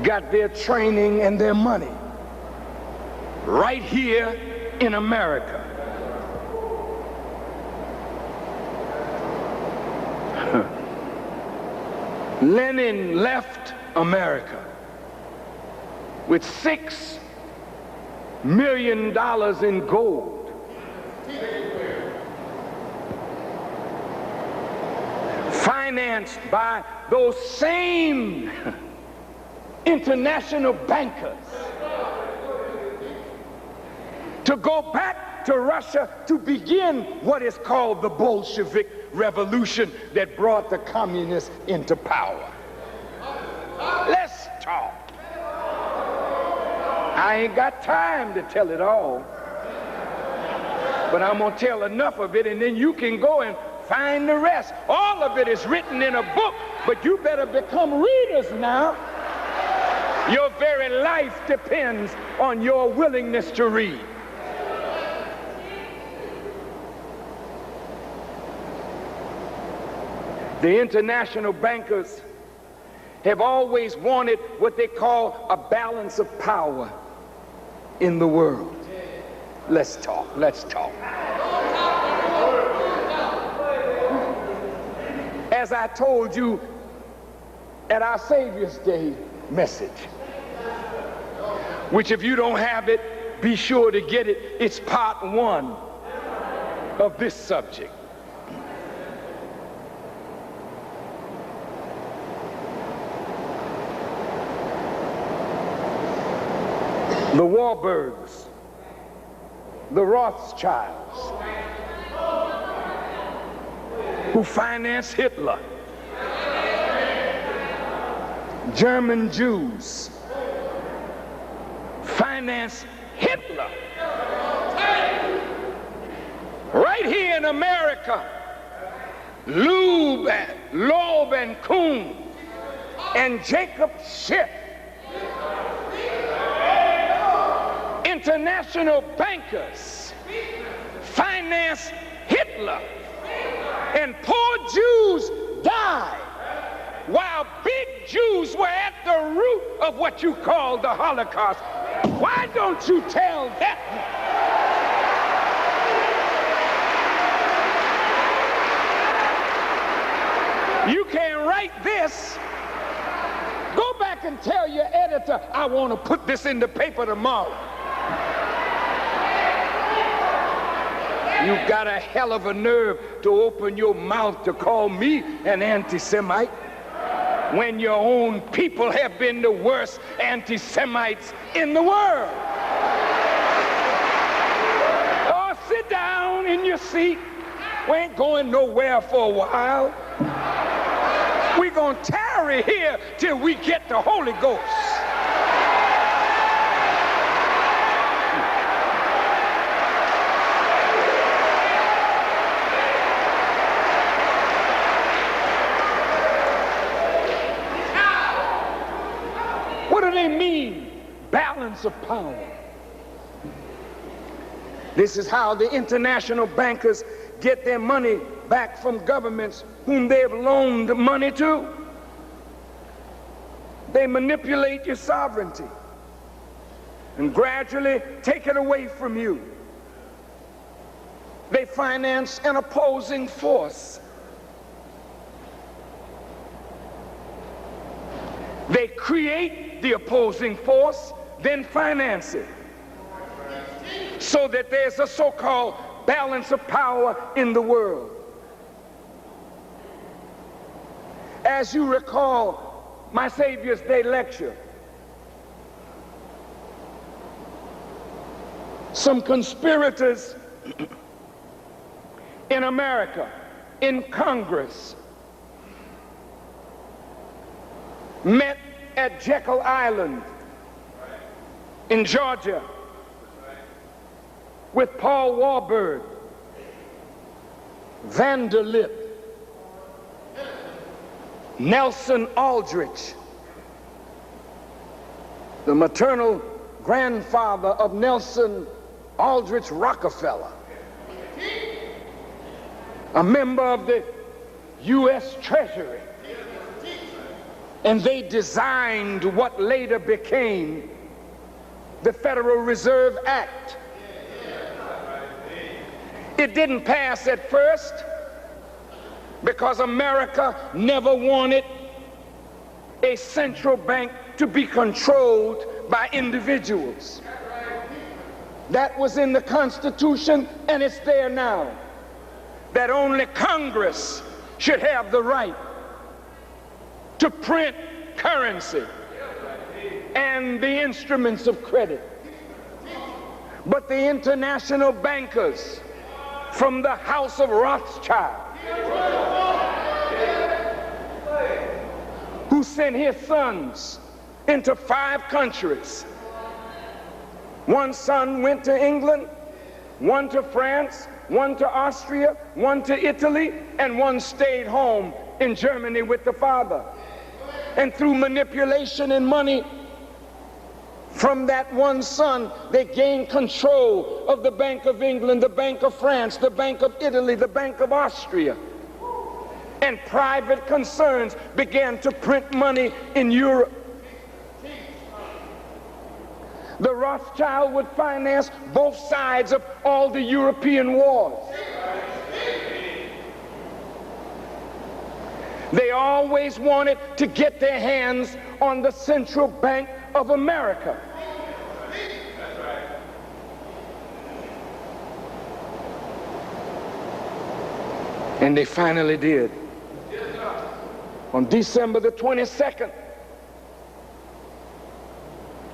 got their training and their money right here in America. Lenin left America with $6 million in gold. Financed by those same international bankers to go back to Russia to begin what is called the Bolshevik Revolution that brought the communists into power. Let's talk. I ain't got time to tell it all, but I'm gonna tell enough of it, and then you can go and find the rest. All of it is written in a book, but you better become readers now. Your very life depends on your willingness to read. The international bankers have always wanted what they call a balance of power in the world. Let's talk, let's talk. As I told you at our Savior's Day message, which if you don't have it, be sure to get it. It's part 1 of this subject. The Warburgs, the Rothschilds, who financed Hitler, German Jews financed Hitler. Right here in America, Loeb and Kuhn and Jacob Schiff, international bankers, financed Hitler, and poor Jews died while big Jews were at the root of what you call the Holocaust. Why don't you tell that? You can write this. Go back and tell your editor, I want to put this in the paper tomorrow. You've got a hell of a nerve to open your mouth to call me an anti-Semite when your own people have been the worst anti-Semites in the world. Oh, sit down in your seat. We ain't going nowhere for a while. We're going to tarry here till we get the Holy Ghost. balance of power. This is how the international bankers get their money back from governments whom they have loaned money to. They manipulate your sovereignty and gradually take it away from you. They finance an opposing force. They create the opposing force, then finance it, so that there's a so-called balance of power in the world. As you recall my Savior's Day lecture, some conspirators in America, in Congress, met at Jekyll Island in Georgia with Paul Warburg, Vanderlip, Nelson Aldrich, the maternal grandfather of Nelson Aldrich Rockefeller, a member of the U.S. Treasury. And they designed what later became the Federal Reserve Act. It didn't pass at first because America never wanted a central bank to be controlled by individuals. That was in the Constitution, and it's there now, that only Congress should have the right to print currency and the instruments of credit. But the international bankers from the House of Rothschild, who sent his sons into 5 countries. One son went to England, one to France, one to Austria, one to Italy, and one stayed home in Germany with the father. And through manipulation and money from that one son, they gained control of the Bank of England, the Bank of France, the Bank of Italy, the Bank of Austria. And private concerns began to print money in Europe. The Rothschild would finance both sides of all the European wars. They always wanted to get their hands on the Central Bank of America. And they finally did. On December the 22nd,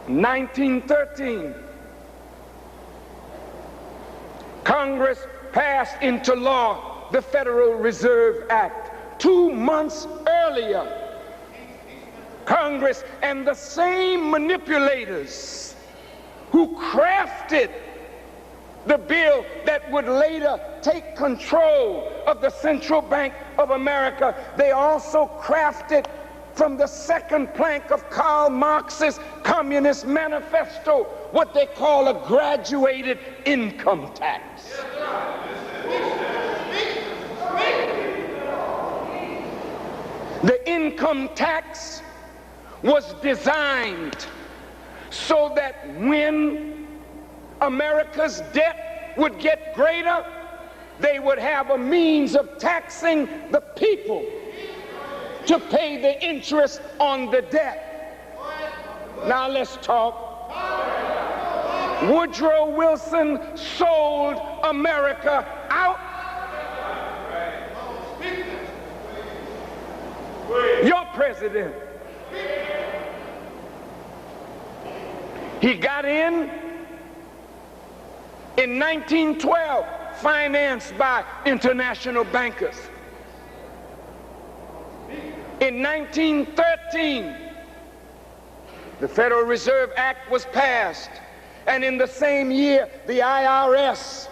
1913, Congress passed into law the Federal Reserve Act. 2 months earlier, Congress and the same manipulators who crafted the bill that would later take control of the Central Bank of America, they also crafted from the second plank of Karl Marx's Communist Manifesto what they call a graduated income tax. The income tax was designed so that when America's debt would get greater, they would have a means of taxing the people to pay the interest on the debt. Now let's talk. Woodrow Wilson sold America out. Your president. He got in 1912, financed by international bankers. In 1913, the Federal Reserve Act was passed, and in the same year, the IRS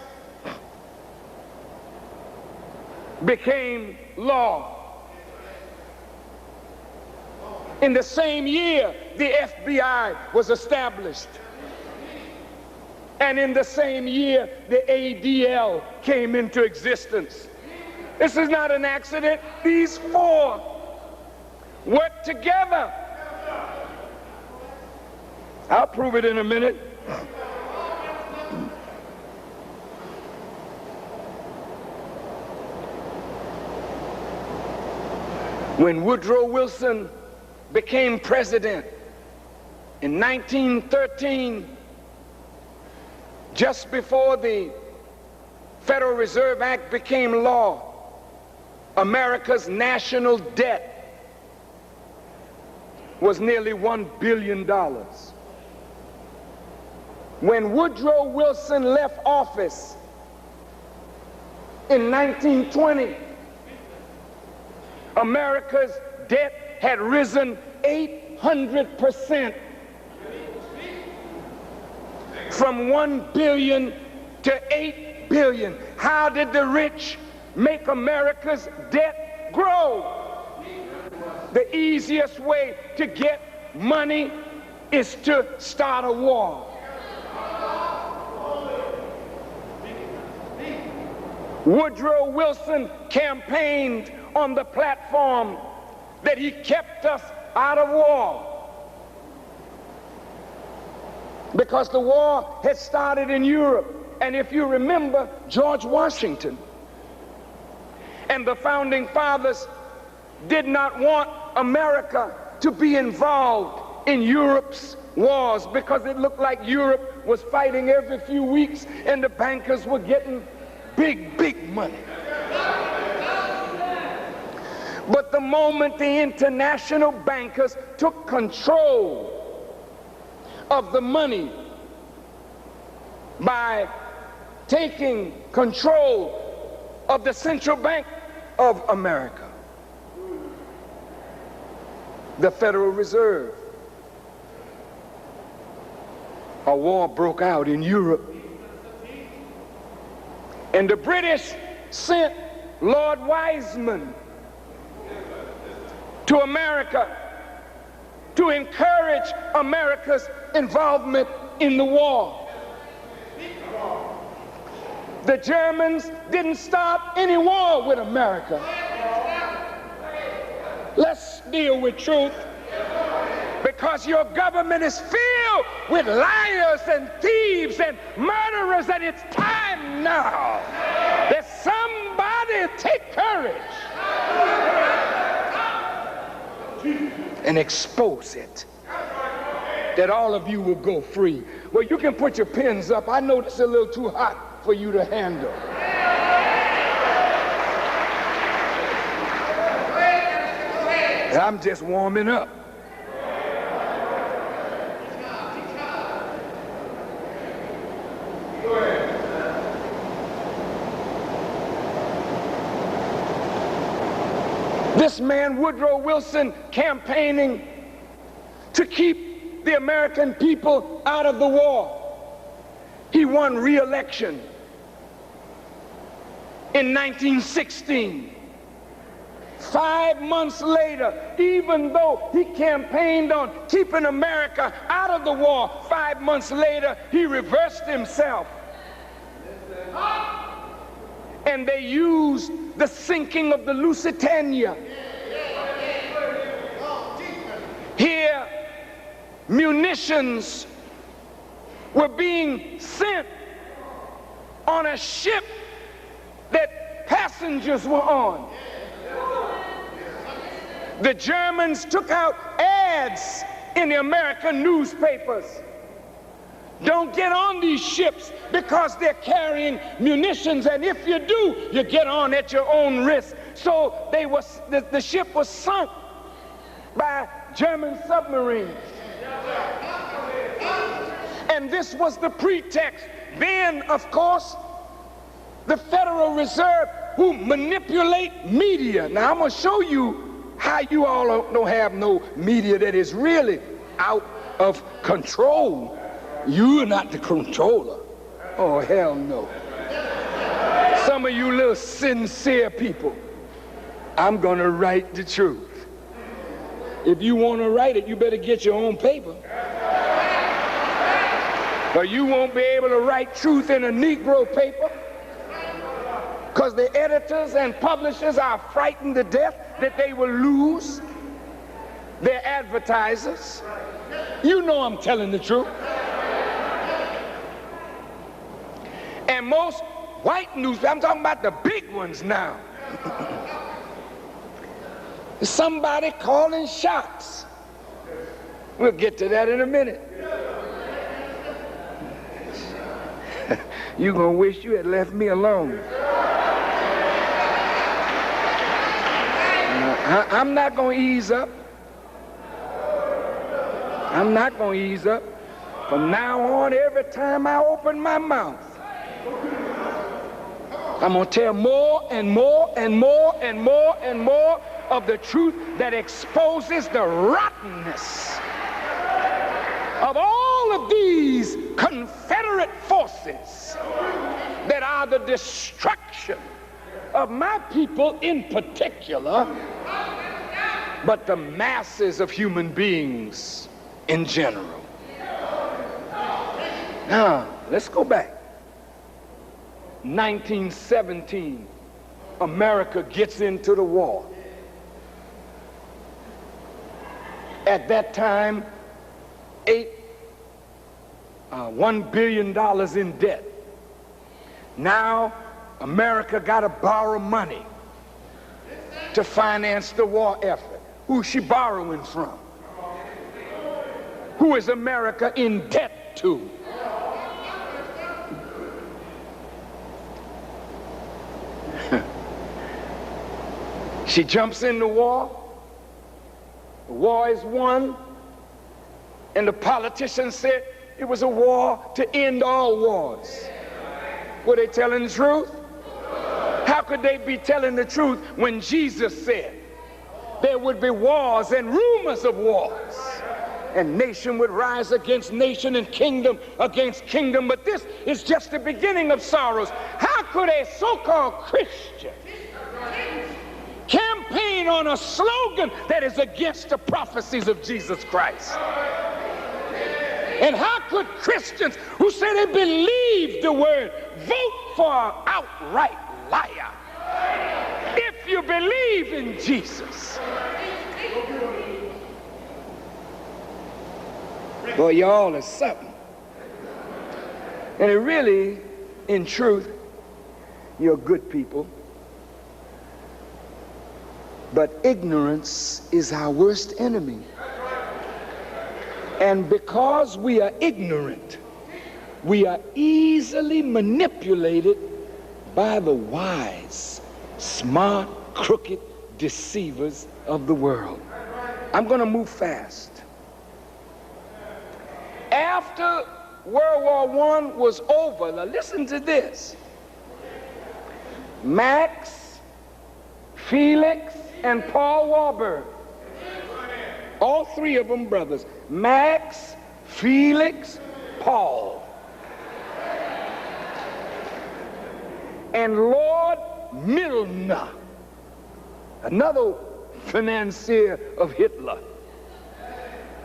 became law. In the same year, the FBI was established. And in the same year, the ADL came into existence. This is not an accident. These four work together. I'll prove it in a minute. When Woodrow Wilson became president in 1913, just before the Federal Reserve Act became law, America's national debt was nearly $1 billion. When Woodrow Wilson left office in 1920, America's debt had risen 800%, from 1 billion to 8 billion. How did the rich make America's debt grow? The easiest way to get money is to start a war. Woodrow Wilson campaigned on the platform that he kept us out of war, because the war had started in Europe. And if you remember, George Washington and the founding fathers did not want America to be involved in Europe's wars, because it looked like Europe was fighting every few weeks and the bankers were getting big money. But the moment the international bankers took control of the money by taking control of the Central Bank of America, the Federal Reserve, a war broke out in Europe. And the British sent Lord Wiseman to America to encourage America's involvement in the war. The Germans didn't start any war with America. Let's deal with truth, because your government is filled with liars and thieves and murderers, and it's time now that somebody take courage and expose it, that all of you will go free. Well, you can put your pens up. I know this is a little too hot for you to handle. I'm just warming up. This man, Woodrow Wilson, campaigning to keep the American people out of the war. He won re-election in 1916. 5 months later, even though he campaigned on keeping America out of the war, 5 months later, he reversed himself. And they used the sinking of the Lusitania. Here, munitions were being sent on a ship that passengers were on. The Germans took out ads in the American newspapers. Don't get on these ships because they're carrying munitions, and if you do, you get on at your own risk. So the ship was sunk by German submarines. And this was the pretext. Then, of course, the Federal Reserve, who manipulate media. Now, I'm going to show you how you all don't have no media that is really out of control. You're not the controller. Oh, hell no. Some of you little sincere people, I'm going to write the truth. If you want to write it, you better get your own paper. Or you won't be able to write truth in a Negro paper because the editors and publishers are frightened to death that they will lose their advertisers. You know I'm telling the truth. And most white newspapers, I'm talking about the big ones now. Somebody calling shots. We'll get to that in a minute. You're going to wish you had left me alone. I'm not going to ease up. I'm not going to ease up. From now on, every time I open my mouth, I'm going to tell more and more and more and more and more of the truth that exposes the rottenness of all of these Confederate forces that are the destruction of my people in particular, but the masses of human beings in general. Now, let's go back. 1917, America gets into the war. At that time, $1 billion in debt. Now, America got to borrow money to finance the war effort. Who's she borrowing from? Who is America in debt to? She jumps in the war. The war is won. And the politicians said it was a war to end all wars. Were they telling the truth? How could they be telling the truth when Jesus said there would be wars and rumors of wars, and nation would rise against nation and kingdom against kingdom? But this is just the beginning of sorrows. How could a so-called Christian campaign on a slogan that is against the prophecies of Jesus Christ? And how could Christians who say they believe the word vote for an outright liar? If you believe in Jesus. Boy, y'all are something. And it really, in truth, you're good people. But ignorance is our worst enemy. And because we are ignorant, we are easily manipulated by the wise, smart, crooked deceivers of the world. I'm going to move fast. After World War I was over, now listen to this. Max, Felix, and Paul Warburg, all three of them brothers, Max, Felix, Paul, and Lord Milner, another financier of Hitler.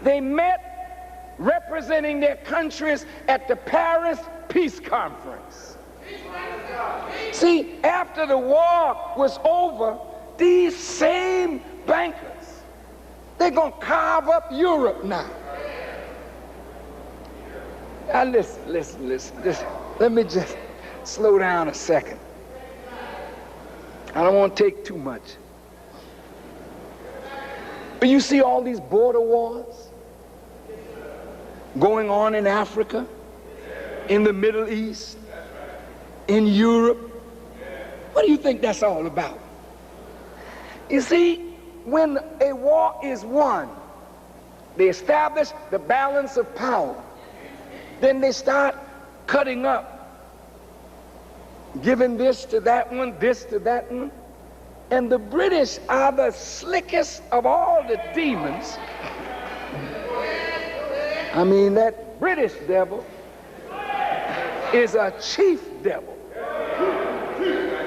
They met representing their countries at the Paris Peace Conference. See, after the war was over, these same bankers, they're going to carve up Europe now. Now listen. Let me just slow down a second. I don't want to take too much. But you see all these border wars going on in Africa, in the Middle East, in Europe. What do you think that's all about? You see, when a war is won, they establish the balance of power. Then they start cutting up, giving this to that one, this to that one. And the British are the slickest of all the demons. I mean, that British devil is a chief devil.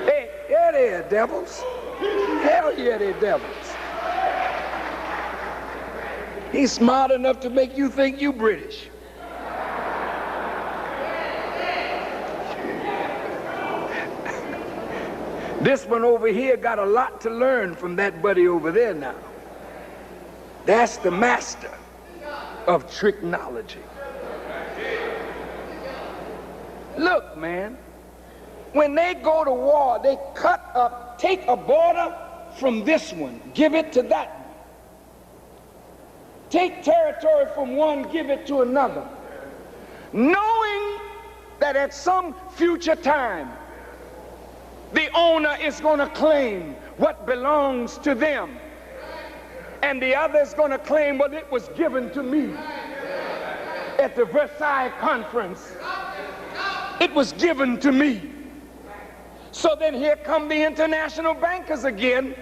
Hey, yeah, they're devils. Hell yeah, they're devils. He's smart enough to make you think you British. This one over here got a lot to learn from that buddy over there now. That's the master of tricknology. Look, man, when they go to war, they take a border from this one, give it to that one. Take territory from one, give it to another, knowing that at some future time, the owner is going to claim what belongs to them, and the other is going to claim what it was given to me. At the Versailles Conference, it was given to me. So then here come the international bankers again,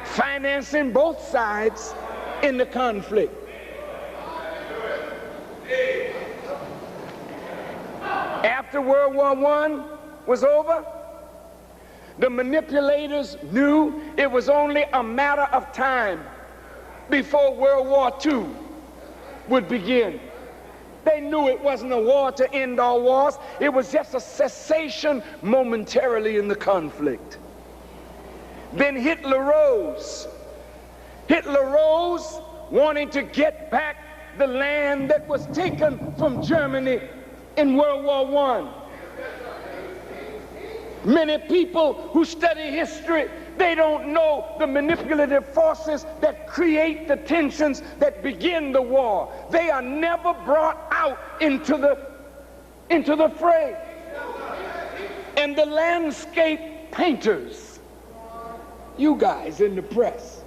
financing both sides in the conflict. After World War I was over, the manipulators knew it was only a matter of time before World War II would begin. They knew it wasn't a war to end all wars. It was just a cessation momentarily in the conflict. Then Hitler rose. Hitler rose wanting to get back the land that was taken from Germany in World War I. Many people who study history, they don't know the manipulative forces that create the tensions that begin the war. They are never brought out into the fray. And the landscape painters, you guys in the press,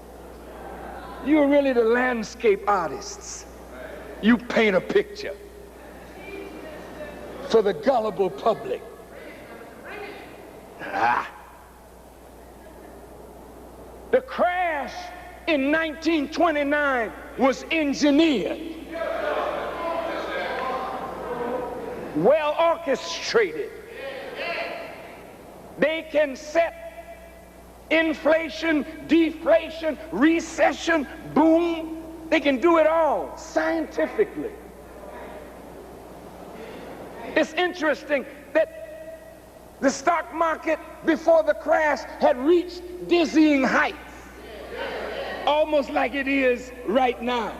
you're really the landscape artists. You paint a picture for the gullible public. The crash in 1929 was engineered, well orchestrated. They can set inflation, deflation, recession, boom. They can do it all scientifically. It's interesting that the stock market before the crash had reached dizzying heights, almost like it is right now.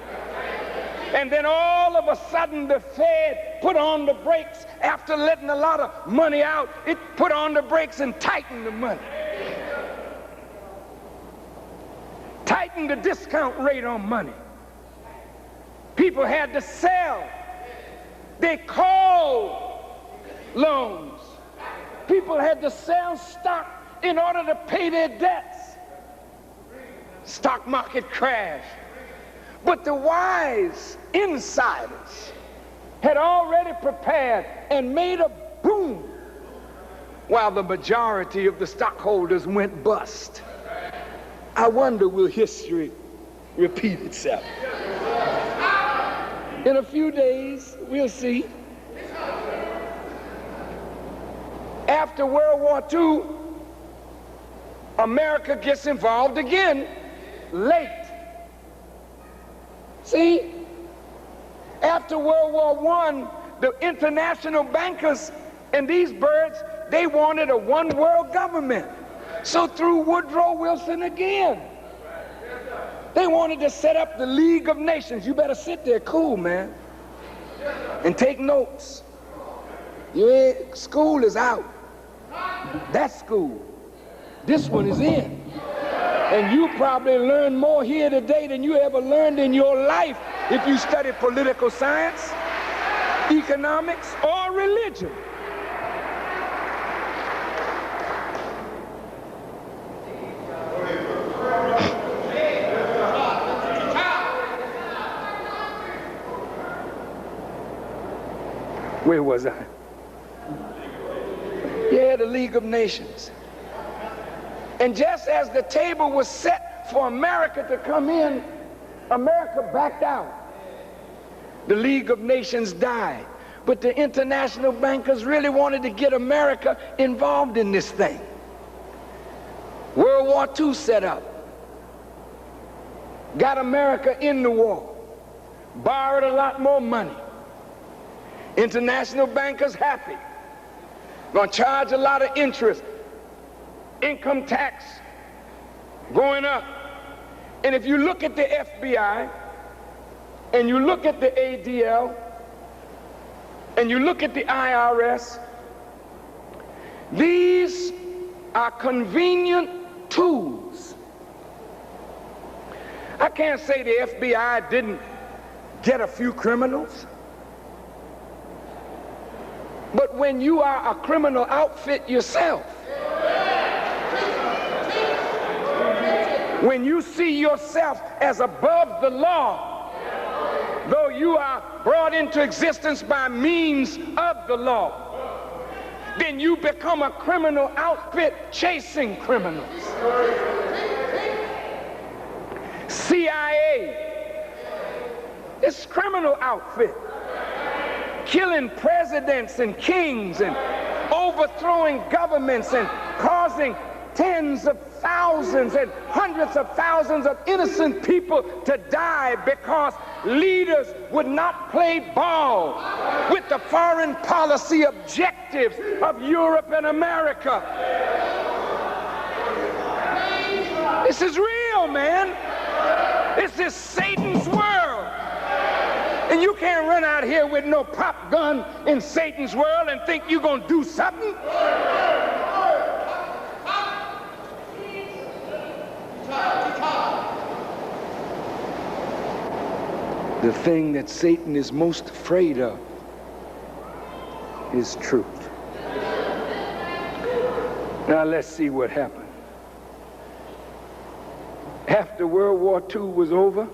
And then all of a sudden the Fed put on the brakes after letting a lot of money out. It put on the brakes and tightened the money. Tightened the discount rate on money. People had to sell. They called loans. People had to sell stock in order to pay their debts. Stock market crashed. But the wise insiders had already prepared and made a boom while the majority of the stockholders went bust. I wonder, will history repeat itself? In a few days, we'll see. After World War II, America gets involved again, late. See, after World War I, the international bankers and these birds, they wanted a one world government. So through Woodrow Wilson again, they wanted to set up the League of Nations. You better sit there cool, man, and take notes. School is out. That's school. This one is in. And you probably learn more here today than you ever learned in your life if you study political science, economics, or religion. Where was I? Yeah, the League of Nations. And just as the table was set for America to come in, America backed out. The League of Nations died. But the international bankers really wanted to get America involved in this thing. World War II set up. Got America in the war. Borrowed a lot more money. International bankers happy. Gonna charge a lot of interest. income tax going up. And if you look at the FBI, and you look at the ADL, and you look at the IRS, these are convenient tools. I can't say the FBI didn't get a few criminals, but when you are a criminal outfit yourself, when you see yourself as above the law, though you are brought into existence by means of the law, then you become a criminal outfit chasing criminals. CIA, this criminal outfit, killing presidents and kings and overthrowing governments and causing tens of thousands and hundreds of thousands of innocent people to die because leaders would not play ball with the foreign policy objectives of Europe and America. This is real, man. This is Satan's world. And you can't run out here with no pop gun in Satan's world and think you're going to do something. The thing that Satan is most afraid of is truth. Now let's see what happened. After World War II was over,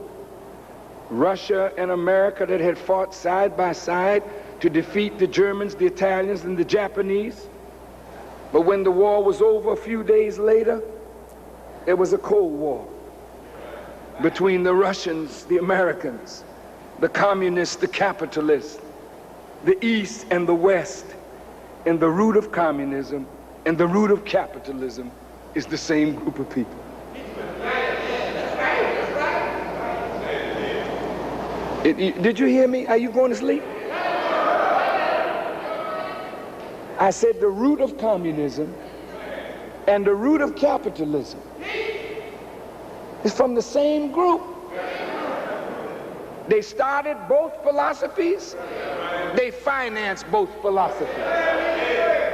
Russia and America that had fought side by side to defeat the Germans, the Italians, and the Japanese. But when the war was over a few days later, there was a Cold War between the Russians, the Americans, the communists, the capitalists, the East and the West. And the root of communism and the root of capitalism is the same group of people. Did you hear me? Are you going to sleep? I said the root of communism and the root of capitalism is from the same group. They started both philosophies. They financed both philosophies.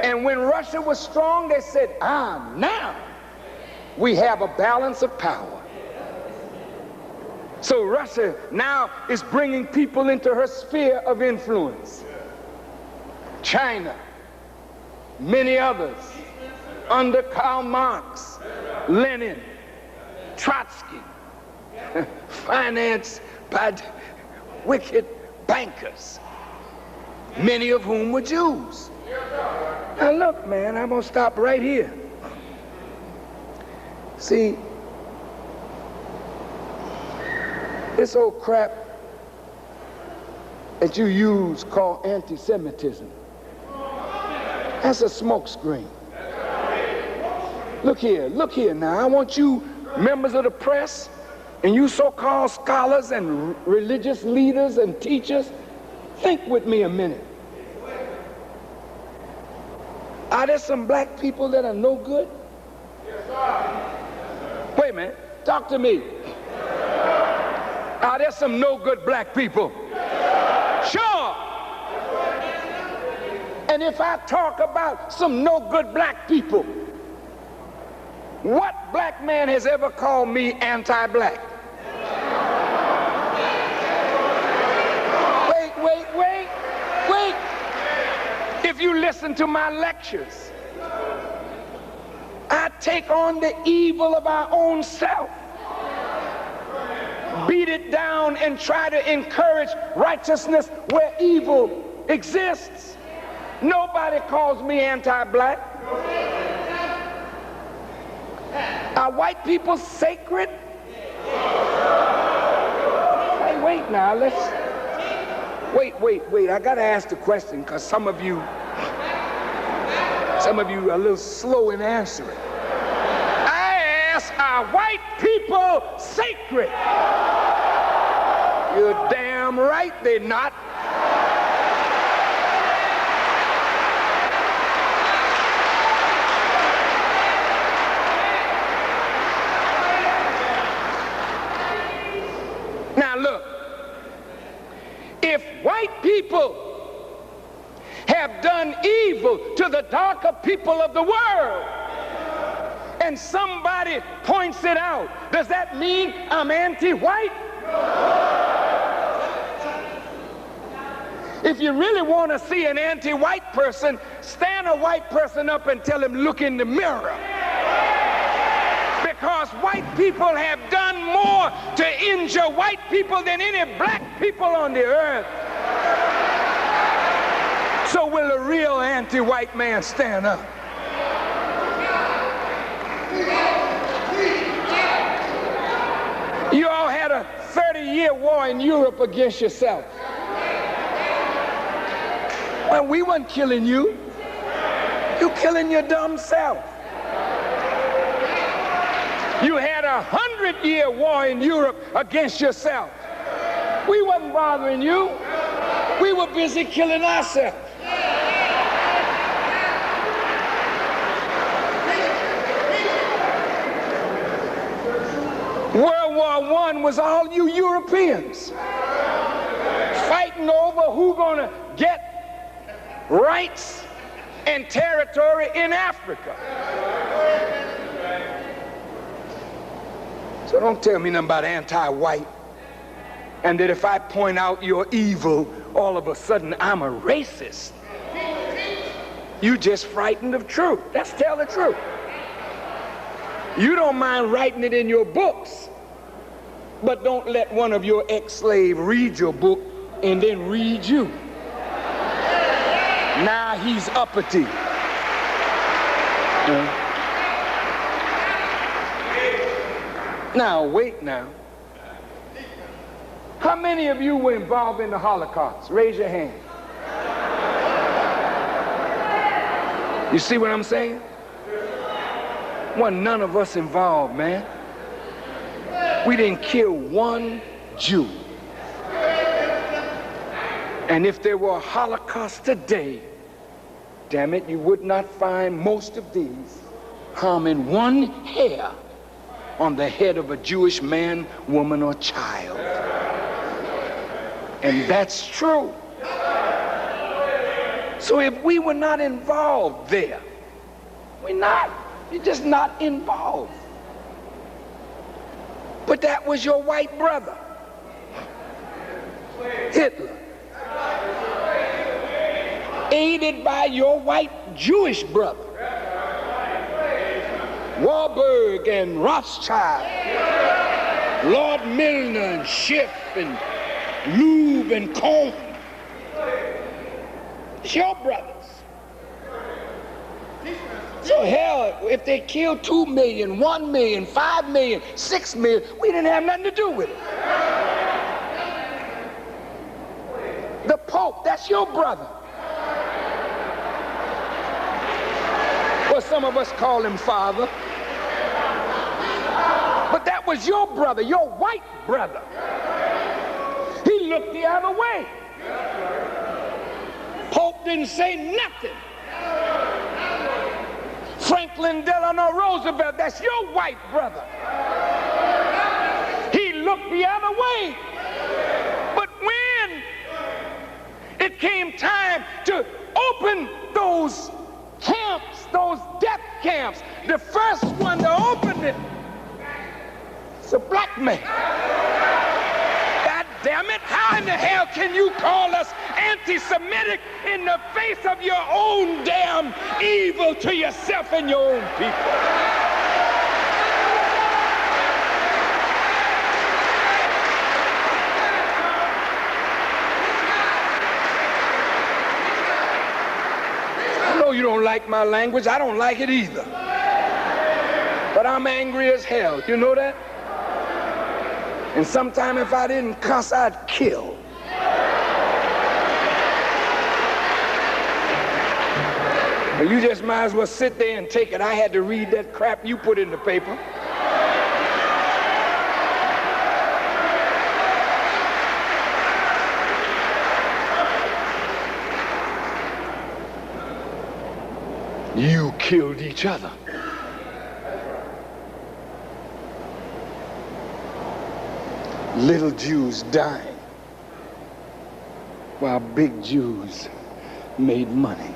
And when Russia was strong, they said, now we have a balance of power. So Russia now is bringing people into her sphere of influence. China, many others, under Karl Marx, Lenin, Trotsky, financed by wicked bankers, many of whom were Jews. Now look, man, I'm going to stop right here. See, this old crap that you use called anti-Semitism, that's a smokescreen. Look here now. I want you members of the press and you so-called scholars and religious leaders and teachers, think with me a minute. Are there some black people that are no good? Wait a minute, talk to me. Are there some no good black people? Sure. And if I talk about some no good black people, what black man has ever called me anti-black? Wait. If you listen to my lectures, I take on the evil of our own self, beat it down, and try to encourage righteousness where evil exists. Nobody calls me anti-black. Are white people sacred? Hey, wait now, wait, I gotta ask the question because some of you are a little slow in answering. I ask, are white people sacred? You're damn right they're not. evil to the darker people of the world. And somebody points it out. Does that mean I'm anti-white? If you really want to see an anti-white person, stand a white person up and tell him, look in the mirror. Because white people have done more to injure white people than any black people on the earth. So will a real anti-white man stand up? You all had a 30-year war in Europe against yourself. Well, we weren't killing you. You're killing your dumb self. You had a 100-year war in Europe against yourself. We wasn't bothering you. We were busy killing ourselves. World War I was all you Europeans fighting over who's gonna get rights and territory in Africa. So don't tell me nothing about anti-white and that if I point out your evil, all of a sudden I'm a racist. You just frightened of truth. Let's tell the truth. You don't mind writing it in your books, but don't let one of your ex-slaves read your book and then read you. Now he's uppity. Now, wait now. How many of you were involved in the Holocaust? Raise your hand. You see what I'm saying? Wasn't none of us involved, man. We didn't kill one Jew. And if there were a Holocaust today, damn it, you would not find most of these harming one hair on the head of a Jewish man, woman, or child. And that's true. So if we were not involved there, we're not. You're just not involved. But that was your white brother, Hitler, aided by your white Jewish brother, Warburg and Rothschild, Lord Milner and Schiff and Loeb and Cohn. It's your brothers. So hell, if they killed 2 million, 1 million, 5 million, 6 million, we didn't have nothing to do with it. The Pope, that's your brother. Well, some of us call him father. But that was your brother, your white brother. He looked the other way. Pope didn't say nothing. Franklin Delano Roosevelt, that's your white brother. He looked the other way. But when it came time to open those camps, those death camps, the first one to open it is a black man. God damn it, how in the hell can you call us anti-Semitic in the face of your own damn evil to yourself and your own people? I know you don't like my language. I don't like it either. But I'm angry as hell. You know that? And sometime if I didn't cuss, I'd kill. Well, you just might as well sit there and take it. I had to read that crap you put in the paper. You killed each other. Little Jews dying while big Jews made money.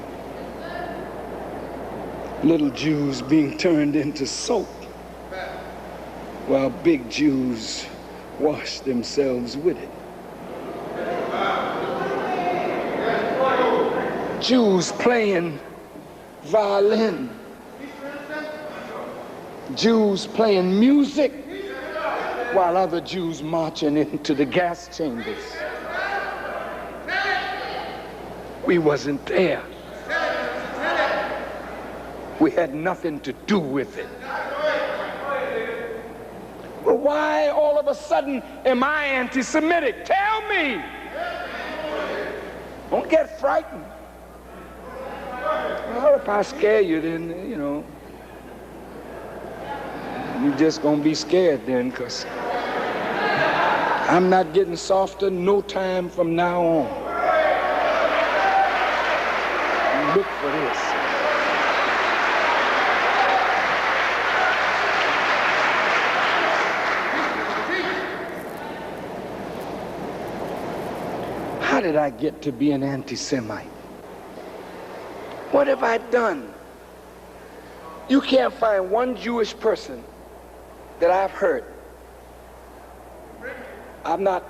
little Jews being turned into soap, while big Jews wash themselves with it. Jews playing violin, Jews playing music, while other Jews marching into the gas chambers. We wasn't there. We had nothing to do with it. Well, why all of a sudden am I anti-Semitic? Tell me. Don't get frightened. Well, if I scare you, then, you know, you're just going to be scared then, because I'm not getting softer no time from now on. Look for this. How did I get to be an anti-Semite? What have I done? You can't find one Jewish person that I've hurt. I've not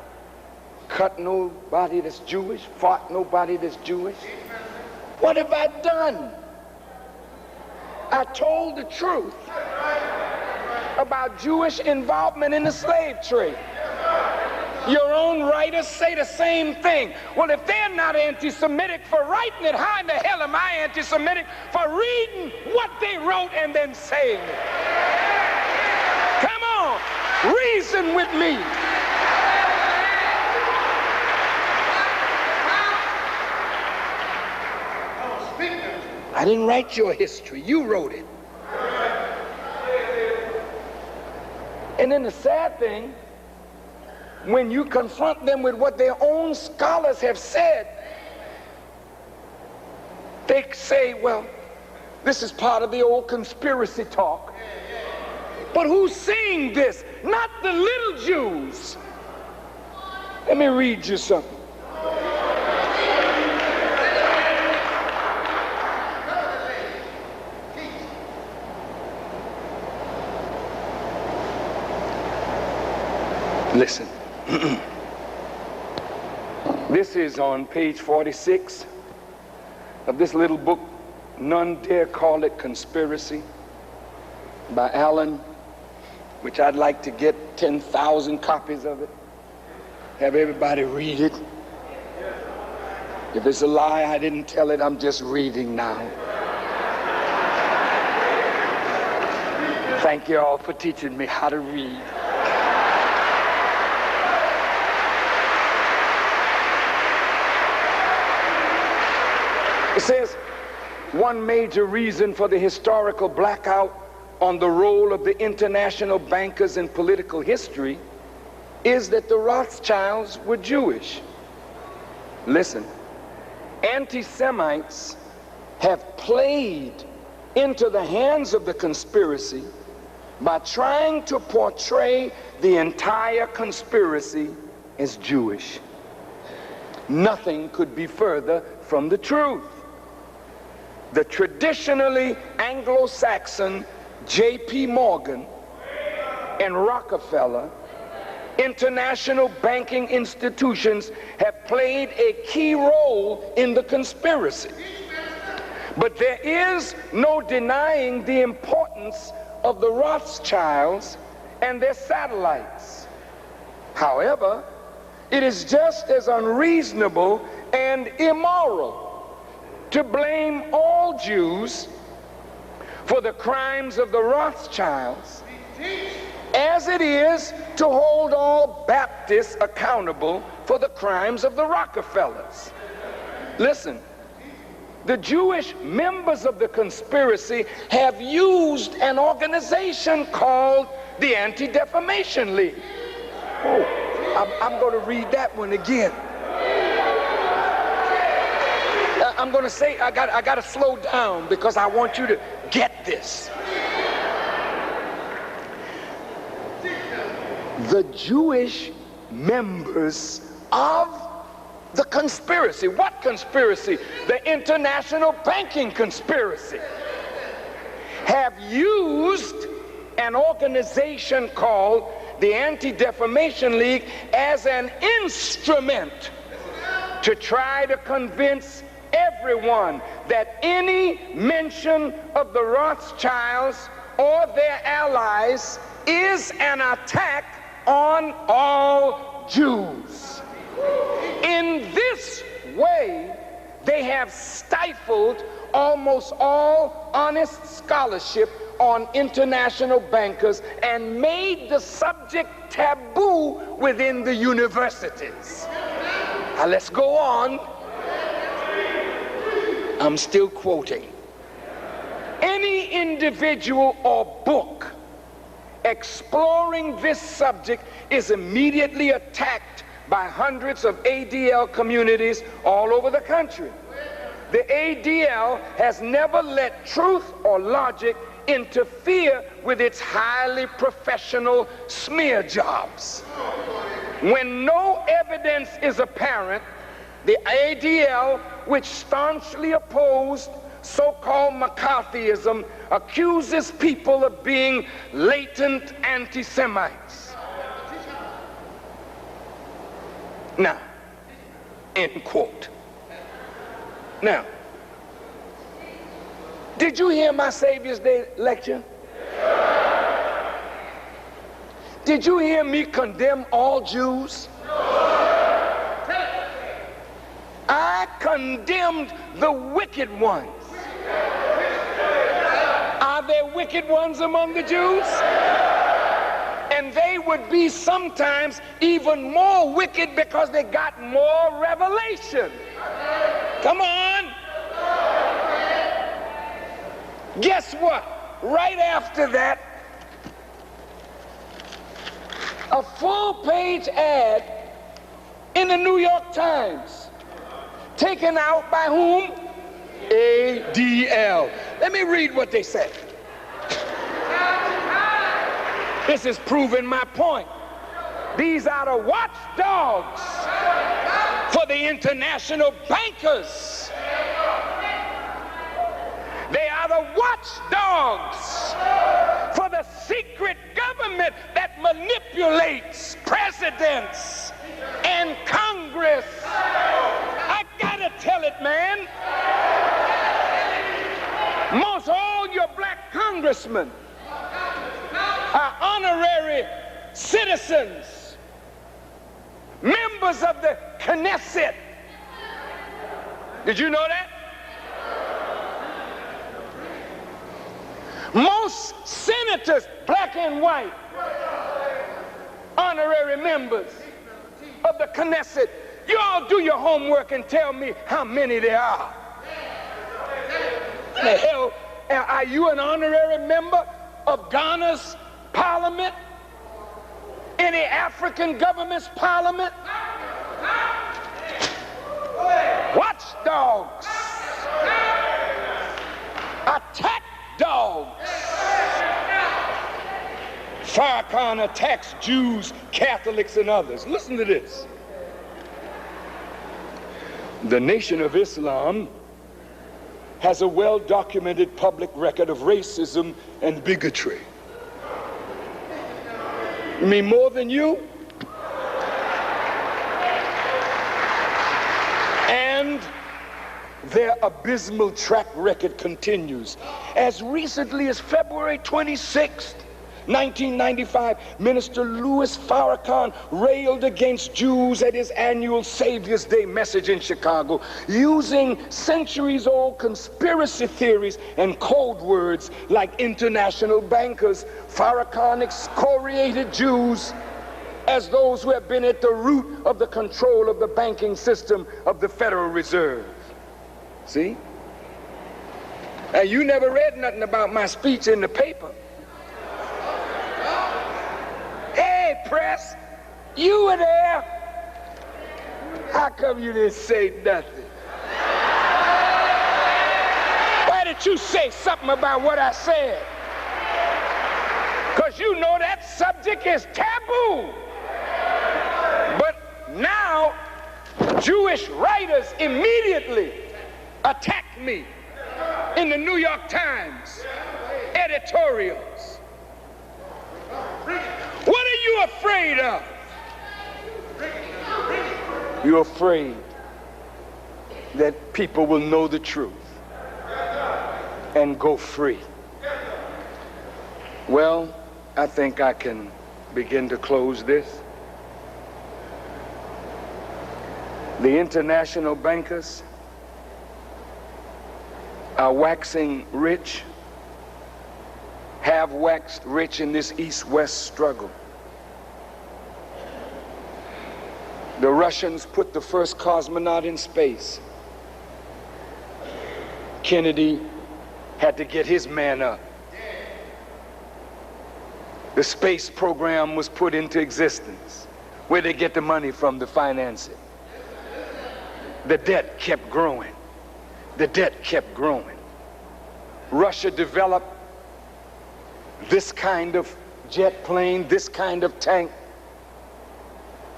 cut nobody that's Jewish, fought nobody that's Jewish. What have I done? I told the truth about Jewish involvement in the slave trade. Your own writers say the same thing. Well, if they're not anti-Semitic for writing it, how in the hell am I anti-Semitic for reading what they wrote and then saying it? Come on, reason with me. I didn't write your history, you wrote it. And then the sad thing, when you confront them with what their own scholars have said, they say, well, this is part of the old conspiracy talk. But who's saying this? Not the little Jews. Let me read you something. Listen. This is on page 46 of this little book, None Dare Call It Conspiracy, by Allen, which I'd like to get 10,000 copies of it, have everybody read it. If it's a lie, I didn't tell it, I'm just reading now. Thank you all for teaching me how to read. It says, one major reason for the historical blackout on the role of the international bankers in political history is that the Rothschilds were Jewish. Listen, anti-Semites have played into the hands of the conspiracy by trying to portray the entire conspiracy as Jewish. Nothing could be further from the truth. The traditionally Anglo-Saxon J.P. Morgan and Rockefeller international banking institutions have played a key role in the conspiracy. But there is no denying the importance of the Rothschilds and their satellites. However, it is just as unreasonable and immoral to blame all Jews for the crimes of the Rothschilds as it is to hold all Baptists accountable for the crimes of the Rockefellers. Listen, the Jewish members of the conspiracy have used an organization called the Anti-Defamation League. Oh, I'm going to read that one again. I'm going to say, I got to slow down because I want you to get this. The Jewish members of the conspiracy. What conspiracy? The international banking conspiracy. have used an organization called the Anti-Defamation League as an instrument to try to convince everyone that any mention of the Rothschilds or their allies is an attack on all Jews. In this way, they have stifled almost all honest scholarship on international bankers and made the subject taboo within the universities. Now let's go on. I'm still quoting. Any individual or book exploring this subject is immediately attacked by hundreds of ADL communities all over the country. The ADL has never let truth or logic interfere with its highly professional smear jobs. When no evidence is apparent, the ADL, which staunchly opposed so-called McCarthyism, accuses people of being latent anti-Semites. Now, end quote. Now, did you hear my Savior's Day lecture? Did you hear me condemn all Jews? I condemned the wicked ones. Are there wicked ones among the Jews? And they would be sometimes even more wicked because they got more revelation. Come on. Guess what? Right after that, a full-page ad in the New York Times, taken out by whom? ADL. Let me read what they said. This is proving my point. These are the watchdogs for the international bankers. They are the watchdogs for the secret government that manipulates presidents and Congress. I gotta tell it, man. Most all your black congressmen are honorary citizens, members of the Knesset. Did you know that? Most senators, black and white, honorary members of the Knesset. You all do your homework and tell me how many there are. The hell, are you an honorary member of Ghana's parliament? Any African government's parliament? Watchdogs. Attack dogs. Farrakhan attacks Jews, Catholics, and others. Listen to this. The Nation of Islam has a well-documented public record of racism and bigotry. You mean more than you? And their abysmal track record continues. As recently as February 26th, 1995, Minister Louis Farrakhan railed against Jews at his annual Savior's Day message in Chicago, using centuries-old conspiracy theories and code words like international bankers. Farrakhan excoriated Jews as those who have been at the root of the control of the banking system of the Federal Reserve. See? And you never read nothing about my speech in the paper. Hey, press, you were there. How come you didn't say nothing? Why did you say something about what I said? Because you know that subject is taboo. But now, Jewish writers immediately attack me in the New York Times. editorials. What are you afraid of? You're afraid that people will know the truth and go free. Well, I think I can begin to close this. The international bankers are waxing rich, have waxed rich in this East-West struggle. The Russians put the first cosmonaut in space. Kennedy had to get his man up. The space program was put into existence. Where they get the money from to finance it? The debt kept growing. The debt kept growing. Russia developed this kind of jet plane, this kind of tank.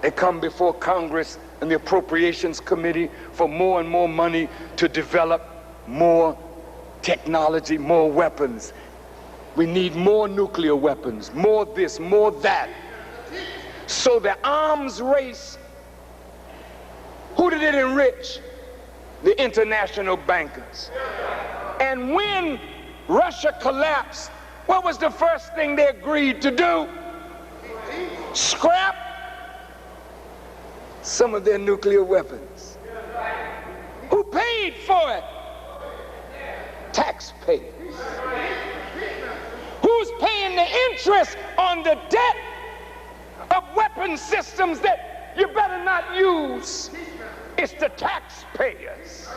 They come before Congress and the Appropriations Committee for more and more money to develop more technology, more weapons. We need more nuclear weapons, more this, more that. So the arms race, who did it enrich? The international bankers. And when Russia collapsed, what was the first thing they agreed to do? Scrap some of their nuclear weapons. Who paid for it? Taxpayers. Who's paying the interest on the debt of weapon systems that you better not use? It's the taxpayers.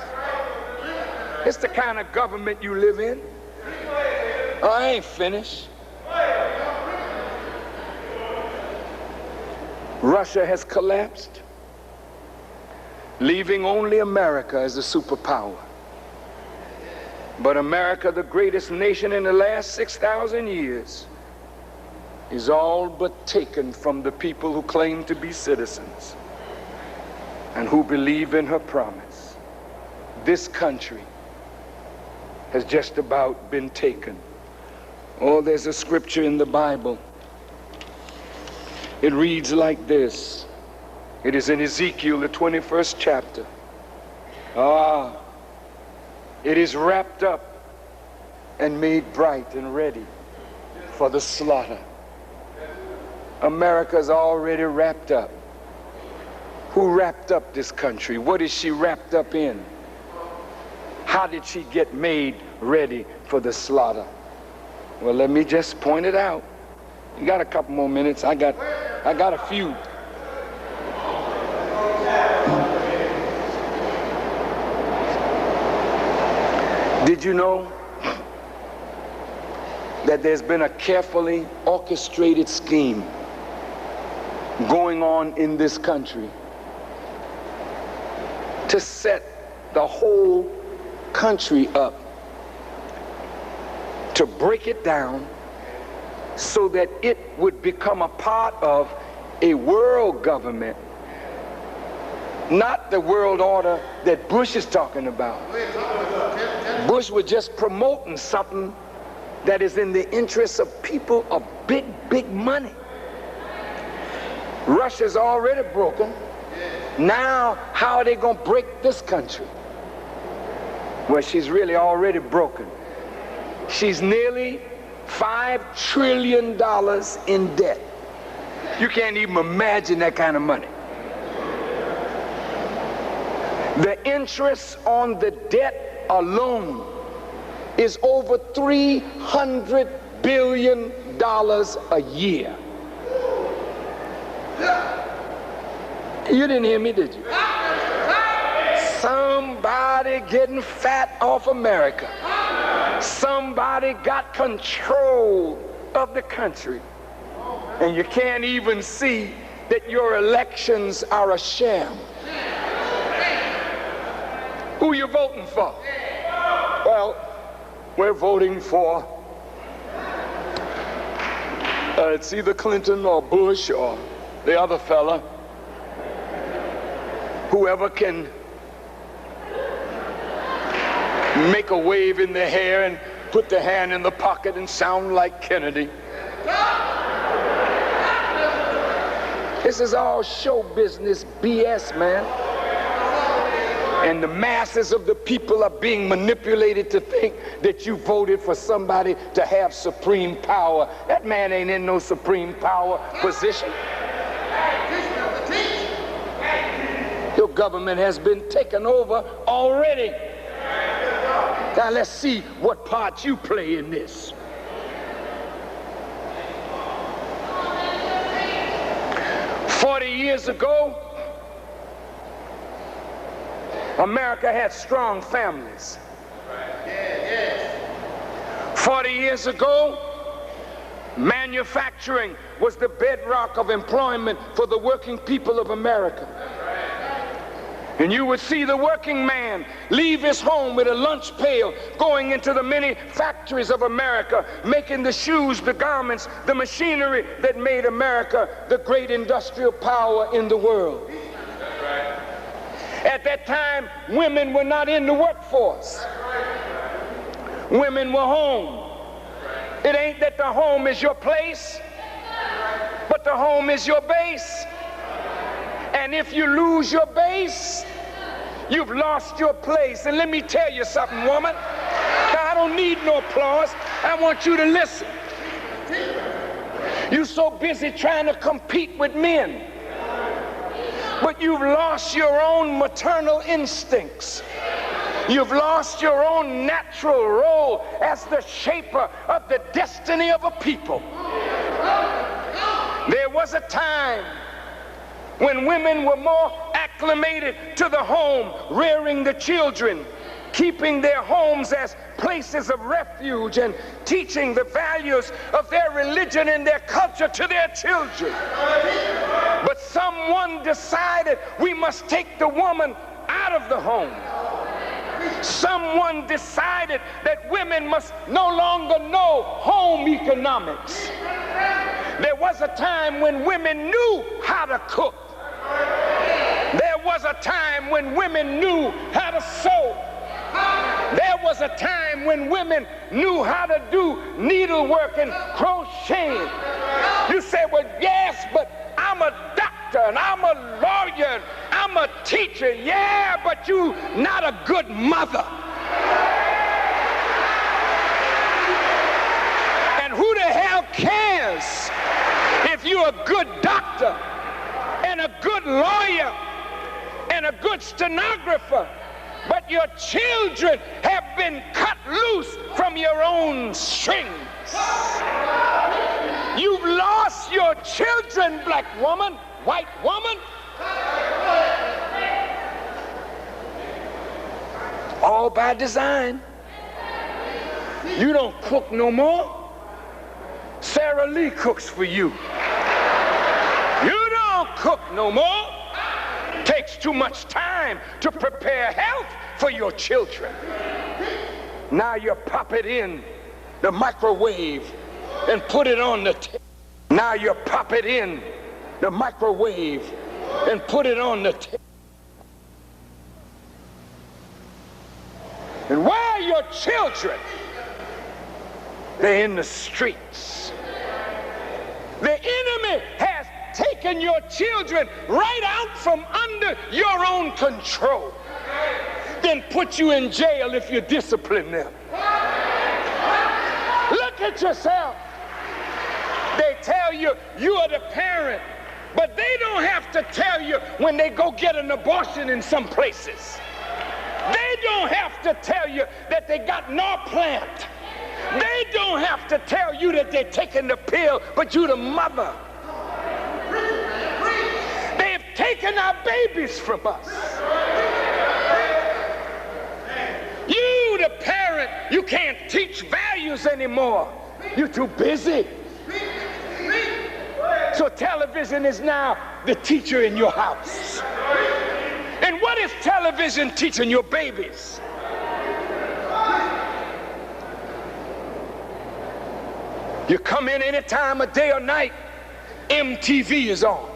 It's the kind of government you live in. Oh, I ain't finished. Russia has collapsed, leaving only America as a superpower. But America, the greatest nation in the last 6,000 years, is all but taken from the people who claim to be citizens and who believe in her promise. This country has just about been taken. Oh, there's a scripture in the Bible. It reads like this. It is in Ezekiel, the 21st chapter. It is wrapped up and made bright and ready for the slaughter. America's already wrapped up. Who wrapped up this country? What is she wrapped up in? How did she get made ready for the slaughter? Well, let me just point it out. You got a couple more minutes. I got a few. Did you know that there's been a carefully orchestrated scheme going on in this country to set the whole country up, to break it down so that it would become a part of a world government, not the world order that Bush is talking about. Bush was just promoting something that is in the interests of people of big, big money. Russia's already broken. Now, how are they going to break this country? Well, she's really already broken. She's nearly $5 trillion in debt. You can't even imagine that kind of money. The interest on the debt alone is over $300 billion a year. You didn't hear me, did you? Somebody getting fat off America. Somebody got control of the country. And you can't even see that your elections are a sham. Who you voting for? Well, we're voting for it's either Clinton or Bush or the other fella. Whoever can make a wave in their hair and put their hand in the pocket and sound like Kennedy. This is all show business BS, man. And the masses of the people are being manipulated to think that you voted for somebody to have supreme power. That man ain't in no supreme power position. Your government has been taken over already. Now let's see what part you play in this. Years ago, America had strong families. 40 years ago, manufacturing was the bedrock of employment for the working people of America. And you would see the working man leave his home with a lunch pail, going into the many factories of America, making the shoes, the garments, the machinery that made America the great industrial power in the world. At that time, women were not in the workforce. Women were home. It ain't that the home is your place, but the home is your base. And if you lose your base, you've lost your place. And let me tell you something, woman. Now, I don't need no applause. I want you to listen. You're so busy trying to compete with men, but you've lost your own maternal instincts. You've lost your own natural role as the shaper of the destiny of a people. There was a time when women were more acclimated to the home, rearing the children, keeping their homes as places of refuge, and teaching the values of their religion and their culture to their children. But someone decided we must take the woman out of the home. Someone decided that women must no longer know home economics. There was a time when women knew how to cook. There was a time when women knew how to sew. There was a time when women knew how to do needlework and crocheting. You say, well, yes, but I'm a doctor and I'm a lawyer and I'm a teacher. Yeah, but you not a good mother. And who the hell cares if you're a good doctor and a good lawyer and a good stenographer, but your children have been cut loose from your own strings? You've lost your children, black woman, white woman. All by design. You don't cook no more. Sarah Lee cooks for you. You don't cook no more. Takes too much time to prepare health for your children. Now you pop it in the microwave and put it on the table. Now you pop it in the microwave and put it on the table. And where are your children? They're in the streets. The enemy has taken your children right out from under your own control, then put you in jail if you discipline them. Look at yourself. They tell you you are the parent, but they don't have to tell you when they go get an abortion in some places. They don't have to tell you that they got Norplant. They don't have to tell you that they're taking the pill, but you're the mother. They've taken our babies from us. You, the parent, you can't teach values anymore. You're too busy. So television is now the teacher in your house. And what is television teaching your babies? You come in any time of day or night, MTV is on.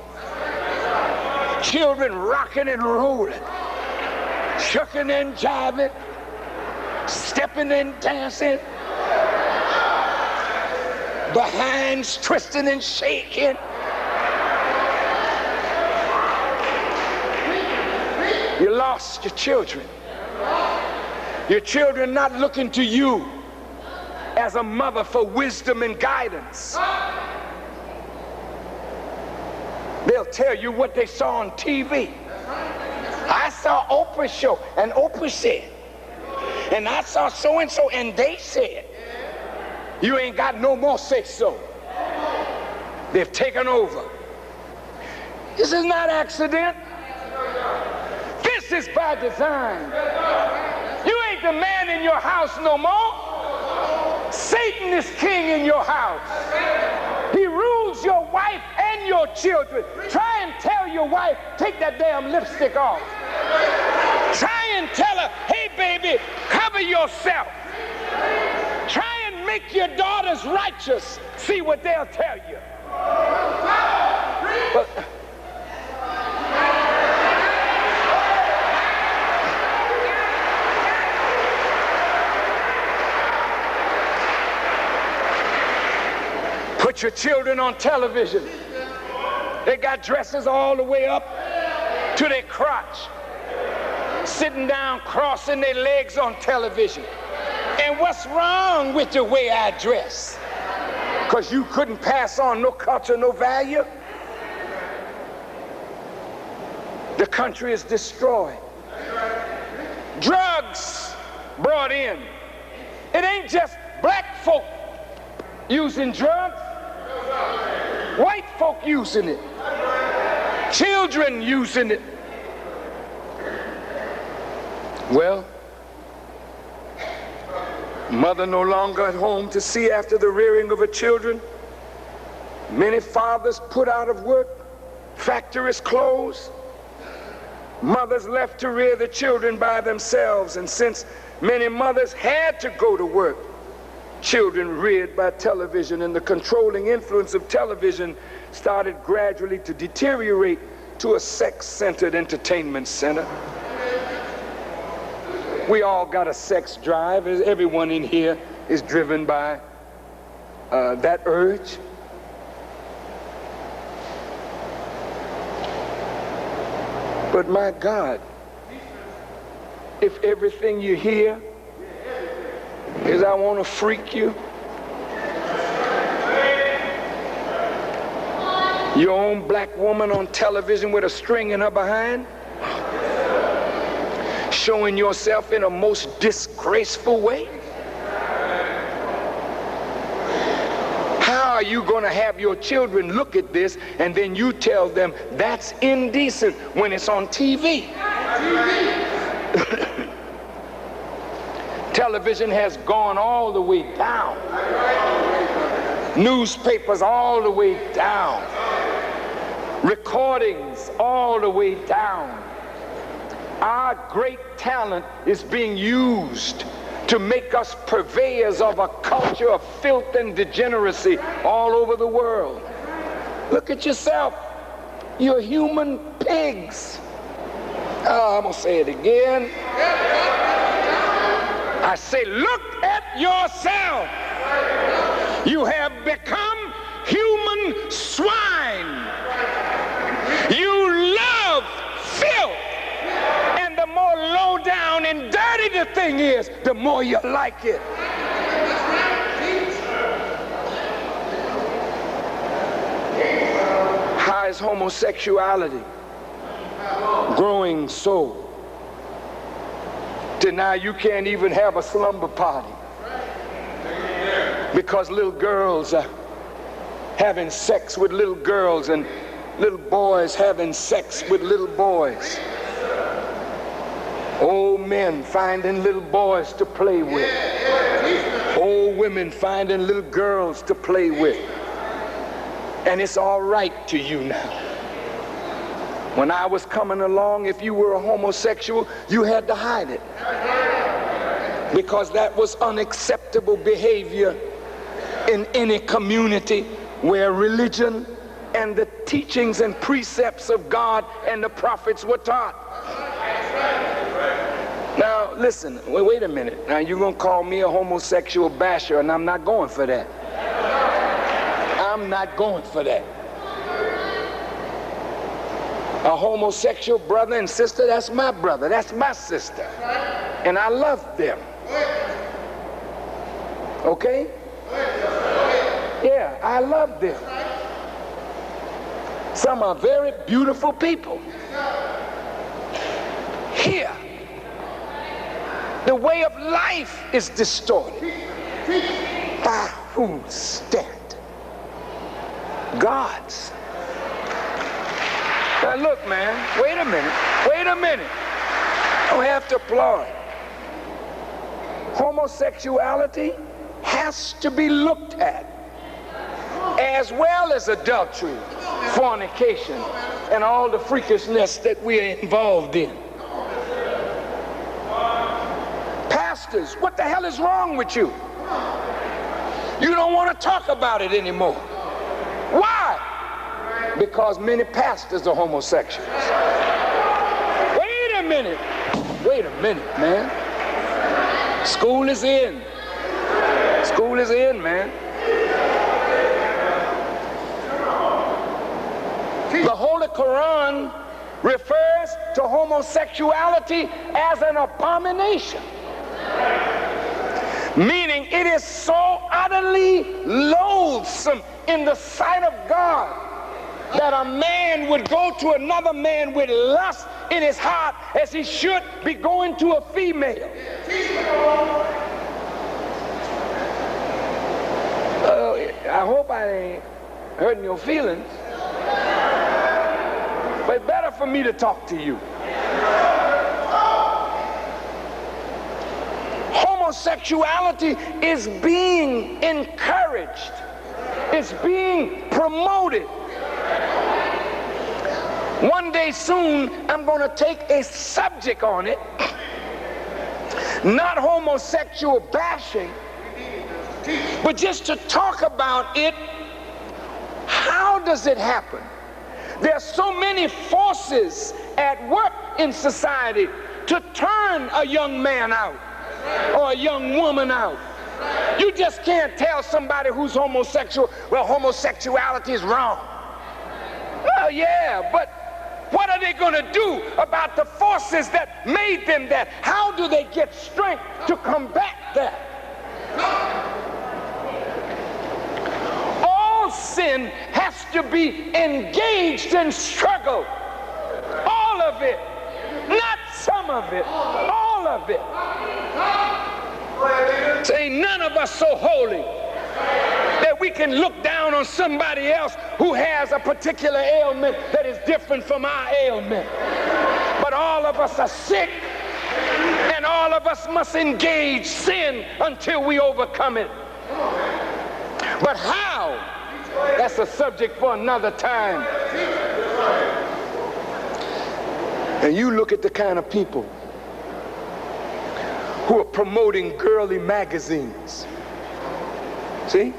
Children rocking and rolling, shucking and jiving, stepping and dancing, behinds twisting and shaking. You lost your children. Your children not looking to you as a mother for wisdom and guidance. They'll tell you what they saw on TV. I saw Oprah's show, and Oprah said. And I saw so-and-so, and they said. You ain't got no more say-so. They've taken over. This is not accident. This is by design. You ain't the man in your house no more. Satan is king in your house. He rules your wife and your children. Try and tell your wife, take that damn lipstick off. Try and tell her, hey baby, cover yourself. Try and make your daughters righteous. See what they'll tell you. But, put your children on television. They got dresses all the way up to their crotch, sitting down, crossing their legs on television. And what's wrong with the way I dress? Because you couldn't pass on no culture, no value? The country is destroyed. Drugs brought in. It ain't just black folk using drugs. White folk using it. Children using it. Well, mother no longer at home to see after the rearing of her children. Many fathers put out of work. Factories closed. Mothers left to rear the children by themselves. And since many mothers had to go to work, children reared by television, and the controlling influence of television started gradually to deteriorate to a sex-centered entertainment center. We all got a sex drive. Everyone in here is driven by that urge. But my God, if everything you hear is I want to freak you, your own black woman on television with a string in her behind, showing yourself in a most disgraceful way? How are you going to have your children look at this and then you tell them that's indecent when it's on TV? Television has gone all the way down. Newspapers all the way down. Recordings all the way down. Our great talent is being used to make us purveyors of a culture of filth and degeneracy all over the world. Look at yourself. You're human pigs. Oh, I'm going to say it again. I say, look at yourself. You have become human swine. You love filth. And the more low down and dirty the thing is, the more you like it. How is homosexuality growing so to now you can't even have a slumber party because little girls are having sex with little girls and little boys having sex with little boys? Old men finding little boys to play with. Old women finding little girls to play with. And it's all right to you now. When I was coming along, if you were a homosexual, you had to hide it. Because that was unacceptable behavior in any community where religion and the teachings and precepts of God and the prophets were taught. Now, listen, wait a minute. Now, you're going to call me a homosexual basher, and I'm not going for that. I'm not going for that. A homosexual brother and sister, that's my brother, that's my sister. And I love them. Okay? Yeah, I love them. Some are very beautiful people. Here, the way of life is distorted. By whose standard? God's. Now look, man, wait a minute. Don't have to applaud. Homosexuality has to be looked at, as well as adultery, fornication, and all the freakishness that we're involved in. Pastors, what the hell is wrong with you? You don't want to talk about it anymore. Why? Because many pastors are homosexuals. Wait a minute, man. School is in. School is in, man. The Holy Quran refers to homosexuality as an abomination, meaning it is so utterly loathsome in the sight of God that a man would go to another man with lust in his heart as he should be going to a female. I hope I ain't hurting your feelings, but it's better for me to talk to you. Homosexuality is being encouraged. It's being promoted. One day soon, I'm going to take a subject on it, not homosexual bashing, but just to talk about it. How does it happen? There are so many forces at work in society to turn a young man out or a young woman out. You just can't tell somebody who's homosexual, well, homosexuality is wrong. Well, yeah, but what are they going to do about the forces that made them that? How do they get strength to combat that? All sin has to be engaged in struggle. All of it. Not some of it. All of it. Say, none of us so holy that we can look down on somebody else who has a particular ailment that is different from our ailment. But all of us are sick, and all of us must engage sin until we overcome it. But how? That's a subject for another time. And you look at the kind of people who are promoting girly magazines. See?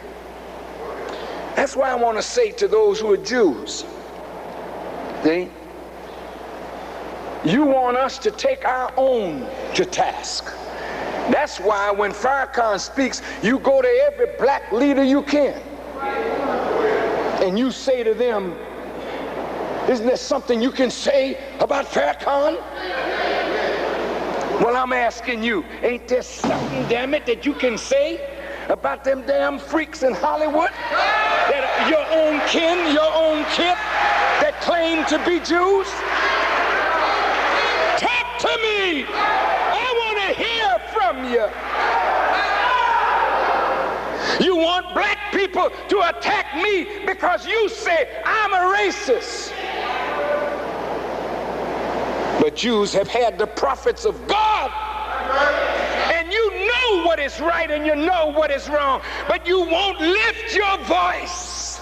That's why I want to say to those who are Jews, see? You want us to take our own to task. That's why when Farrakhan speaks, you go to every black leader you can. And you say to them, isn't there something you can say about Farrakhan? Well, I'm asking you, ain't there something, damn it, that you can say about them damn freaks in Hollywood? That your own kin, your own kith, that claim to be Jews? Talk to me! I want to hear from you. You want black people to attack me because you say I'm a racist. But Jews have had the prophets of God, and you know what is right and you know what is wrong, but you won't lift your voice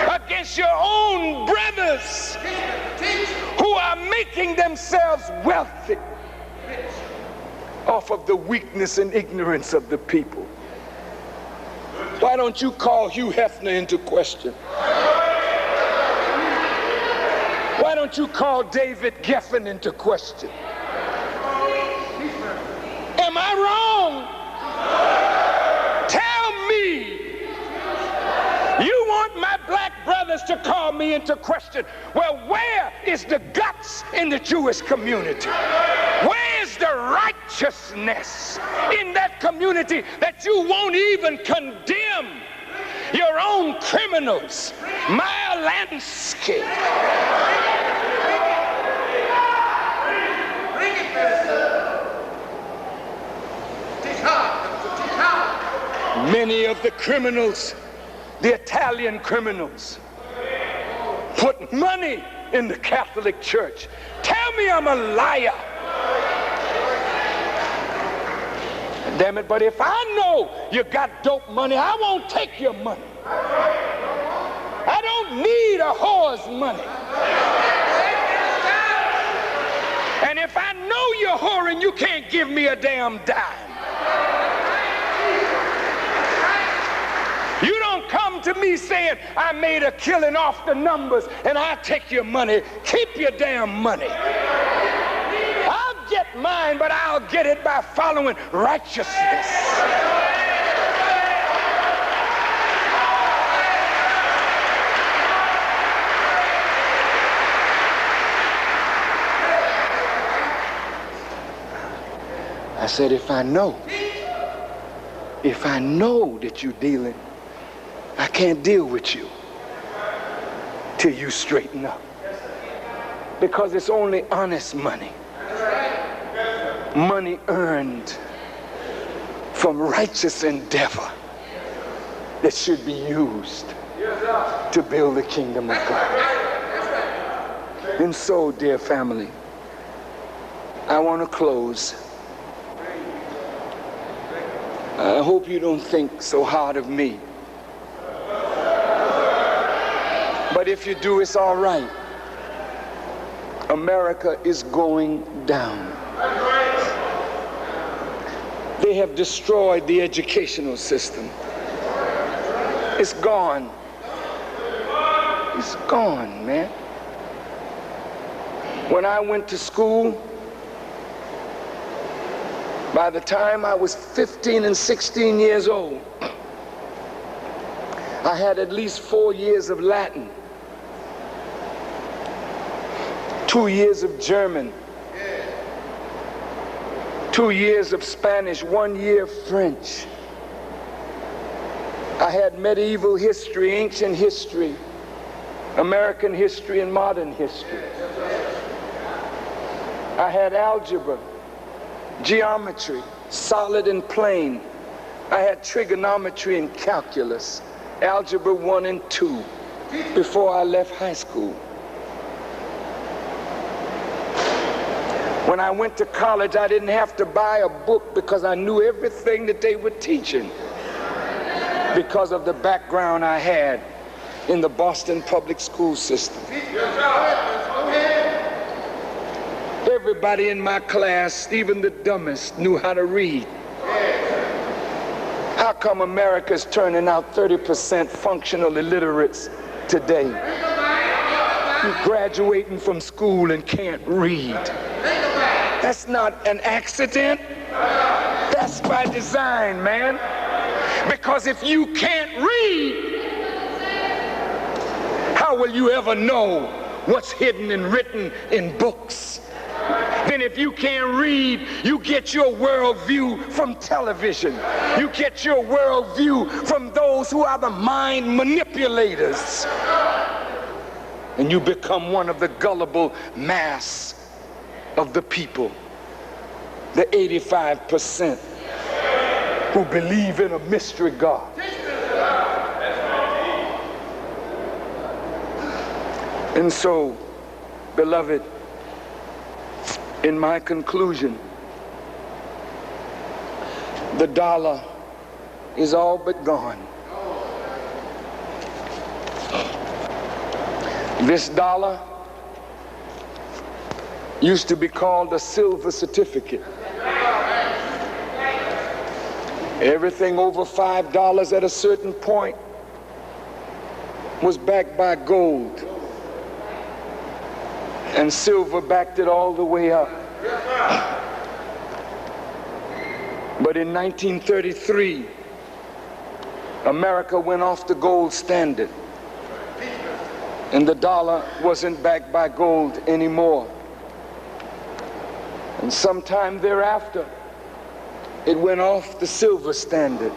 against your own brothers who are making themselves wealthy off of the weakness and ignorance of the people. Why don't you call Hugh Hefner into question? Why don't you call David Geffen into question? Am I wrong? Tell me. You want my brothers to call me into question. Well, where is the guts in the Jewish community? Where is the righteousness in that community that you won't even condemn your own criminals? Meyer Lansky. Many of the criminals, the Italian criminals, put money in the Catholic Church. Tell me I'm a liar. Damn it, but if I know you got dope money, I won't take your money. I don't need a whore's money. And if I know you're whoring, you can't give me a damn dime. You don't come to me saying, I made a killing off the numbers and I'll take your money. Keep your damn money. I'll get mine, but I'll get it by following righteousness. I said, if I know that you're dealing, I can't deal with you till you straighten up. Because it's only honest money. Money earned from righteous endeavor that should be used to build the kingdom of God. And so, dear family, I want to close. I hope you don't think so hard of me. But if you do, it's all right. America is going down. They have destroyed the educational system. It's gone. It's gone, man. When I went to school, by the time I was 15 and 16 years old, I had at least 4 years of Latin, 2 years of German, 2 years of Spanish, 1 year of French. I had medieval history, ancient history, American history, and modern history. I had algebra, geometry, solid and plane. I had trigonometry and calculus, algebra 1 and 2, before I left high school. When I went to college, I didn't have to buy a book because I knew everything that they were teaching because of the background I had in the Boston public school system. Everybody in my class, even the dumbest, knew how to read. How come America's turning out 30% functional illiterates today? You're graduating from school and can't read. That's not an accident. That's by design, man. Because if you can't read, how will you ever know what's hidden and written in books? Then if you can't read, you get your worldview from television. You get your worldview from those who are the mind manipulators. And you become one of the gullible mass of the people, the 85% who believe in a mystery God. And so, beloved, in my conclusion, the dollar is all but gone. This dollar used to be called a silver certificate. Everything over $5 at a certain point was backed by gold. And silver backed it all the way up. But in 1933, America went off the gold standard. and the dollar wasn't backed by gold anymore. And sometime thereafter, it went off the silver standard,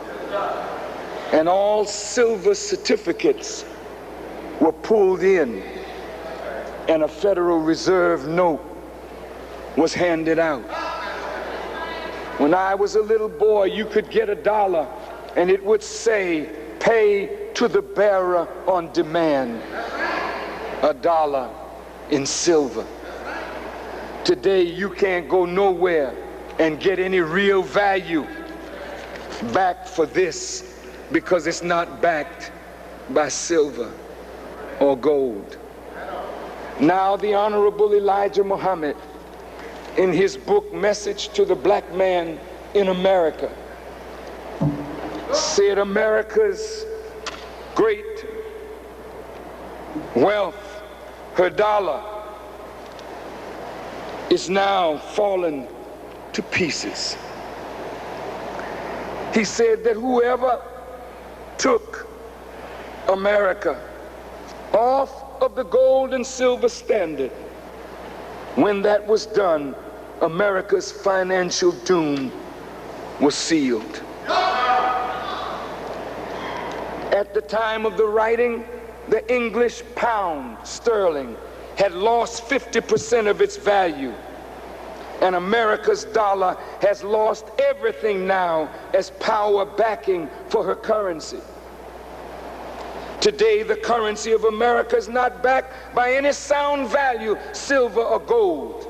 and all silver certificates were pulled in, and a Federal Reserve note was handed out. When I was a little boy, you could get $1 and it would say, "Pay to the bearer on demand." $1 in silver. Today you can't go nowhere and get any real value back for this, because it's not backed by silver or gold. Now the Honorable Elijah Muhammad, in his book Message to the Black Man in America, said America's great wealth, her dollar, is now fallen to pieces. He said that whoever took America off of the gold and silver standard, when that was done, America's financial doom was sealed. At the time of the writing, the English pound sterling had lost 50% of its value, and America's dollar has lost everything now as power backing for her currency. Today, the currency of America is not backed by any sound value, silver or gold.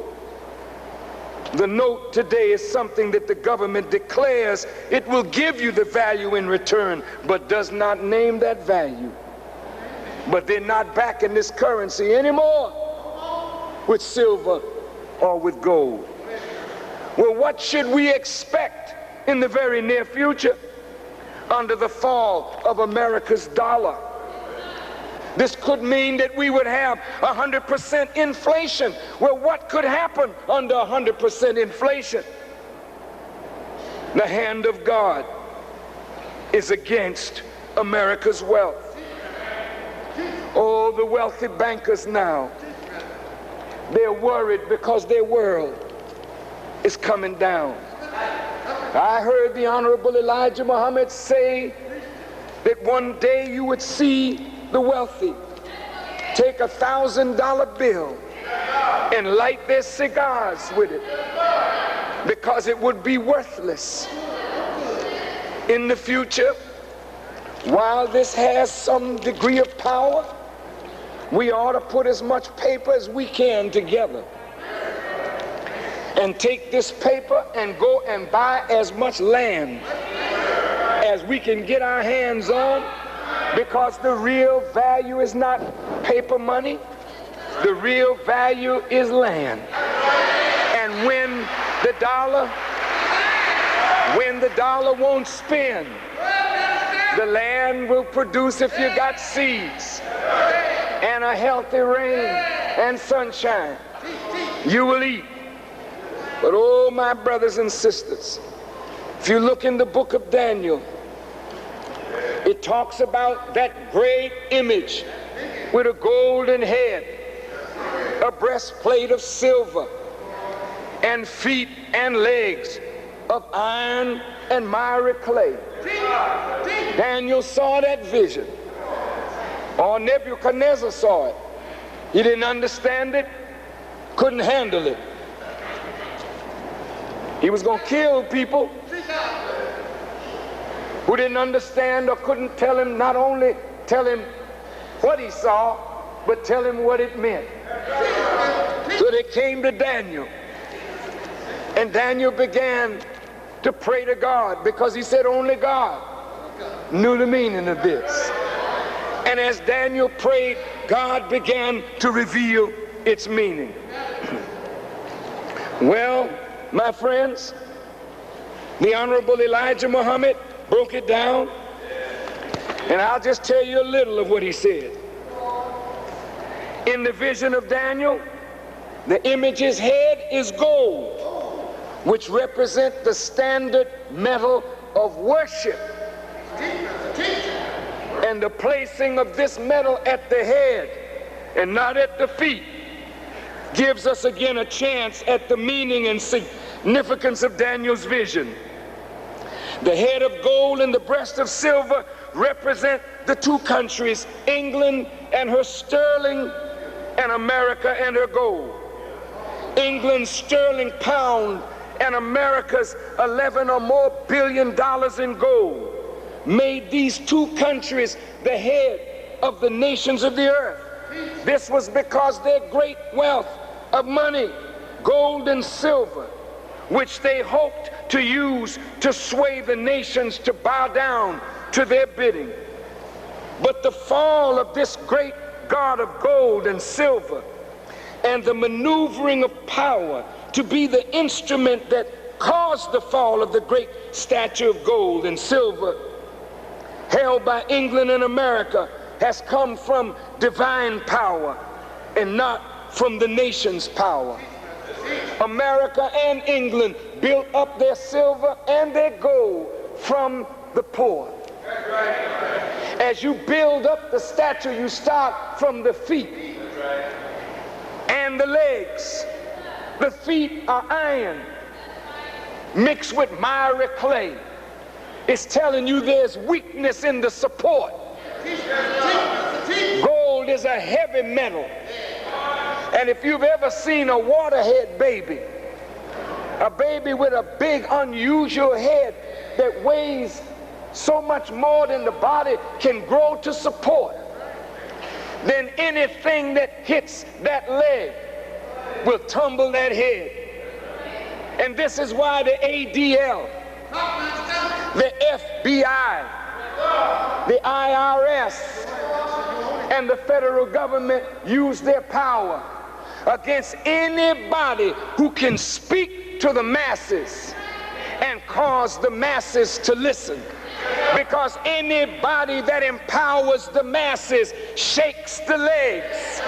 The note today is something that the government declares it will give you the value in return, but does not name that value. But they're not backing this currency anymore with silver or with gold. Well, what should we expect in the very near future under the fall of America's dollar? This could mean that we would have 100% inflation. Well, what could happen under 100% inflation? The hand of God is against America's wealth. Oh, the wealthy bankers now, they're worried because their world is coming down. I heard the Honorable Elijah Muhammad say that one day you would see the wealthy take $1,000 bill and light their cigars with it, because it would be worthless. In the future, while this has some degree of power, we ought to put as much paper as we can together and take this paper and go and buy as much land as we can get our hands on, because the real value is not paper money. The real value is land. And when the dollar won't spin, the land will produce, if you got seeds and a healthy rain and sunshine, you will eat. But oh, my brothers and sisters, if you look in the book of Daniel, it talks about that great image with a golden head, a breastplate of silver, and feet and legs of iron and miry clay. Daniel saw that vision, or Nebuchadnezzar saw it. He didn't understand it, couldn't handle it. He was going to kill people who didn't understand or couldn't tell him, not only tell him what he saw, but tell him what it meant. So they came to Daniel, and Daniel began to pray to God, because he said only God knew the meaning of this. And as Daniel prayed, God began to reveal its meaning. Well, my friends, the Honorable Elijah Muhammad broke it down, and I'll just tell you a little of what he said. In the vision of Daniel, the image's head is gold, which represent the standard metal of worship. And the placing of this metal at the head and not at the feet, gives us again a chance at the meaning and significance of Daniel's vision. The head of gold and the breast of silver represent the two countries, England and her sterling, and America and her gold. England's sterling pound and America's 11 or more billion in gold made these two countries the head of the nations of the earth. This was because their great wealth of money, gold and silver, which they hoped to use to sway the nations to bow down to their bidding. But the fall of this great God of gold and silver and the maneuvering of power to be the instrument that caused the fall of the great statue of gold and silver held by England and America has come from divine power and not from the nation's power. America and England built up their silver and their gold from the poor. As you build up the statue, you start from the feet and the legs. The feet are iron mixed with miry clay. It's telling you there's weakness in the support. Gold is a heavy metal. And if you've ever seen a waterhead baby, a baby with a big unusual head that weighs so much more than the body can grow to support, then anything that hits that leg will tumble that head. And this is why the ADL, the FBI, the IRS, and the federal government use their power against anybody who can speak to the masses and cause the masses to listen. Because anybody that empowers the masses shakes the legs,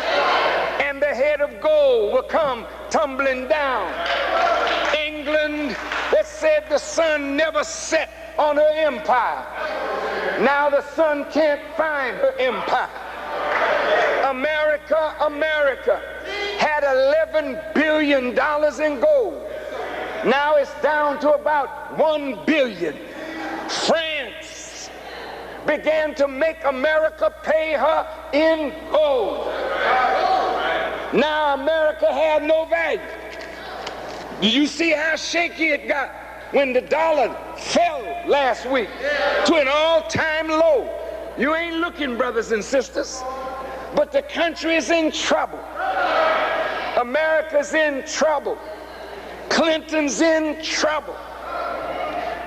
and the head of gold will come tumbling down. England, that said the sun never set on her empire, now the sun can't find her empire. America had $11 billion in gold. Now it's down to about $1 billion. France began to make America pay her in gold. Now America had no value. Did you see how shaky it got when the dollar fell last week to an all-time low? You ain't looking, brothers and sisters, but the country is in trouble. America's in trouble. Clinton's in trouble.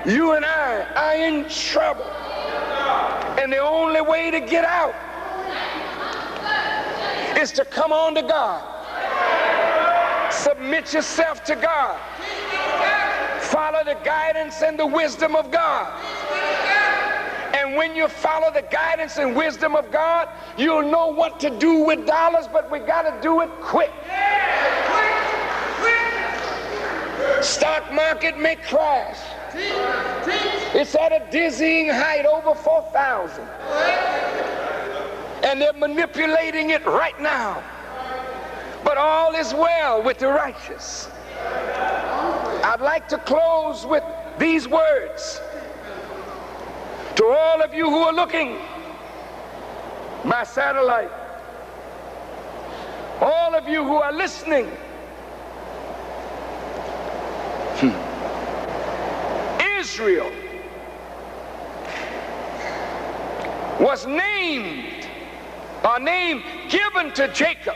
You and I are in trouble. And the only way to get out is to come on to God. Submit yourself to God. Follow the guidance and the wisdom of God. And when you follow the guidance and wisdom of God, you'll know what to do with dollars, but we got to do it quick. Stock market may crash. It's at a dizzying height, over 4,000. And they're manipulating it right now. But all is well with the righteous. I'd like to close with these words. To all of you who are looking by satellite, all of you who are listening, Israel was named, a name given to Jacob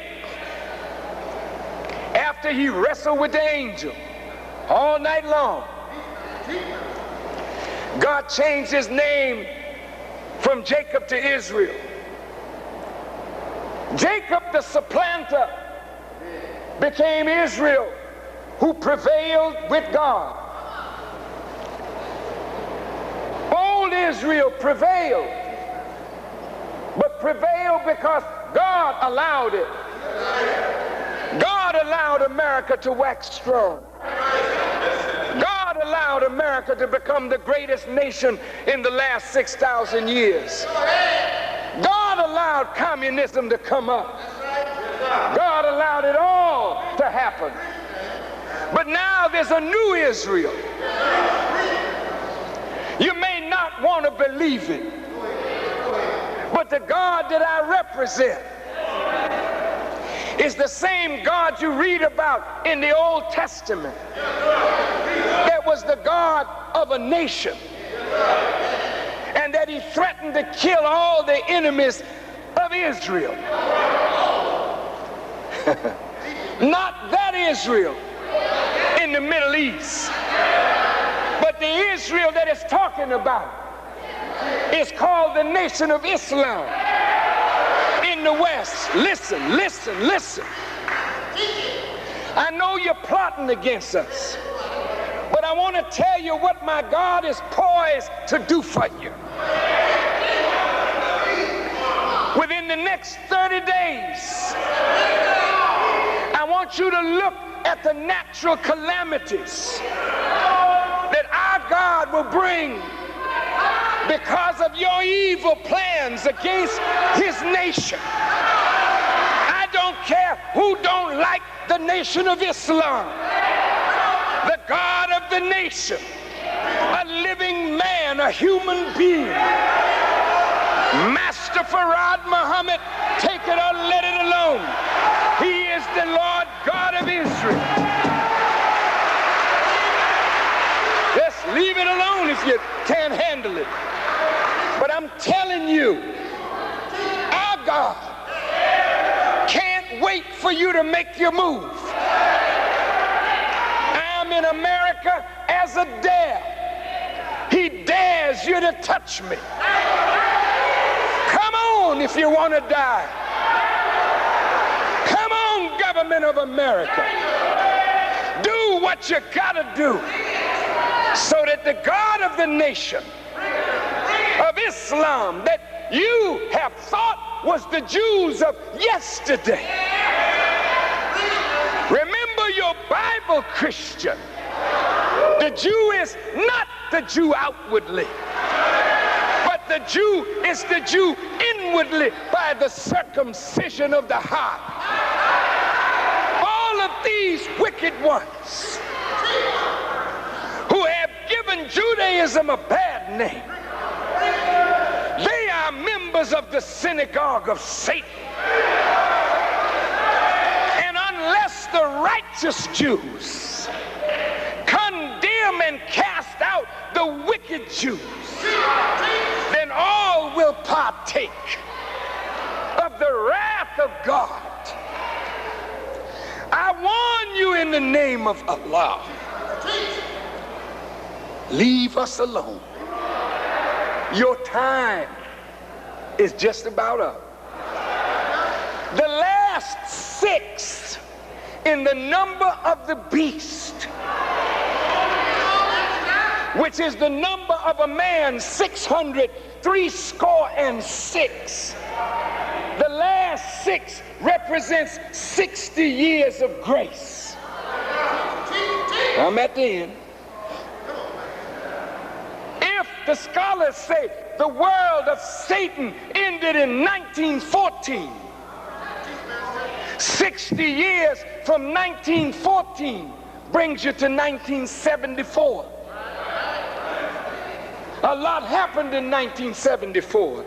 after he wrestled with the angel all night long. God changed his name from Jacob to Israel. Jacob the supplanter became Israel, who prevailed with God. Old Israel prevailed, but prevailed because God allowed it. God allowed America to wax strong. God allowed America to become the greatest nation in the last 6,000 years. God allowed communism to come up. God allowed it all to happen. But now there's a new Israel. You may not want to believe it, but the God that I represent is the same God you read about in the Old Testament. That was the God of a nation, and that he threatened to kill all the enemies of Israel. Not that Israel in the Middle East, but the Israel that it's talking about is called the Nation of Islam in the West. Listen, listen, listen. I know you're plotting against us, but I want to tell you what my God is poised to do for you. Within the next 30 days, I want you to look at the natural calamities that our God will bring because of your evil plans against his nation. I don't care who don't like the Nation of Islam. The God of the nation, a living man, a human being, Master Farrakhan Muhammad, take it or let it alone. He is the Lord God of Israel. Just leave it alone if you can't handle it. But I'm telling you, our God can't wait for you to make your move. I'm in America as a dare. He dares you to touch me. Come on if you want to die. Come on, government of America. Do what you gotta do so that the God of the nation of Islam that you have thought was the Jews of yesterday. Remember your Bible, Christian. The Jew is not the Jew outwardly, but the Jew is the Jew inwardly by the circumcision of the heart. All of these wicked ones who have given Judaism a bad name, they are members of the synagogue of Satan. And unless the righteous Jews condemn and cast out the wicked Jews, then all will partake of the wrath of God. I warn you in the name of Allah, leave us alone. Your time is just about up. The last 6 in the number of the beast, which is the number of a man, 666. The last 6 represents 60 years of grace. I'm at the end. If the scholars say the world of Satan ended in 1914, 60 years from 1914 brings you to 1974. A lot happened in 1974.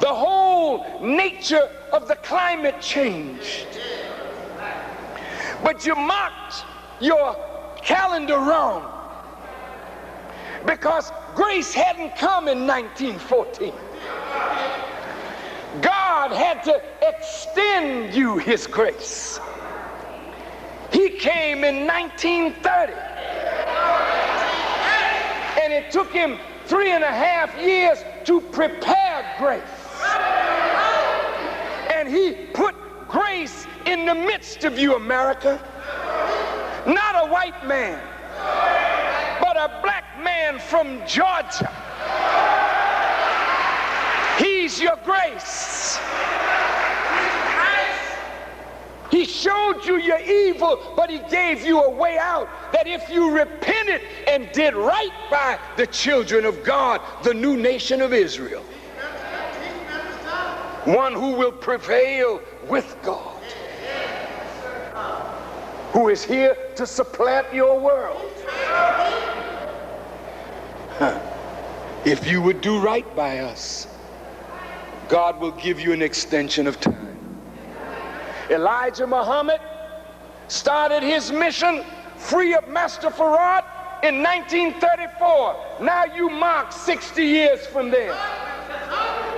The whole nature of the climate changed. But you marked your calendar wrong, because grace hadn't come in 1914. God had to extend you his grace. He came in 1930. And it took him 3.5 years to prepare grace. And he put grace in the midst of you, America. Not a white man, but a black man from Georgia. He's your grace. He showed you your evil, but he gave you a way out, that if you repented and did right by the children of God, the new nation of Israel, one who will prevail with God, who is here to supplant your world. If you would do right by us, God will give you an extension of time. Elijah Muhammad started his mission free of Master Farrakhan in 1934. Now you mark 60 years from there.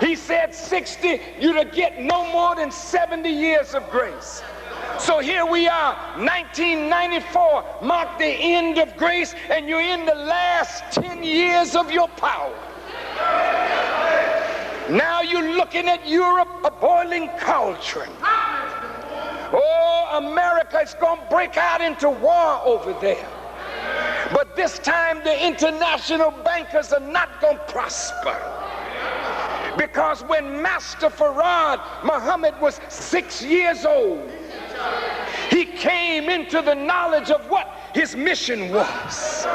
He said 60, you're to get no more than 70 years of grace. So here we are, 1994, mark the end of grace, and you're in the last 10 years of your power. Now you're looking at Europe, a boiling cauldron. Oh, America is going to break out into war over there. But this time the international bankers are not going to prosper. Because when Master Farrakhan Muhammad was 6 years old, he came into the knowledge of what his mission was.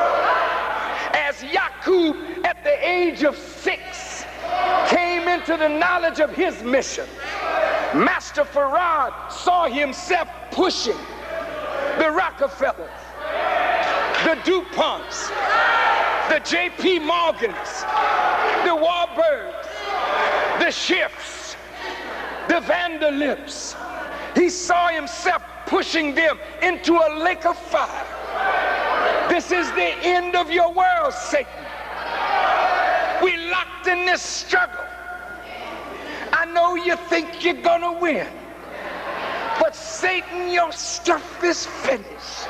As Yaqub at the age of 6 came into the knowledge of his mission, Master Farrakhan saw himself pushing the Rockefellers, the DuPonts, the J.P. Morgans, the Warburgs, the Schiffs, the Vanderlips. He saw himself pushing them into a lake of fire. This is the end of your world, Satan. We locked in this struggle. I know you think you're gonna win, but Satan, your stuff is finished.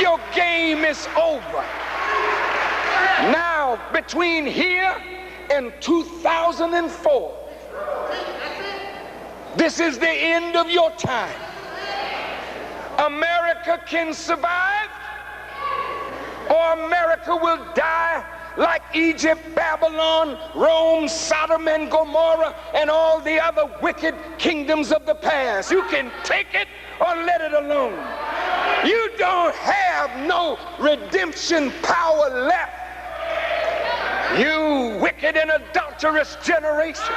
Your game is over. Now, between here and 2004, this is the end of your time. America can survive, or America will die like Egypt, Babylon, Rome, Sodom and Gomorrah, and all the other wicked kingdoms of the past. You can take it or let it alone. You don't have no redemption power left. You wicked and adulterous generation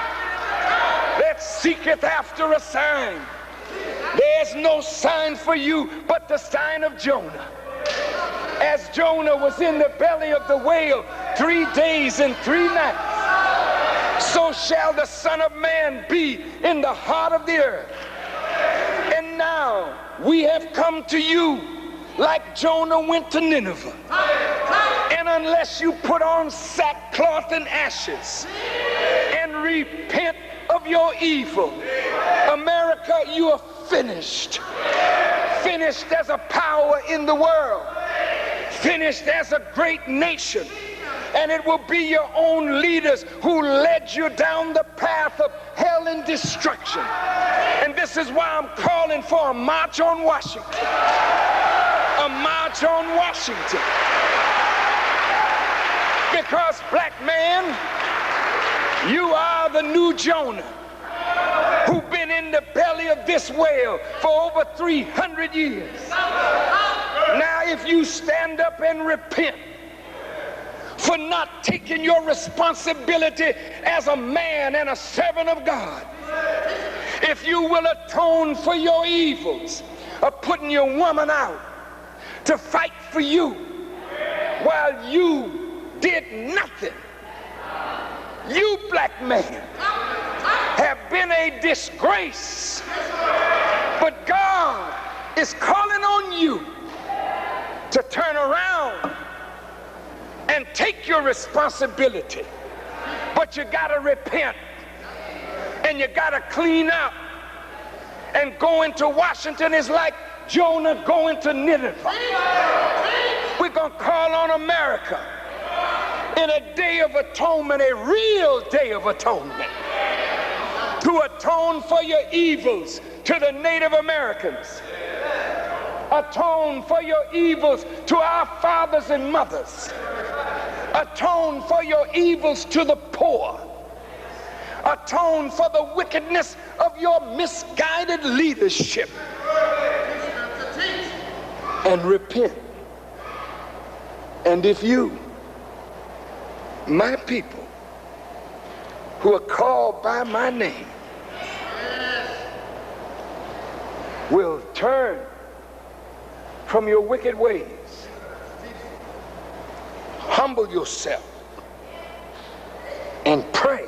that seeketh after a sign. There's no sign for you but the sign of Jonah. As Jonah was in the belly of the whale 3 days and 3 nights, so shall the Son of Man be in the heart of the earth. And now we have come to you like Jonah went to Nineveh. And unless you put on sackcloth and ashes and repent of your evil, America, you are finished. Finished as a power in the world. Finished as a great nation. And it will be your own leaders who led you down the path of hell and destruction. And this is why I'm calling for a march on Washington. A march on Washington. Because, black man, you are the new Jonah who've been in the belly of this whale for over 300 years. Now, if you stand up and repent for not taking your responsibility as a man and a servant of God, if you will atone for your evils of putting your woman out to fight for you while you did nothing, you, black man, have been a disgrace. But God is calling on you to turn around and take your responsibility. But you gotta repent, and you gotta clean up. And going to Washington is like Jonah going to Nineveh. We're gonna call on America in a day of atonement, a real day of atonement, to atone for your evils to the Native Americans. Atone for your evils to our fathers and mothers. Atone for your evils to the poor. Atone for the wickedness of your misguided leadership. And repent. And if you, my people, who are called by my name will turn from your wicked ways, humble yourself and pray,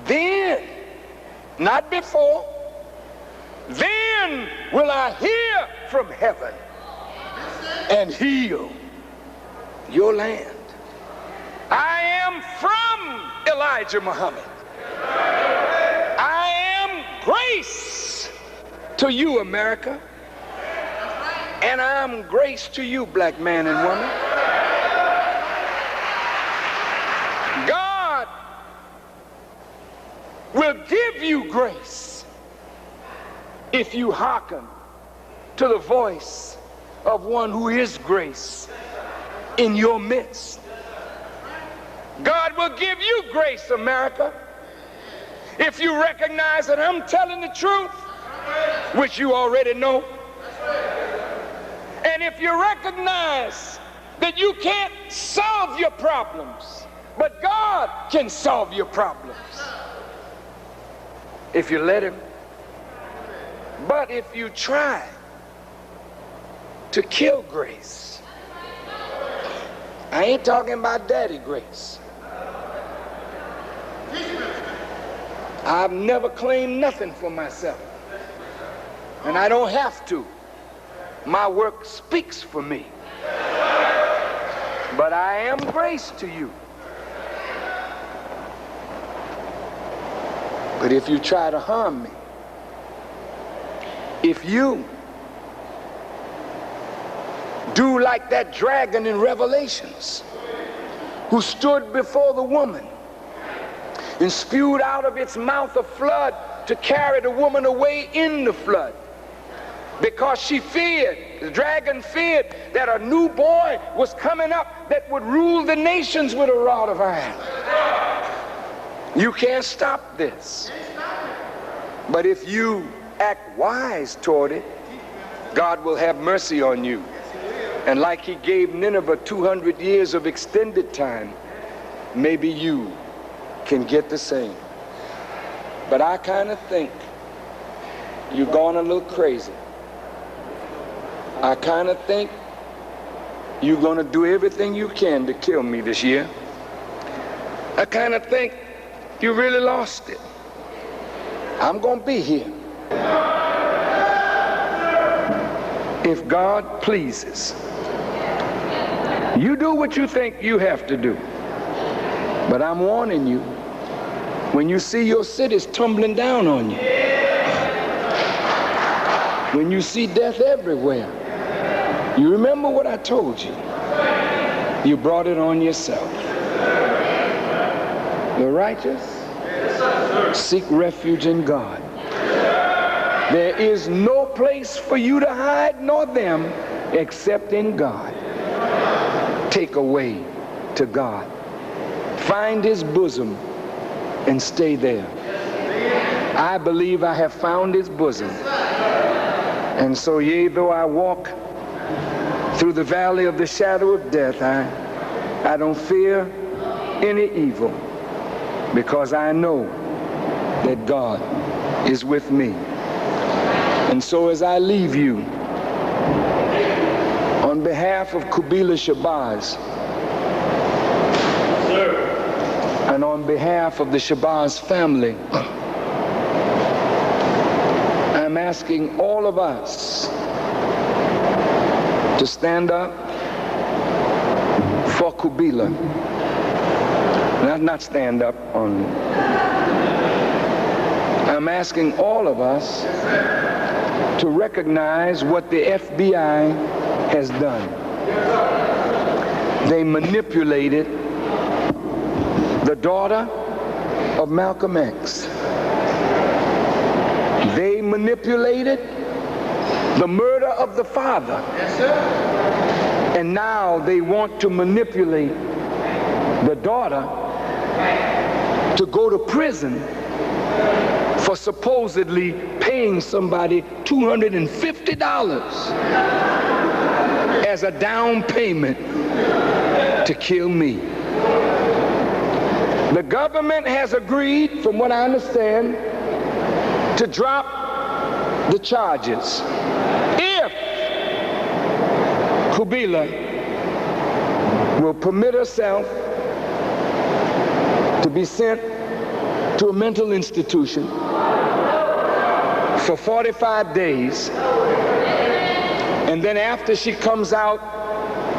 then, not before, then will I hear from heaven and heal your land. I am from Elijah Muhammad. I am grace to you, America. And I am grace to you, black man and woman. God will give you grace if you hearken to the voice of one who is grace in your midst. God will give you grace, America, if you recognize that I'm telling the truth, which you already know. And if you recognize that you can't solve your problems, but God can solve your problems if you let him. But if you try to kill grace, I ain't talking about Daddy Grace. I've never claimed nothing for myself, and I don't have to. My work speaks for me. But I am grace to you. But if you try to harm me, if you do like that dragon in Revelations who stood before the woman and spewed out of its mouth a flood to carry the woman away in the flood, because she feared, the dragon feared that a new boy was coming up that would rule the nations with a rod of iron. You can't stop this. But if you act wise toward it, God will have mercy on you. And like he gave Nineveh 200 years of extended time, maybe you can get the same. But I kind of think you're going a little crazy. I kind of think you're going to do everything you can to kill me this year. I kind of think you really lost it. I'm going to be here. If God pleases, you do what you think you have to do. But I'm warning you, when you see your cities tumbling down on you, when you see death everywhere, you remember what I told you. You brought it on yourself. The righteous seek refuge in God. There is no place for you to hide, nor them, except in God. Take away to God. Find his bosom and stay there. I believe I have found his bosom. And so, yea, though I walk through the valley of the shadow of death, I don't fear any evil, because I know that God is with me. And so as I leave you, on behalf of Kubila Shabazz, and on behalf of the Shabazz family, I'm asking all of us to stand up for Kubila. Not stand up on. I'm asking all of us to recognize what the FBI has done. They manipulated the daughter of Malcolm X. They manipulated the murder of the father. Yes, sir. And now they want to manipulate the daughter to go to prison for supposedly paying somebody $250 as a down payment to kill me. The government has agreed, from what I understand, to drop the charges if Kubila will permit herself to be sent to a mental institution for 45 days, and then after she comes out,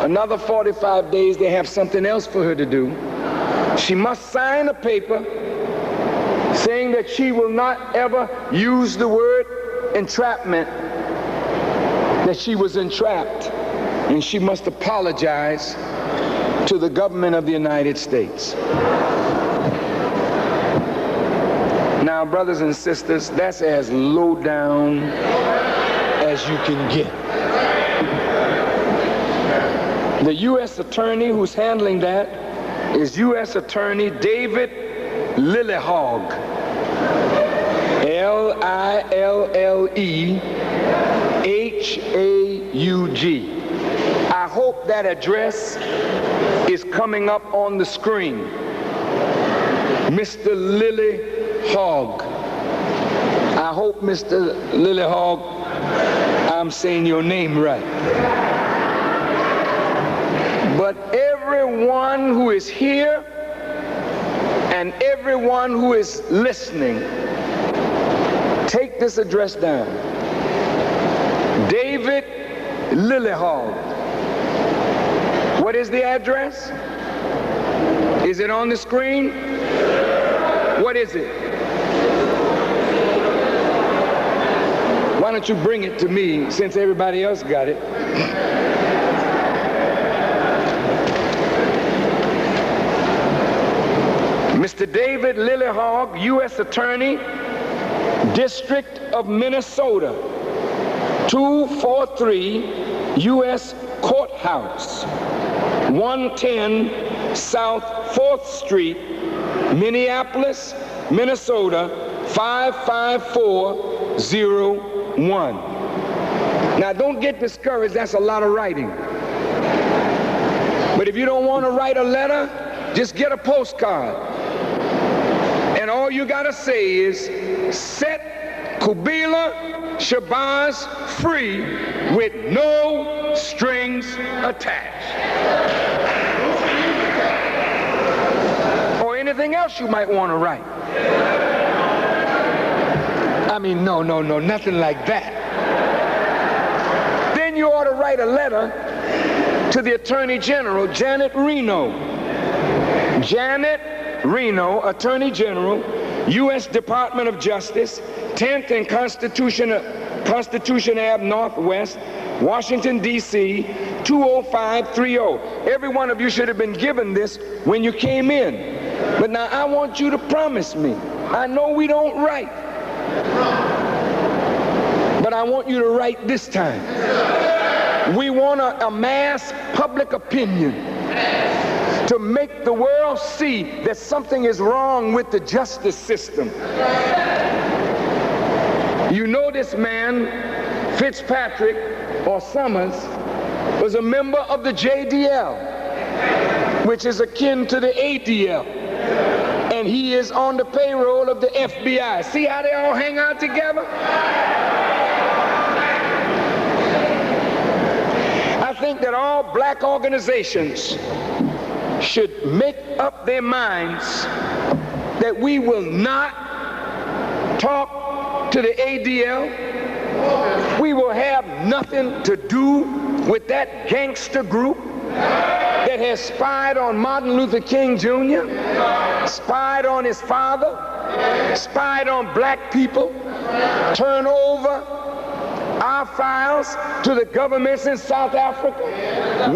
another 45 days, they have something else for her to do. She must sign a paper saying that she will not ever use the word entrapment, that she was entrapped, and she must apologize to the government of the United States. Now, brothers and sisters, that's as low down as you can get. The U.S. attorney who's handling that is U.S. Attorney David Lillehaug, Lillehaug. I hope that address is coming up on the screen. Mr. Lillehaug. I hope, Mr. Lillehaug, I'm saying your name right. But everyone who is here and everyone who is listening, take this address down. David Lillehaug. What is the address? Is it on the screen? What is it? Why don't you bring it to me since everybody else got it? Mr. David Lillehaug, U.S. Attorney, District of Minnesota, 243 U.S. Courthouse, 110 South 4th Street, Minneapolis, Minnesota, 55401. Now don't get discouraged, that's a lot of writing. But if you don't want to write a letter, just get a postcard. And all you gotta say is, set Kubila Shabazz free with no strings attached. Or anything else you might want to write. I mean, no, nothing like that. Then you ought to write a letter to the Attorney General, Janet Reno. Janet Reno, Attorney General, U.S. Department of Justice, 10th and Constitution Ave Northwest, Washington, D.C., 20530. Every one of you should have been given this when you came in. But now I want you to promise me. I know we don't write, but I want you to write this time. We want to amass public opinion to make the world see that something is wrong with the justice system. You know this man, Fitzpatrick or Summers, was a member of the JDL, which is akin to the ADL. And he is on the payroll of the FBI. See how they all hang out together? I think that all black organizations should make up their minds that we will not talk to the ADL. We will have nothing to do with that gangster group that has spied on Martin Luther King Jr., spied on his father, spied on black people, turn over our files to the governments in South Africa,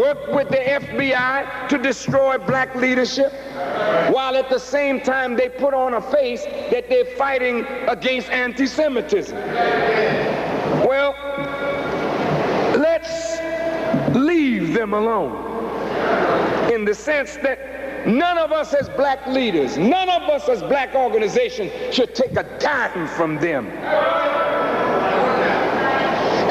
work with the FBI to destroy black leadership, while at the same time they put on a face that they're fighting against anti-Semitism. Well, let's leave them alone, in the sense that none of us as black leaders, none of us as black organizations should take a dime from them.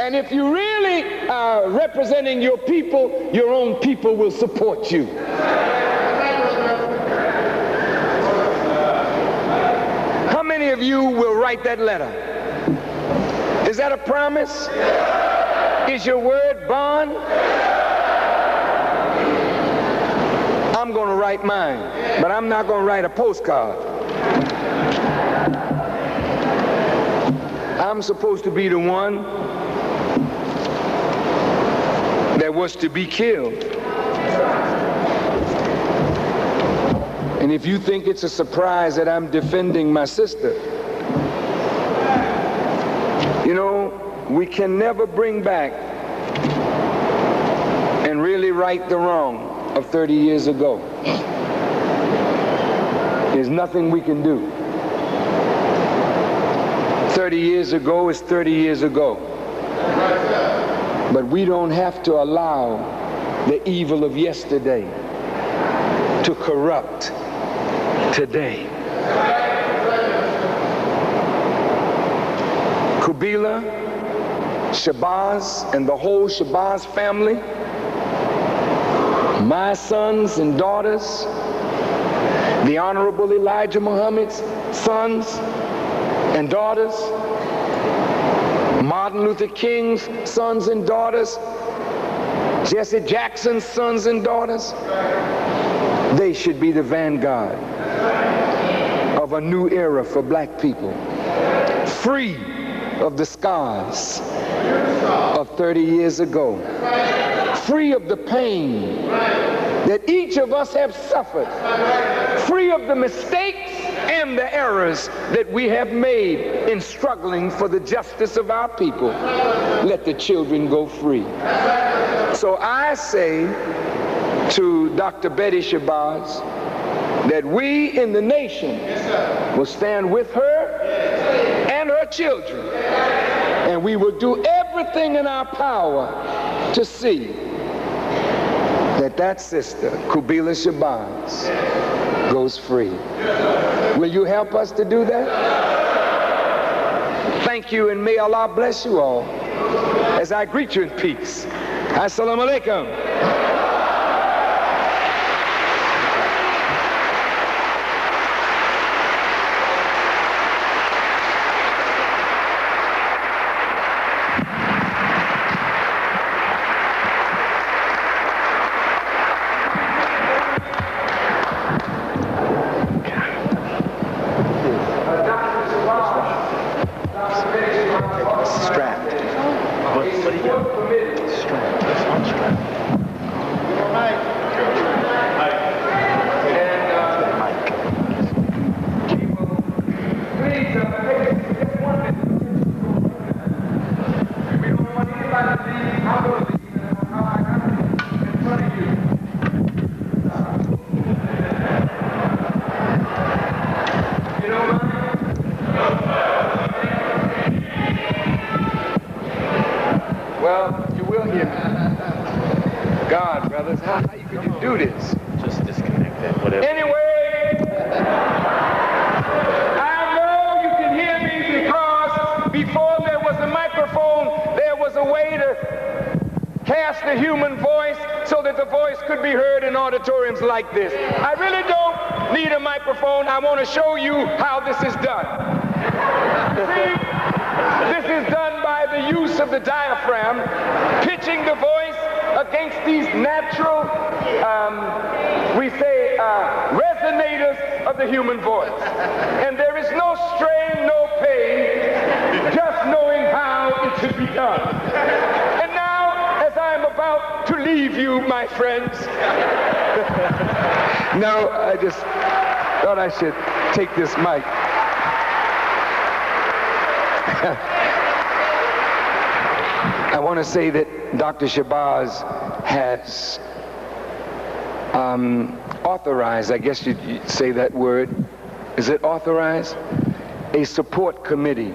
And if you really are representing your people, your own people will support you. many of you will write that letter? Is that a promise? Is your word bond? I'm going to write mine, but I'm not going to write a postcard. I'm supposed to be the one that was to be killed. And if you think it's a surprise that I'm defending my sister, you know, we can never bring back and really right the wrong of 30 years ago. There's nothing we can do. 30 years ago is 30 years ago. But we don't have to allow the evil of yesterday to corrupt today. Kubila, Shabazz, and the whole Shabazz family, my sons and daughters, the Honorable Elijah Muhammad's sons and daughters, Martin Luther King's sons and daughters, Jesse Jackson's sons and daughters, they should be the vanguard of a new era for black people, free of the scars of 30 years ago, free of the pain that each of us have suffered, free of the mistakes and the errors that we have made in struggling for the justice of our people. Let the children go free. So I say to Dr. Betty Shabazz that we in the nation will stand with her and her children, and we will do everything in our power to see that that sister, Kubila Shabazz, goes free. Will you help us to do that? Thank you, and may Allah bless you all as I greet you in peace. Assalamu alaikum. Like this. I really don't need a microphone. I want to show you how this is done. See, this is done by the use of the diaphragm, pitching the voice against these natural, we say, resonators of the human voice. And there is no strain, no pain, just knowing how it should be done. And now, as I'm about to leave you, my friends, no, I just thought I should take this mic. I want to say that Dr. Shabazz has authorized, I guess you'd say that word, is it authorized? A support committee.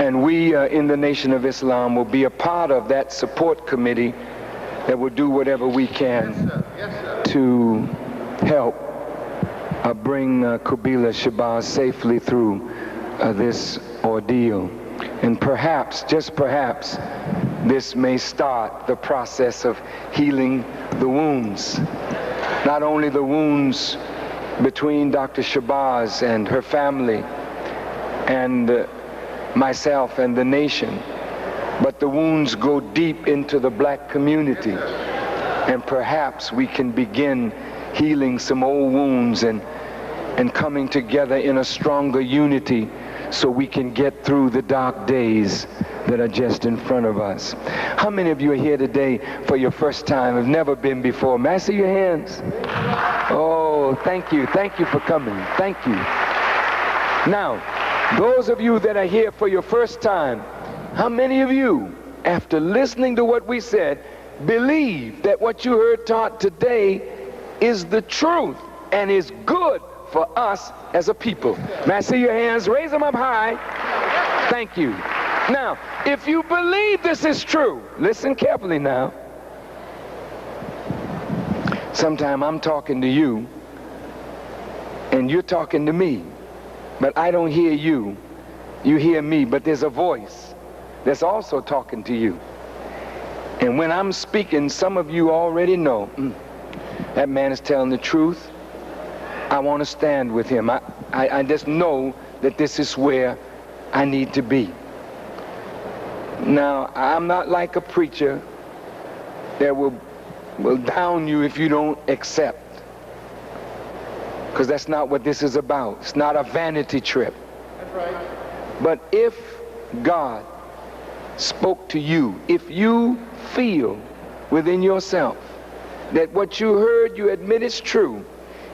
And we in the Nation of Islam will be a part of that support committee that will do whatever we can to help bring Kubila Shabazz safely through this ordeal. And perhaps, just perhaps, this may start the process of healing the wounds. Not only the wounds between Dr. Shabazz and her family and myself and the nation. But the wounds go deep into the black community, and perhaps we can begin healing some old wounds and coming together in a stronger unity so we can get through the dark days that are just in front of us. How many of you are here today for your first time, have never been before? May I see your hands? Oh, thank you. Thank you for coming. Thank you. Now, those of you that are here for your first time, how many of you, after listening to what we said, believe that what you heard taught today is the truth and is good for us as a people? May I see your hands? Raise them up high. Thank you. Now, if you believe this is true, listen carefully now. Sometime I'm talking to you and you're talking to me, but I don't hear you. You hear me, but there's a voice that's also talking to you. And when I'm speaking, some of you already know, that man is telling the truth. I want to stand with him. I just know that this is where I need to be. Now, I'm not like a preacher that will down you if you don't accept. Because that's not what this is about. It's not a vanity trip. That's right. But if God spoke to you, if you feel within yourself that what you heard you admit is true,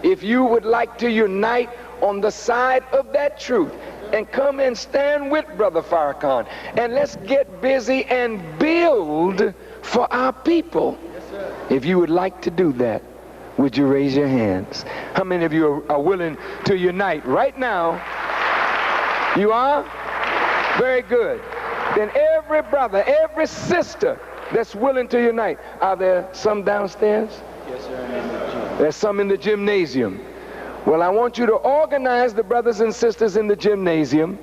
if you would like to unite on the side of that truth and come and stand with Brother Farrakhan, and let's get busy and build for our people. Yes, sir. If you would like to do that, would you raise your hands? How many of you are willing to unite right now? You are? Very good. Then every brother, every sister that's willing to unite. Are there some downstairs? Yes, sir. There's some in the gymnasium. Well, I want you to organize the brothers and sisters in the gymnasium.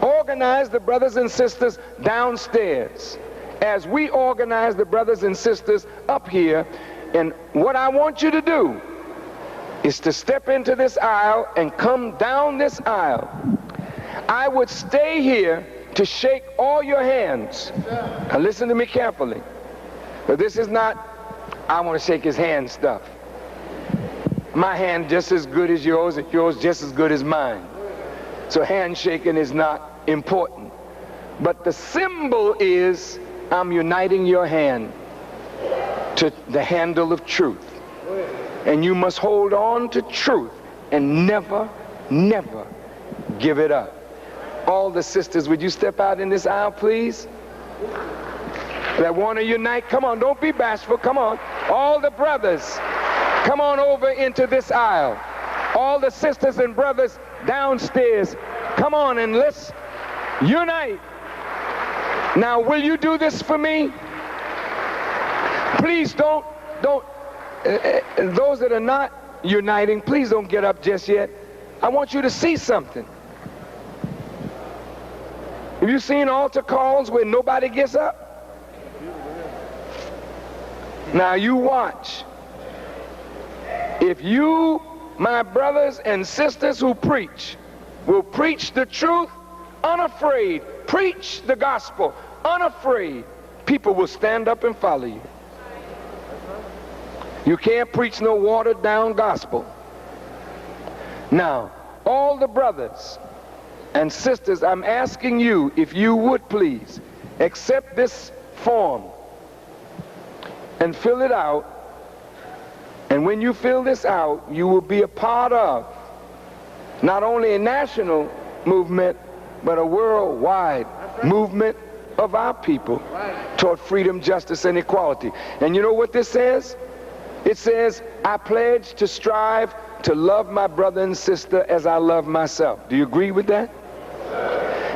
Organize the brothers and sisters downstairs as we organize the brothers and sisters up here. And what I want you to do is to step into this aisle and come down this aisle. I would stay here to shake all your hands. Now listen to me carefully. But this is not, I want to shake his hand stuff. My hand just as good as yours, and yours just as good as mine. So handshaking is not important. But the symbol is I'm uniting your hand to the handle of truth. And you must hold on to truth and never, never give it up. All the sisters, would you step out in this aisle, please? That want to unite, come on, don't be bashful, come on. All the brothers, come on over into this aisle. All the sisters and brothers downstairs, come on and let's unite. Now, will you do this for me? Please don't, those that are not uniting, please don't get up just yet. I want you to see something. Have you seen altar calls where nobody gets up? Now you watch. If you, my brothers and sisters who preach, will preach the truth unafraid, preach the gospel unafraid, people will stand up and follow you. You can't preach no watered down gospel. Now, all the brothers and sisters, I'm asking you, if you would please, accept this form and fill it out. And when you fill this out, you will be a part of not only a national movement, but a worldwide movement of our people toward freedom, justice, and equality. And you know what this says? It says, I pledge to strive to love my brother and sister as I love myself. Do you agree with that?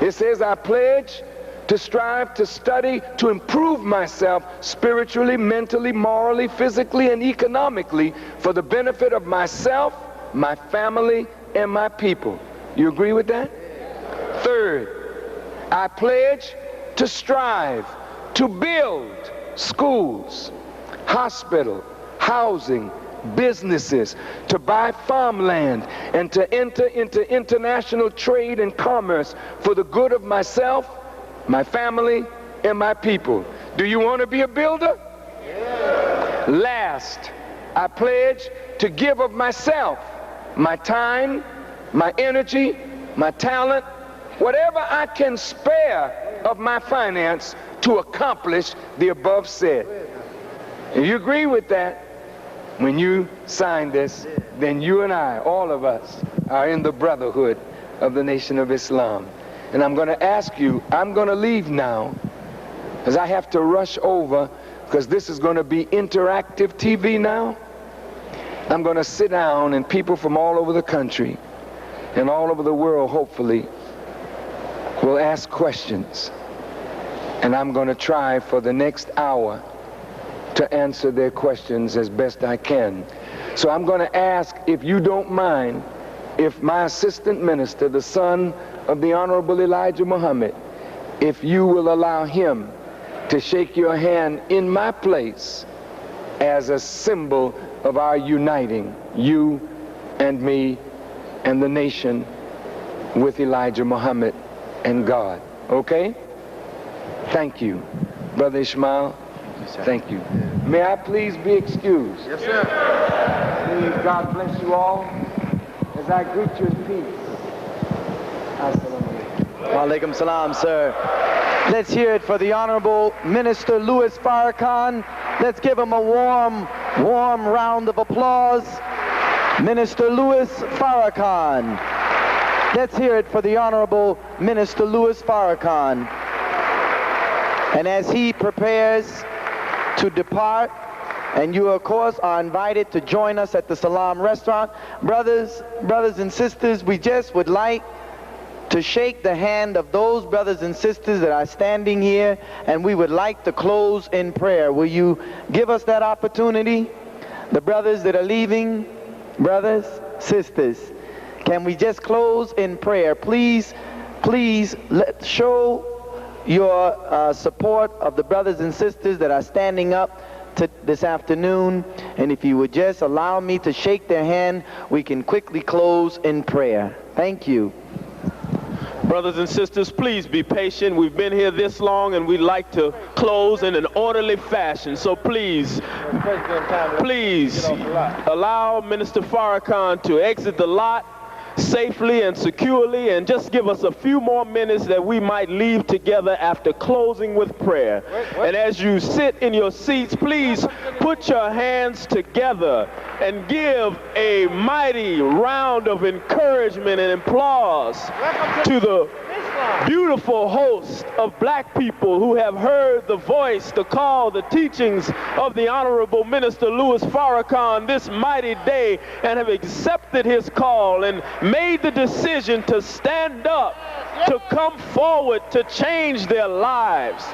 It says, I pledge to strive to study to improve myself spiritually, mentally, morally, physically, and economically for the benefit of myself, my family, and my people. You agree with that? Third, I pledge to strive to build schools, hospitals, housing, businesses, to buy farmland, and to enter into international trade and commerce for the good of myself, my family, and my people. Do you want to be a builder? Yeah. Last, I pledge to give of myself, my time, my energy, my talent, whatever I can spare of my finance to accomplish the above said. If you agree with that, when you sign this, then you and I, all of us, are in the brotherhood of the Nation of Islam. And I'm going to ask you, I'm going to leave now, because I have to rush over, because this is going to be interactive TV now. I'm going to sit down, and people from all over the country and all over the world, hopefully, will ask questions. And I'm going to try for the next hour to answer their questions as best I can. So I'm going to ask, if you don't mind, if my assistant minister, the son of the Honorable Elijah Muhammad, if you will allow him to shake your hand in my place as a symbol of our uniting, you and me and the nation, with Elijah Muhammad and God. Okay? Thank you. Brother Ishmael, thank you. May I please be excused? Yes, sir. Please, God bless you all as I greet you in peace. Wa alaikum salam, sir. Let's hear it for the Honorable Minister Louis Farrakhan. Let's give him a warm round of applause. Minister Louis Farrakhan. Let's hear it for the Honorable Minister Louis Farrakhan. And as he prepares to depart, and you of course are invited to join us at the Salam restaurant, brothers and sisters, we just would like to shake the hand of those brothers and sisters that are standing here, and we would like to close in prayer. Will you give us that opportunity? The brothers that are leaving, brothers, sisters, can we just close in prayer? Please, let's show your support of the brothers and sisters that are standing up this afternoon. And if you would just allow me to shake their hand, we can quickly close in prayer. Thank you. Brothers and sisters, please be patient. We've been here this long, and we'd like to close in an orderly fashion. So please allow Minister Farrakhan to exit the lot safely and securely, and just give us a few more minutes that we might leave together after closing with prayer. And as you sit in your seats, please put your hands together and give a mighty round of encouragement and applause to the beautiful host of black people who have heard the voice, the call, the teachings of the Honorable Minister Louis Farrakhan this mighty day, and have accepted his call and made the decision to stand up, to come forward, to change their lives.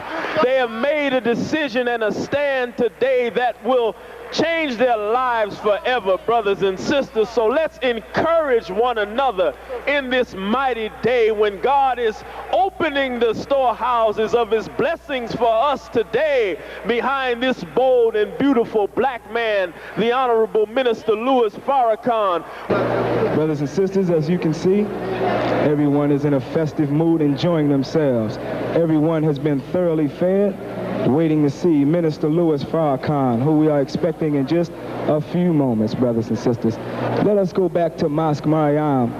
They have made a decision and a stand today that will change their lives forever, brothers and sisters. So let's encourage one another in this mighty day when God is opening the storehouses of his blessings for us today behind this bold and beautiful black man, the Honorable Minister Louis Farrakhan. Brothers and sisters, as you can see, everyone is in a festive mood, enjoying themselves. Everyone has been thoroughly fed, waiting to see Minister Louis Farrakhan, who we are expecting in just a few moments, brothers and sisters. Let us go back to Mosque Mariam.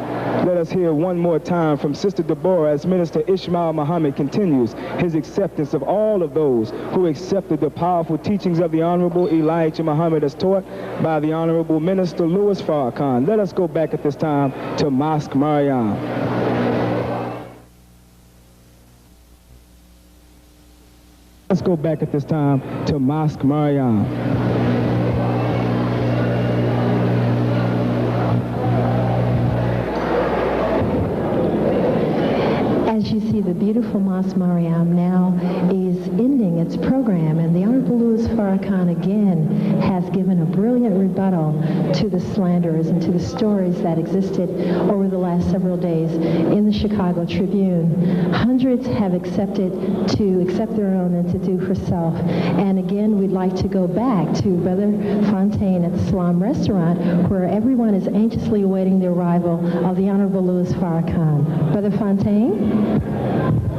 Let us hear one more time from Sister Deborah as Minister Ishmael Muhammad continues his acceptance of all of those who accepted the powerful teachings of the Honorable Elijah Muhammad as taught by the Honorable Minister Louis Farrakhan. Let us go back at this time to Mosque Mariam. Let's go back at this time to Mosque Mariam. As you see, the beautiful Mosque Mariam now is ending its program, and the Honorable Louis Farrakhan again has given a brilliant rebuttal to the slanderers and to the stories that existed over the last several days in the Chicago Tribune. Hundreds have accepted to accept their own and to do for self. And again, we'd like to go back to Brother Fontaine at the Salam Restaurant, where everyone is anxiously awaiting the arrival of the Honorable Louis Farrakhan. Brother Fontaine?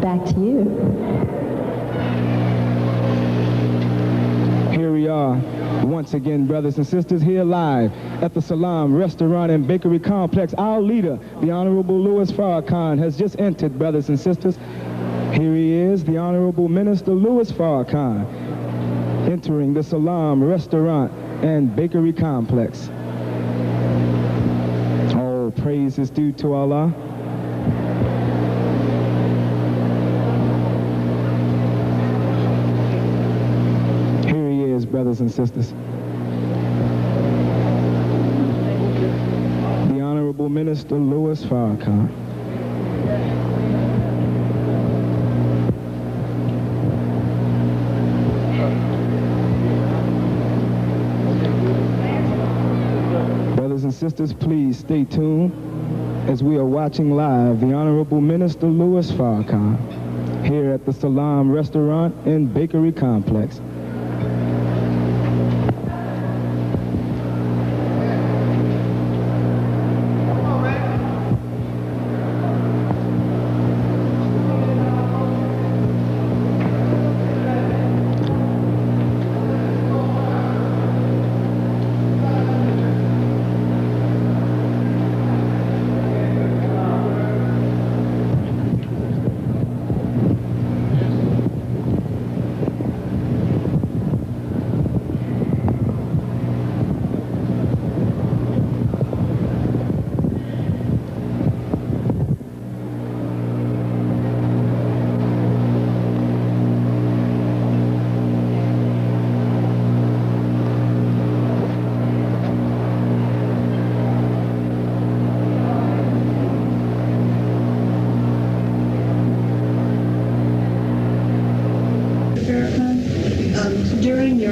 Back to you. Here we are, once again, brothers and sisters, here live at the Salam Restaurant and Bakery Complex. Our leader, the Honorable Louis Farrakhan, has just entered, brothers and sisters. Here he is, the Honorable Minister Louis Farrakhan, entering the Salam Restaurant and Bakery Complex. All praise is due to Allah. Brothers and sisters, the Honorable Minister Louis Farrakhan. Brothers and sisters, please stay tuned as we are watching live the Honorable Minister Louis Farrakhan here at the Salam Restaurant and Bakery Complex.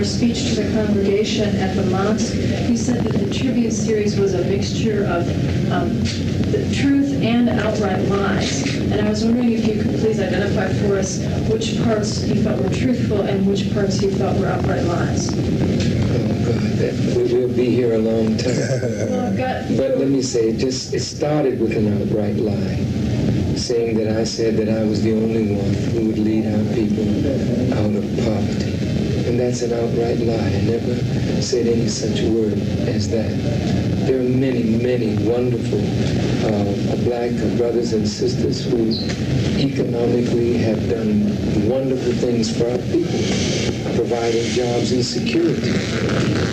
Speech to the congregation at the mosque, you said that the Tribune series was a mixture of the truth and outright lies. And I was wondering if you could please identify for us which parts you felt were truthful and which parts you felt were outright lies. Oh, God, we'll be here a long time. But let me say, it started with an outright lie, saying that I said that I was the only one who would lead our people out of poverty. And that's an outright lie. I never said any such word as that. There are many, many wonderful black brothers and sisters who economically have done wonderful things for our people, providing jobs and security.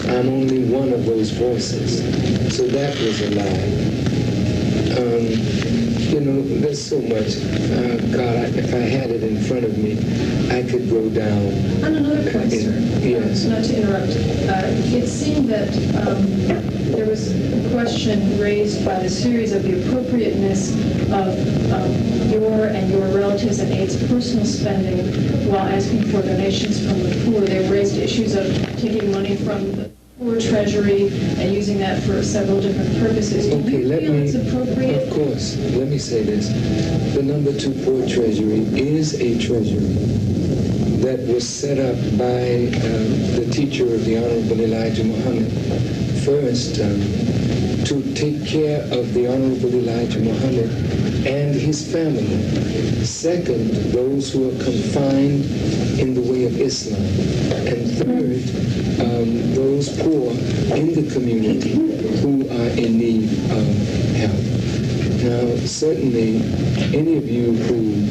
I'm only one of those voices. So that was a lie. You know, there's so much. God, if I had it in front of me, I could go down. On another point, sir. Yes. Not to interrupt. It seemed that there was a question raised by the series of the appropriateness of your and your relatives and aides' personal spending while asking for donations from the poor. They raised issues of taking money from the poor treasury and using that for several different purposes. Do you feel it's appropriate? Of course. Let me say this. The number 2 poor treasury is a treasury that was set up by the teacher of the Honorable Elijah Muhammad. First, to take care of the Honorable Elijah Muhammad and his family. Second, those who are confined in the way of Islam. And third, those poor in the community who are in need of help. Now, certainly, any of you who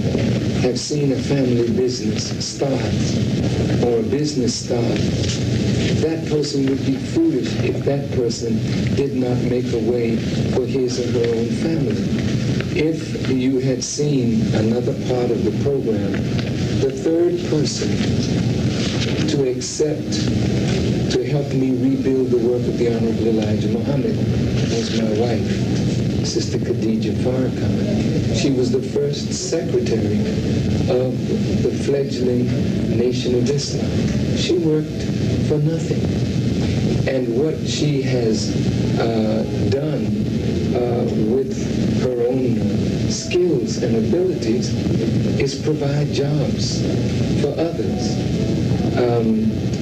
have seen a family business start or a business start, that person would be foolish if that person did not make a way for his or her own family. If you had seen another part of the program, the third person to accept to help me rebuild the work of the Honorable Elijah Muhammad was my wife. Sister Khadija Farrakhan. She was the first secretary of the fledgling Nation of Islam. She worked for nothing. And what she has done with her own skills and abilities is provide jobs for others.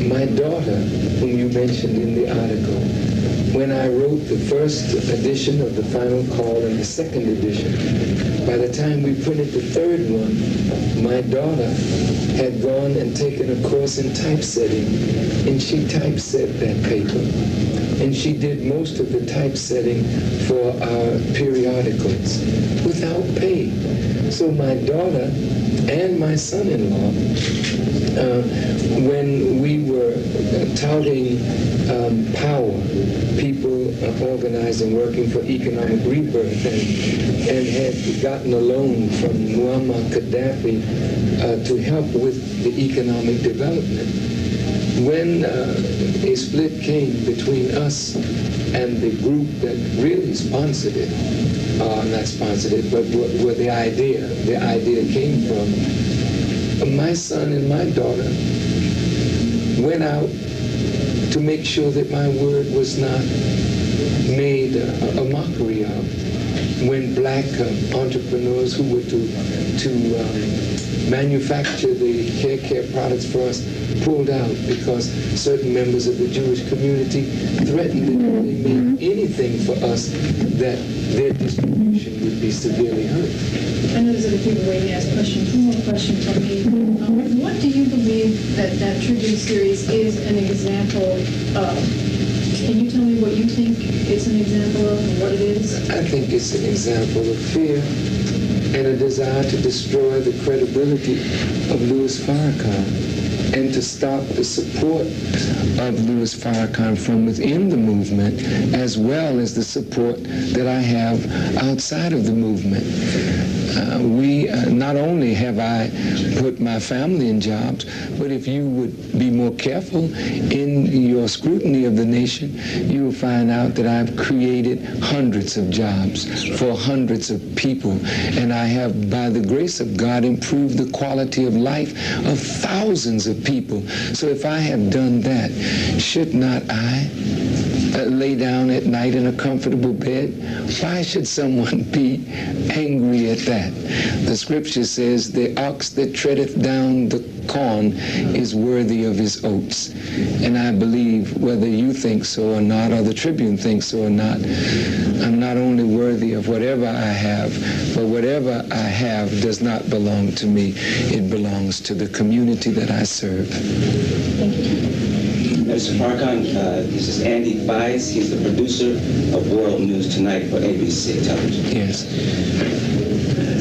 My daughter, whom you mentioned in the article, when I wrote the first edition of the Final Call and the second edition, by the time we printed the third one, my daughter had gone and taken a course in typesetting, and she typeset that paper. And she did most of the typesetting for our periodicals without pay. So my daughter and my son-in-law, when we were touting power, people organized and working for economic rebirth, and had gotten a loan from Muammar Gaddafi to help with the economic development. When a split came between us and the group that really sponsored it, not sponsored it, but where the idea came from, my son and my daughter went out to make sure that my word was not made a mockery of. When black entrepreneurs who were to manufacture the hair care products for us pulled out because certain members of the Jewish community threatened that if they made anything for us, that their distribution would be severely hurt. I know there's other people waiting to ask questions. One more question from me. What do you believe that Tribune series is an example of? Can you tell me what you think it's an example of and what it is? I think it's an example of fear and a desire to destroy the credibility of Louis Farrakhan and to stop the support of Louis Farrakhan from within the movement, as well as the support that I have outside of the movement. Not only have I put my family in jobs, but if you would be more careful in your scrutiny of the nation, you will find out that I've created hundreds of jobs for hundreds of people, and I have, by the grace of God, improved the quality of life of thousands of people. So if I have done that, should not I lay down at night in a comfortable bed? Why should someone be angry at that? The scripture says, the ox that treadeth down the corn is worthy of his oats. And I believe, whether you think so or not, or the Tribune thinks so or not, I'm not only worthy of whatever I have, but whatever I have does not belong to me. It belongs to the community that I serve. Thank you. Mr. Farrakhan, this is Andy Bias. He's the producer of World News Tonight for ABC Television. Yes.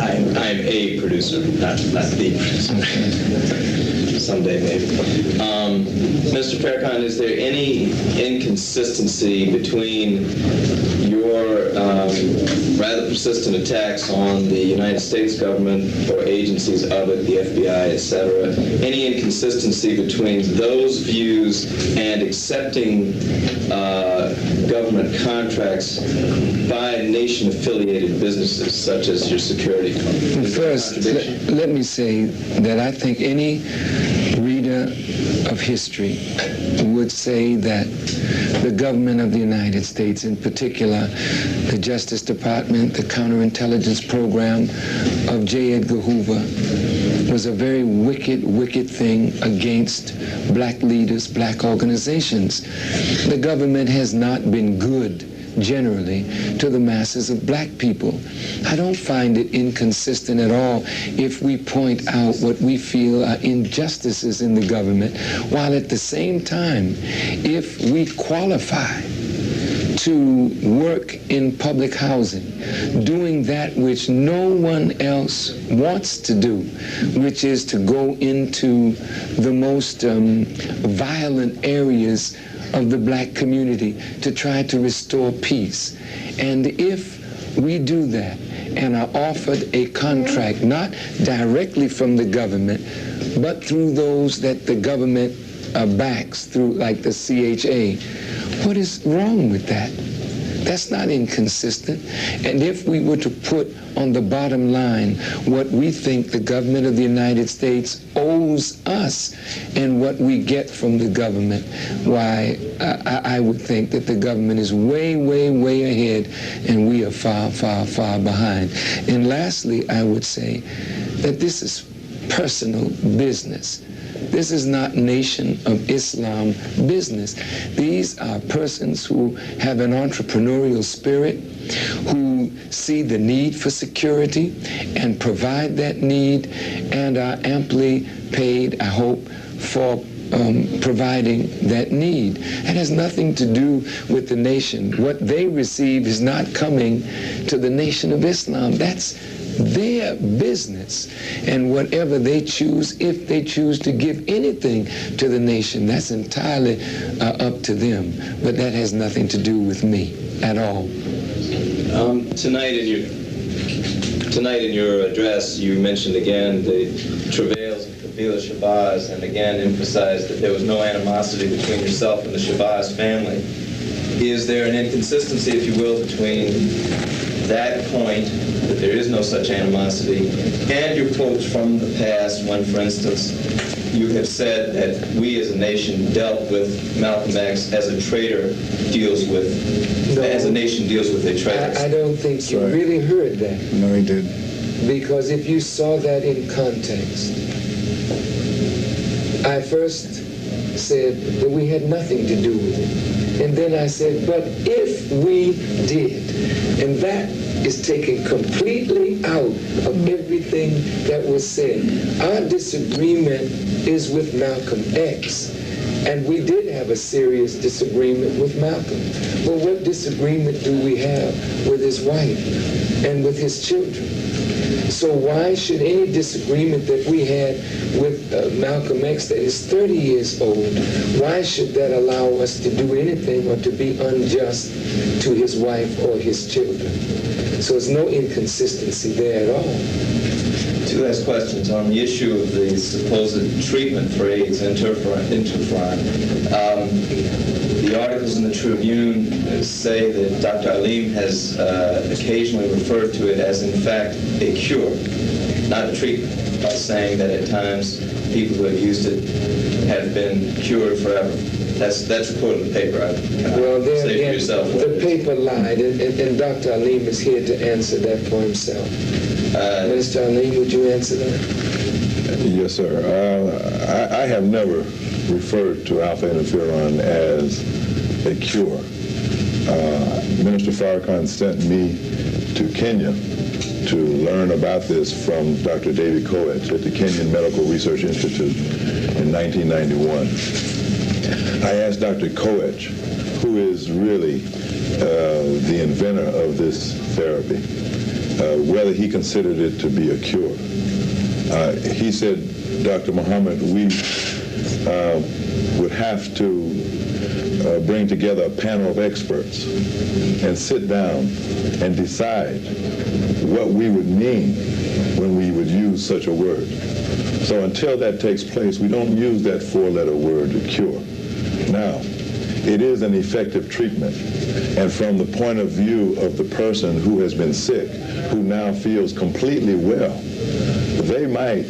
I'm a producer, not the producer. Someday, maybe. Mr. Farrakhan, is there any inconsistency between your rather persistent attacks on the United States government or agencies of it, the FBI, etc., any inconsistency between those views and accepting government contracts by nation-affiliated businesses such as your security company? First, let me say that I think any reader of history would say that the government of the United States, in particular the Justice Department, the counterintelligence program of J. Edgar Hoover, was a very wicked, wicked thing against black leaders, black organizations. The government has not been good generally to the masses of black people. I don't find it inconsistent at all if we point out what we feel are injustices in the government, while at the same time, if we qualify to work in public housing, doing that which no one else wants to do, which is to go into the most violent areas of the black community to try to restore peace. And if we do that and are offered a contract, not directly from the government, but through those that the government backs, through like the CHA, what is wrong with that? That's not inconsistent. And if we were to put on the bottom line what we think the government of the United States owes us and what we get from the government, why, I would think that the government is way, way, way ahead and we are far, far, far behind. And lastly, I would say that this is personal business. This is not Nation of Islam business. These are persons who have an entrepreneurial spirit, who see the need for security and provide that need, and are amply paid, I hope, for providing that need. It has nothing to do with the nation. What they receive is not coming to the Nation of Islam. That's their business, and whatever they choose, if they choose to give anything to the nation, that's entirely up to them. But that has nothing to do with me at all. Tonight in your address, you mentioned again the travails of Kabila Shabazz, and again emphasized that there was no animosity between yourself and the Shabazz family. Is there an inconsistency, if you will, between that point, that there is no such animosity, and your quotes from the past when, for instance, you have said that we as a nation dealt with Malcolm X as a traitor deals with, as a nation deals with a traitor? I don't think you really heard that. No, he did. Because if you saw that in context, I first said that we had nothing to do with it. And then I said, but if we did, and that is taken completely out of everything that was said. Our disagreement is with Malcolm X. And we did have a serious disagreement with Malcolm. But what disagreement do we have with his wife and with his children? So why should any disagreement that we had with Malcolm X that is 30 years old, why should that allow us to do anything or to be unjust to his wife or his children? So there's no inconsistency there at all. Two last questions on the issue of the supposed treatment for AIDS, interferon. The articles in the Tribune say that Dr. Alim has occasionally referred to it as, in fact, a cure, not a treatment, by saying that at times people who have used it have been cured forever. That's a quote in the paper. Well, there say again, for yourself. The paper lied, and Dr. Alim is here to answer that for himself. Mr. Alim, would you answer that? Yes, sir. I have never referred to alpha interferon as a cure. Minister Farrakhan sent me to Kenya to learn about this from Dr. David Koech at the Kenyan Medical Research Institute in 1991. I asked Dr. Koech, who is really the inventor of this therapy, whether he considered it to be a cure. He said, Dr. Muhammad, we would have to bring together a panel of experts and sit down and decide what we would mean when we would use such a word. So until that takes place, we don't use that four-letter word, cure. Now, it is an effective treatment, and from the point of view of the person who has been sick, who now feels completely well, they might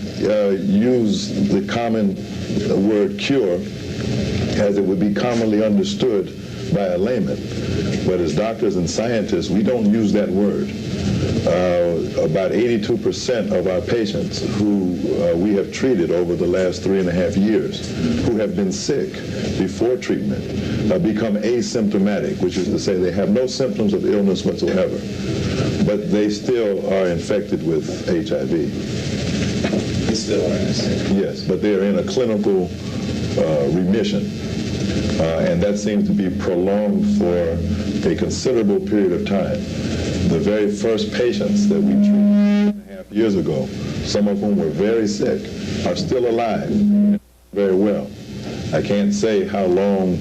use the common word cure as it would be commonly understood by a layman. But as doctors and scientists, we don't use that word. About 82% of our patients who we have treated over the last 3.5 years who have been sick before treatment become asymptomatic, which is to say they have no symptoms of illness whatsoever, but they still are infected with HIV. They still are. Yes, but they are in a clinical remission, and that seems to be prolonged for a considerable period of time. The very first patients that we treated 3.5 years ago, some of whom were very sick, are still alive very well. I can't say how long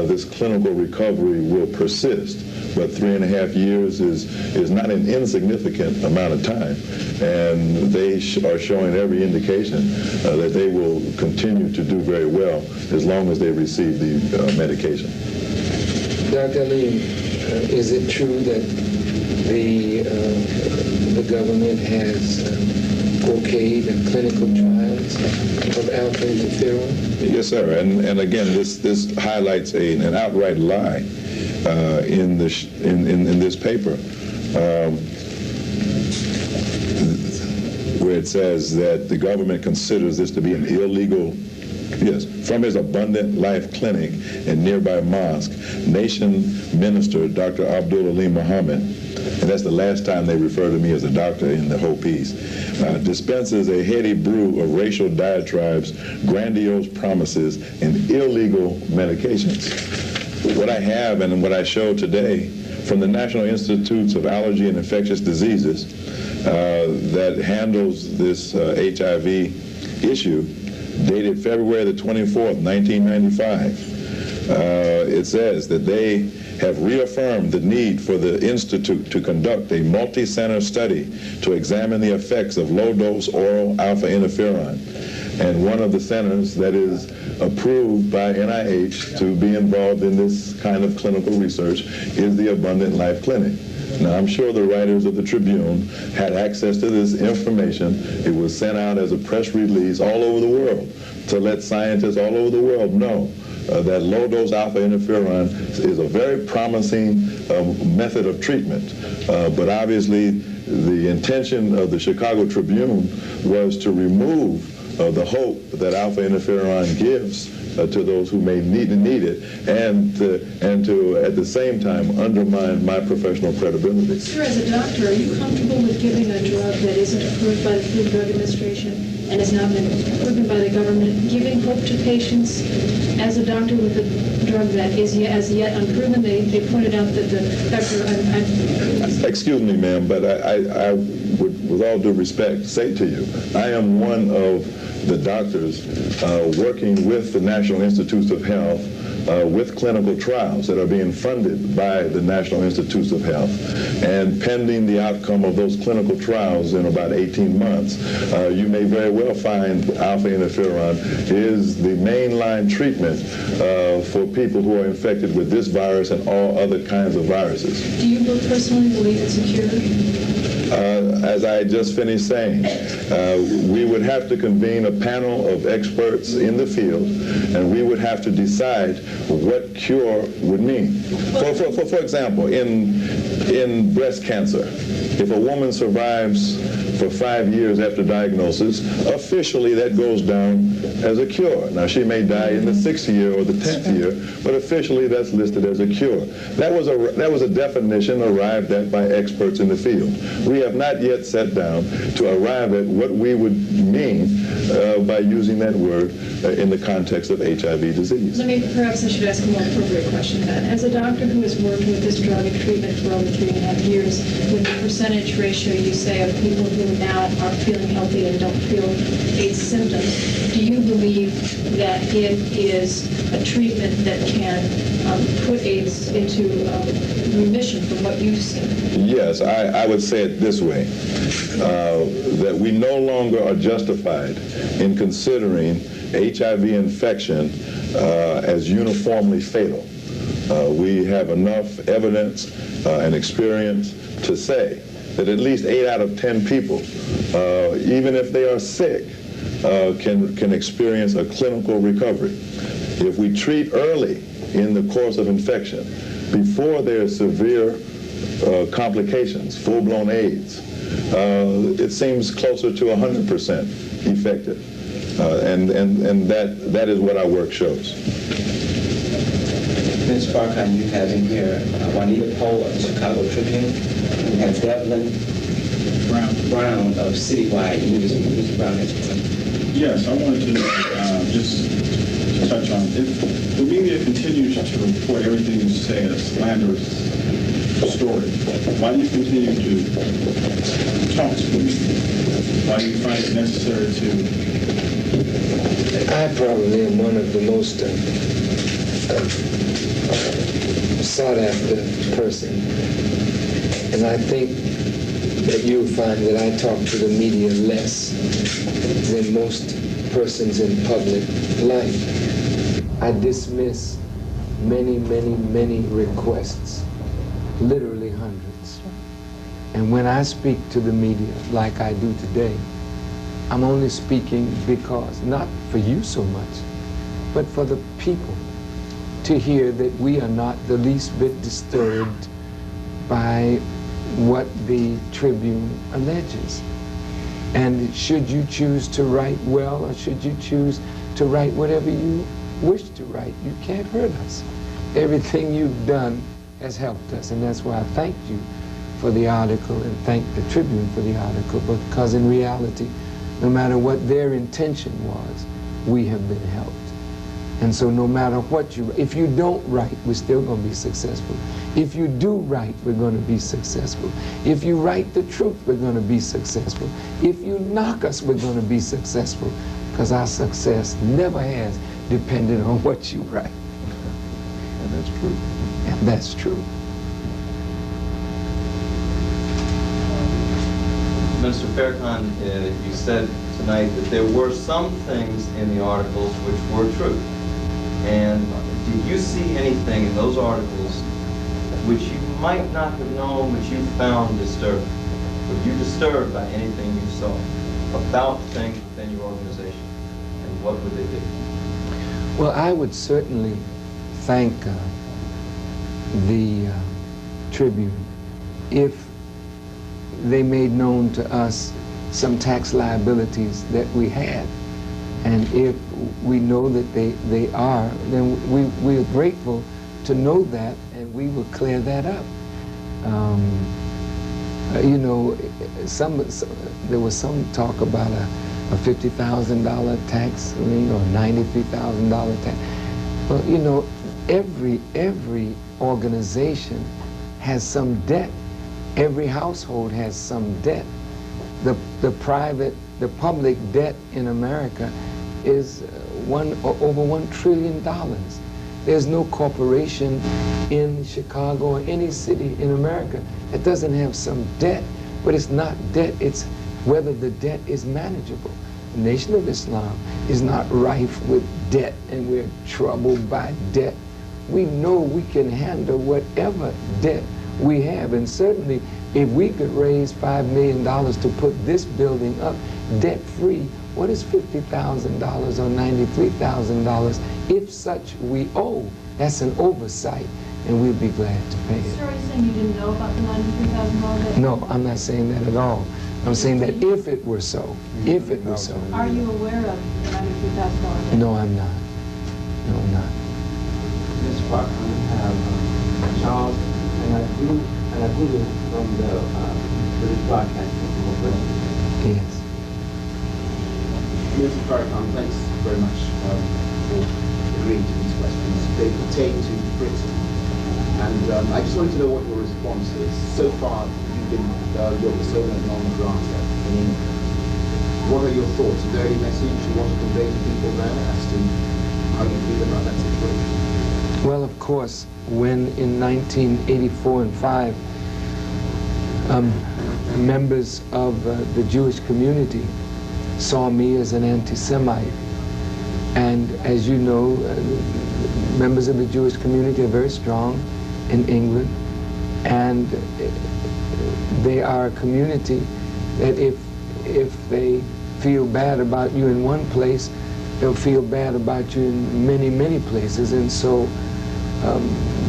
this clinical recovery will persist, but 3.5 years is not an insignificant amount of time, and they are showing every indication that they will continue to do very well as long as they receive the medication. Dr. Alim, is it true that the government has okayed clinical trials of alpha interferon? Yes, sir. And again, this highlights an outright lie in this paper, where it says that the government considers this to be an illegal. Yes, from his Abundant Life Clinic in nearby mosque, nation minister Dr. Abdul Ali Muhammad, and that's the last time they refer to me as a doctor in the whole piece, dispenses a heady brew of racial diatribes, grandiose promises, and illegal medications. What I have and what I show today from the National Institutes of Allergy and Infectious Diseases that handles this HIV issue, dated February the 24th, 1995, it says that they have reaffirmed the need for the Institute to conduct a multi-center study to examine the effects of low-dose oral alpha interferon. And one of the centers that is approved by NIH to be involved in this kind of clinical research is the Abundant Life Clinic. Now, I'm sure the writers of the Tribune had access to this information. It was sent out as a press release all over the world to let scientists all over the world know that low-dose alpha interferon is a very promising method of treatment. But obviously, the intention of the Chicago Tribune was to remove the hope that alpha interferon gives to those who may need it, and to at the same time undermine my professional credibility. Sir, as a doctor, are you comfortable with giving a drug that isn't approved by the Food and Drug Administration and has not been approved by the government, giving hope to patients as a doctor with a drug that is as yet unproven? They pointed out that the doctor... Excuse me, ma'am, but I would, with all due respect, say to you, I am one of the doctors working with the National Institutes of Health with clinical trials that are being funded by the National Institutes of Health. And pending the outcome of those clinical trials in about 18 months, you may very well find alpha interferon is the mainline treatment for people who are infected with this virus and all other kinds of viruses. Do you personally believe it's a cure? As I just finished saying, we would have to convene a panel of experts in the field, and we would have to decide what cure would mean. For example, in breast cancer, if a woman survives for 5 years after diagnosis, officially that goes down as a cure. Now, she may die in the 6th year or the 10th year, but officially that's listed as a cure. That was a definition arrived at by experts in the field. We have not yet sat down to arrive at what we would mean by using that word in the context of HIV disease. Perhaps I should ask a more appropriate question then. As a doctor who has worked with this drug and treatment for over 3.5 years, with the percentage ratio you say of people who now are feeling healthy and don't feel AIDS symptoms, do you believe that it is a treatment that can put AIDS into remission from what you've seen? Yes, I would say it this way, that we no longer are justified in considering HIV infection as uniformly fatal. We have enough evidence and experience to say that at least 8 out of 10 people, even if they are sick, can experience a clinical recovery. If we treat early in the course of infection, before there are severe complications, full-blown AIDS, it seems closer to 100% effective. And that is what our work shows. Ms. Farrakhan, you have in here Juanita Pohl of the Chicago Tribune. You have Devlin Brown of Citywide News. Mr. Brown has one. Yes, I wanted to just touch on it. The media continues to report everything you say as slanderous story. Why do you continue to talk to the media? Why do you find it necessary to... I probably am one of the most sought-after person, and I think that you'll find that I talk to the media less than most persons in public life. I dismiss many, many, many requests literally hundreds. And when I speak to the media like I do today, I'm only speaking because, not for you so much, but for the people to hear that we are not the least bit disturbed by what the Tribune alleges. And should you choose to write well, or should you choose to write whatever you wish to write, you can't hurt us. Everything you've done has helped us, and that's why I thank you for the article and thank the Tribune for the article, because in reality, no matter what their intention was, we have been helped. And so no matter what you, if you don't write, we're still going to be successful. If you do write, we're going to be successful. If you write the truth, we're going to be successful. If you knock us, we're going to be successful, because our success never has depended on what you write. And that's true. And that's true. Minister Farrakhan, you said tonight that there were some things in the articles which were true. And did you see anything in those articles which you might not have known, which you found disturbing? Were you disturbed by anything you saw about things within your organization? And what would they be? Well, I would certainly thank the Tribune if they made known to us some tax liabilities that we had. And if we know that they are, then we are grateful to know that, and we will clear that up. You know, there was some talk about a $50,000 tax lien or $93,000 tax. Well, you know, every organization has some debt. Every household has some debt. The public debt in America is over $1 trillion. There's no corporation in Chicago or any city in America that doesn't have some debt. But it's not debt, it's whether the debt is manageable. The Nation of Islam is not rife with debt, and we're troubled by debt. We know we can handle whatever debt we have, and certainly if we could raise $5 million to put this building up debt-free, what is $50,000 or $93,000? If such we owe, that's an oversight, and we'll be glad to pay it. Sir, are you saying you didn't know about the $93,000 debt? No, I'm not saying that at all. I'm saying that if it were so, if it were so. Are you aware of the $93,000 debt? No, I'm not. No, I'm not. Ms. Farrakhan, I have Charles and I grew from the British Broadcasting Corporation. Yes. Mr. Farrakhan, thanks very much for agreeing to these questions. They pertain to Britain. And I just wanted to know what your response is. So far, you've been your persona non grata in England. What are your thoughts? Is there any message you want to convey to people there as to how you feel about that situation? Well, of course, when in 1984 and 5, members of the Jewish community saw me as an anti-Semite. And as you know, members of the Jewish community are very strong in England, and they are a community that if they feel bad about you in one place, they'll feel bad about you in many, many places. And so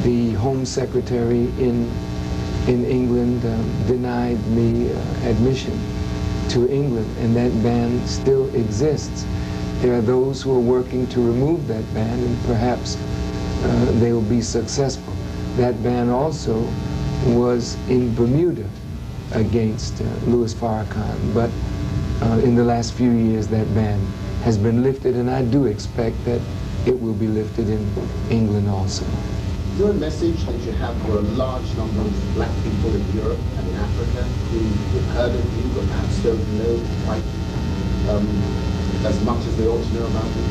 the Home Secretary in England denied me admission to England, and that ban still exists. There are those who are working to remove that ban, and perhaps they will be successful. That ban also was in Bermuda against Louis Farrakhan, but in the last few years that ban has been lifted, and I do expect that it will be lifted in England also. Is there a message that you have for a large number of black people in Europe and in Africa who have heard of you but perhaps don't know quite as much as they ought to know about you?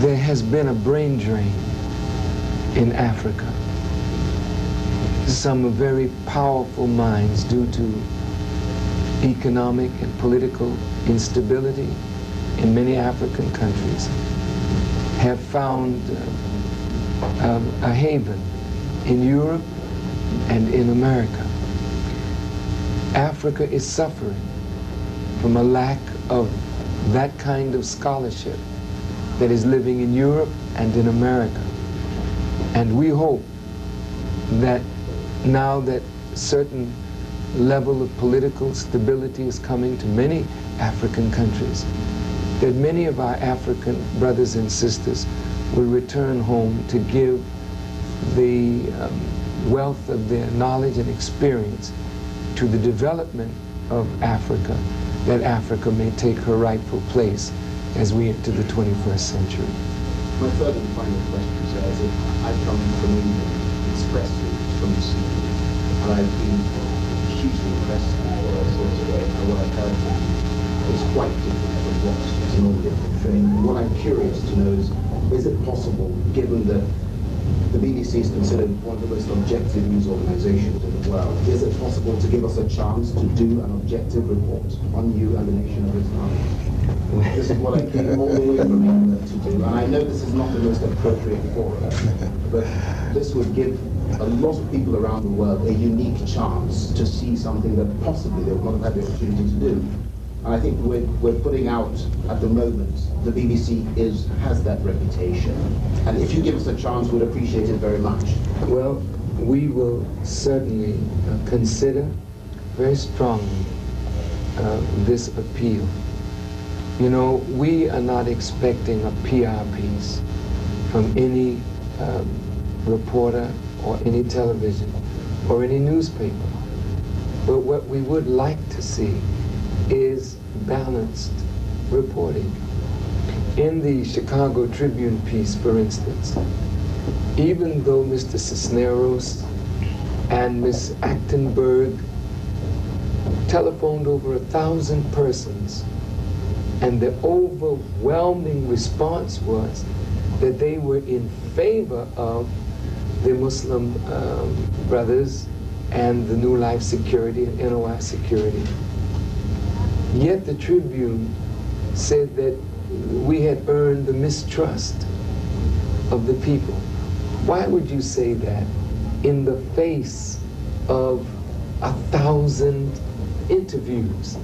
There has been a brain drain in Africa. Some very powerful minds, due to economic and political instability in many African countries, have found a haven in Europe and in America. Africa is suffering from a lack of that kind of scholarship that is living in Europe and in America. And we hope that now that certain level of political stability is coming to many African countries, that many of our African brothers and sisters will return home to give the wealth of their knowledge and experience to the development of Africa, that Africa may take her rightful place as we enter the 21st century. My third and final question, sir, is that I come from England, expressly from Sweden, and I've been hugely impressed with what I've heard. It's quite different from what is normally portrayed. What I'm curious to know is it possible, given that the BBC is considered one of the most objective news organizations in the world, is it possible to give us a chance to do an objective report on you and the Nation of Islam? This is what I came all the way from England to do, and I know this is not the most appropriate forum, but this would give a lot of people around the world a unique chance to see something that possibly they would not have had the opportunity to do. And I think we're putting out, at the moment, the BBC has that reputation. And if you give us a chance, we'd appreciate it very much. Well, we will certainly consider very strongly this appeal. You know, we are not expecting a PR piece from any reporter or any television or any newspaper. But what we would like to see is balanced reporting. In the Chicago Tribune piece, for instance, even though Mr. Cisneros and Ms. Achtenberg telephoned over 1,000 persons, and the overwhelming response was that they were in favor of the Muslim brothers and the New Life Security and NOI Security. Yet the Tribune said that we had earned the mistrust of the people. Why would you say that in the face of 1,000 interviews?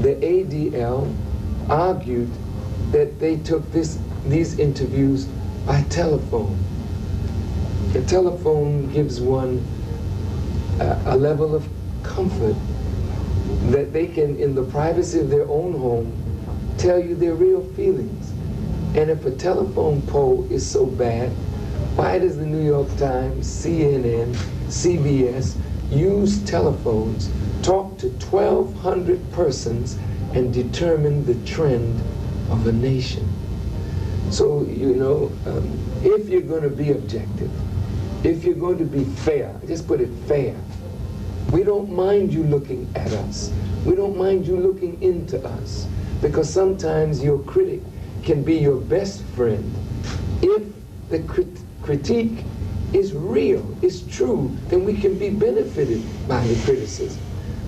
The ADL argued that they took these interviews by telephone. The telephone gives one a level of comfort that they can, in the privacy of their own home, tell you their real feelings. And if a telephone poll is so bad, why does the New York Times, CNN, CBS use telephones, talk to 1,200 persons, and determine the trend of a nation? So, you know, if you're going to be objective, if you're going to be fair, just put it fair, we don't mind you looking at us. We don't mind you looking into us, because sometimes your critic can be your best friend. If the critique is real, is true, then we can be benefited by the criticism.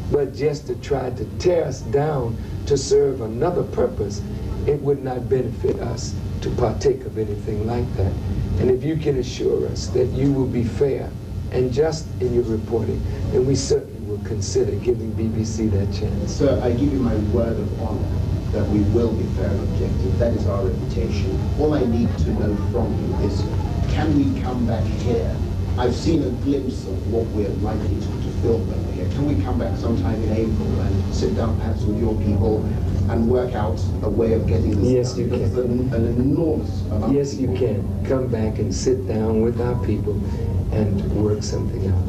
But just to try to tear us down to serve another purpose, it would not benefit us to partake of anything like that. And if you can assure us that you will be fair and just in your reporting, then we certainly will consider giving BBC that chance. Sir, I give you my word of honor that we will be fair and objective. That is our reputation. All I need to know from you is, can we come back here? I've seen a glimpse of what we're likely to film when we're here. Can we come back sometime in April and sit down perhaps with your people and work out a way of getting this Yes, done? you can. Because an enormous amount Yes, of you can. Come back and sit down with our people and work something out.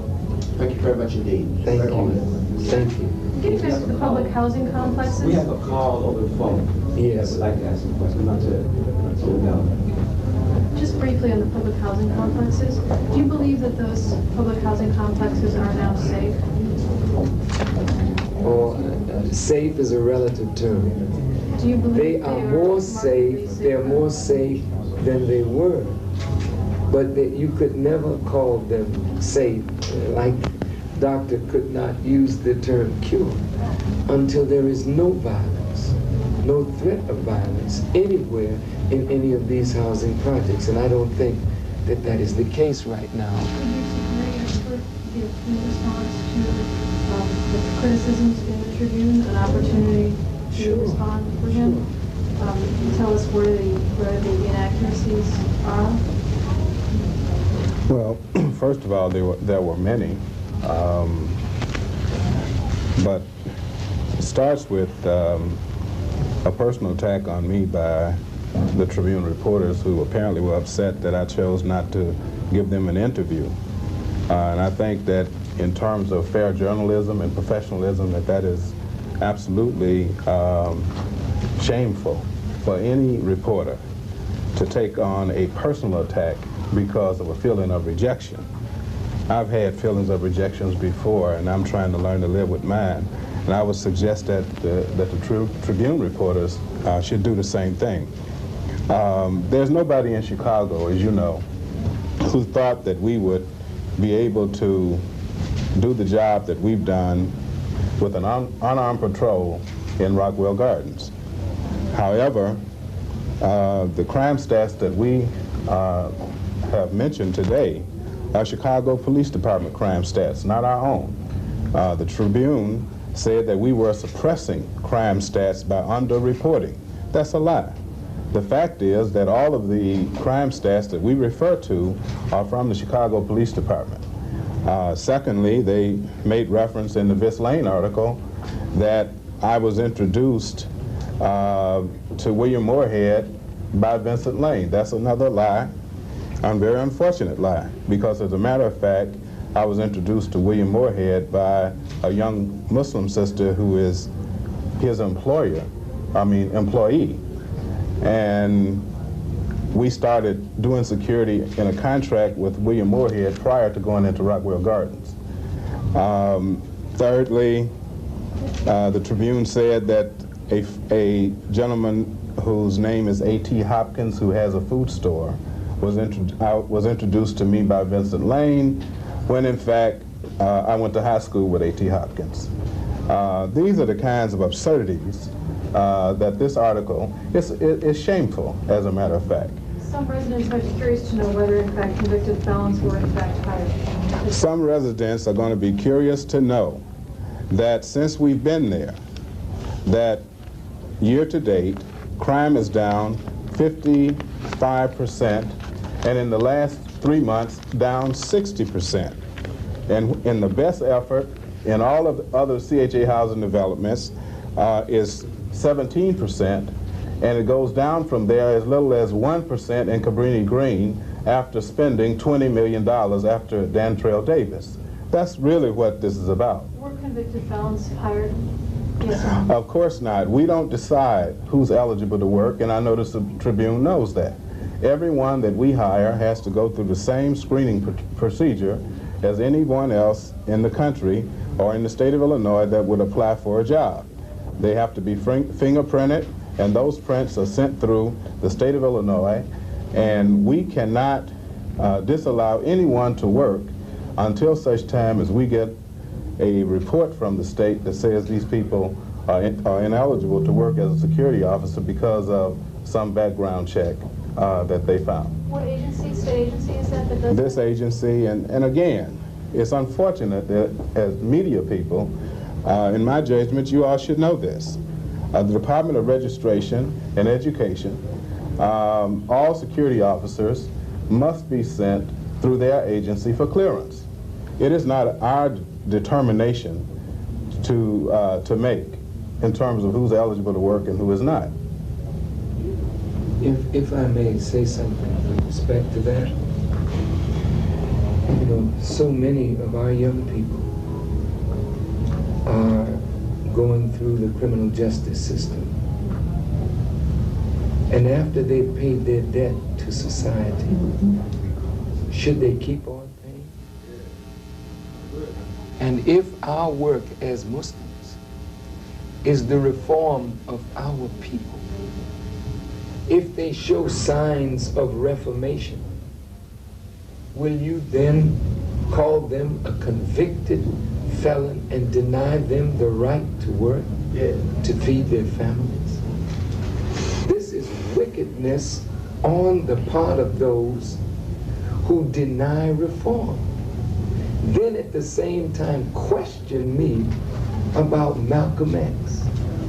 Thank you very much indeed. Thank Very you. honored. Thank you. Getting back to the public housing complexes? We have a call over the phone. Yes. I would like to ask a question, not to know. Just briefly on the public housing complexes, do you believe that those public housing complexes are now safe? Or safe is a relative term. Do you believe They are more safe, they're more safe than they were. But that you could never call them safe, like doctor could not use the term cure until there is no violence, no threat of violence anywhere in any of these housing projects. And I don't think that that is the case right now. Would you support the give, in response to the criticisms in the Tribune, an opportunity to respond for him? Tell us where the inaccuracies are. Well, first of all, there were many, but it starts with a personal attack on me by the Tribune reporters, who apparently were upset that I chose not to give them an interview. And I think that in terms of fair journalism and professionalism, that is absolutely shameful for any reporter to take on a personal attack because of a feeling of rejection. I've had feelings of rejections before, and I'm trying to learn to live with mine. And I would suggest that the Tribune reporters should do the same thing. There's nobody in Chicago, as you know, who thought that we would be able to do the job that we've done with an unarmed patrol in Rockwell Gardens. However, the crime stats that we have mentioned today are Chicago Police Department crime stats, not our own. The Tribune said that we were suppressing crime stats by underreporting. That's a lie. The fact is that all of the crime stats that we refer to are from the Chicago Police Department. Secondly, they made reference in the Viss Lane article that I was introduced to William Moorhead by Vincent Lane. That's another lie, a very unfortunate lie, because as a matter of fact, I was introduced to William Moorhead by a young Muslim sister who is his employee. And we started doing security in a contract with William Moorhead prior to going into Rockwell Gardens. Thirdly, the Tribune said that a gentleman whose name is A.T. Hopkins, who has a food store, was introduced to me by Vincent Lane, when in fact I went to high school with A.T. Hopkins. These are the kinds of absurdities that this article is shameful, as a matter of fact. Some residents are curious to know whether, in fact, convicted felons were in fact hired. Some residents are going to be curious to know that since we've been there, that year to date, crime is down 55%, and in the last 3 months, down 60%. And in the best effort in all of the other CHA housing developments is 17%, and it goes down from there as little as 1% in Cabrini Green after spending $20 million after Dantrell Davis. That's really what this is about. Were convicted felons hired? Yes, sir. Of course not. We don't decide who's eligible to work, and I know the Tribune knows that. Everyone that we hire has to go through the same screening procedure as anyone else in the country or in the state of Illinois that would apply for a job. They have to be fingerprinted, and those prints are sent through the state of Illinois, and we cannot disallow anyone to work until such time as we get a report from the state that says these people are ineligible to work as a security officer because of some background check that they found. What agency, state agency is that that does This agency, and again, it's unfortunate that as media people, in my judgment, you all should know this. The Department of Registration and Education, all security officers must be sent through their agency for clearance. It is not our determination to make in terms of who's eligible to work and who is not. If I may say something with respect to that, you know, so many of our young people are going through the criminal justice system. And after they've paid their debt to society, should they keep on paying? And if our work as Muslims is the reform of our people, if they show signs of reformation, will you then call them a convicted felon and deny them the right to work, to feed their families? This is wickedness on the part of those who deny reform. then at the same time question me about Malcolm X.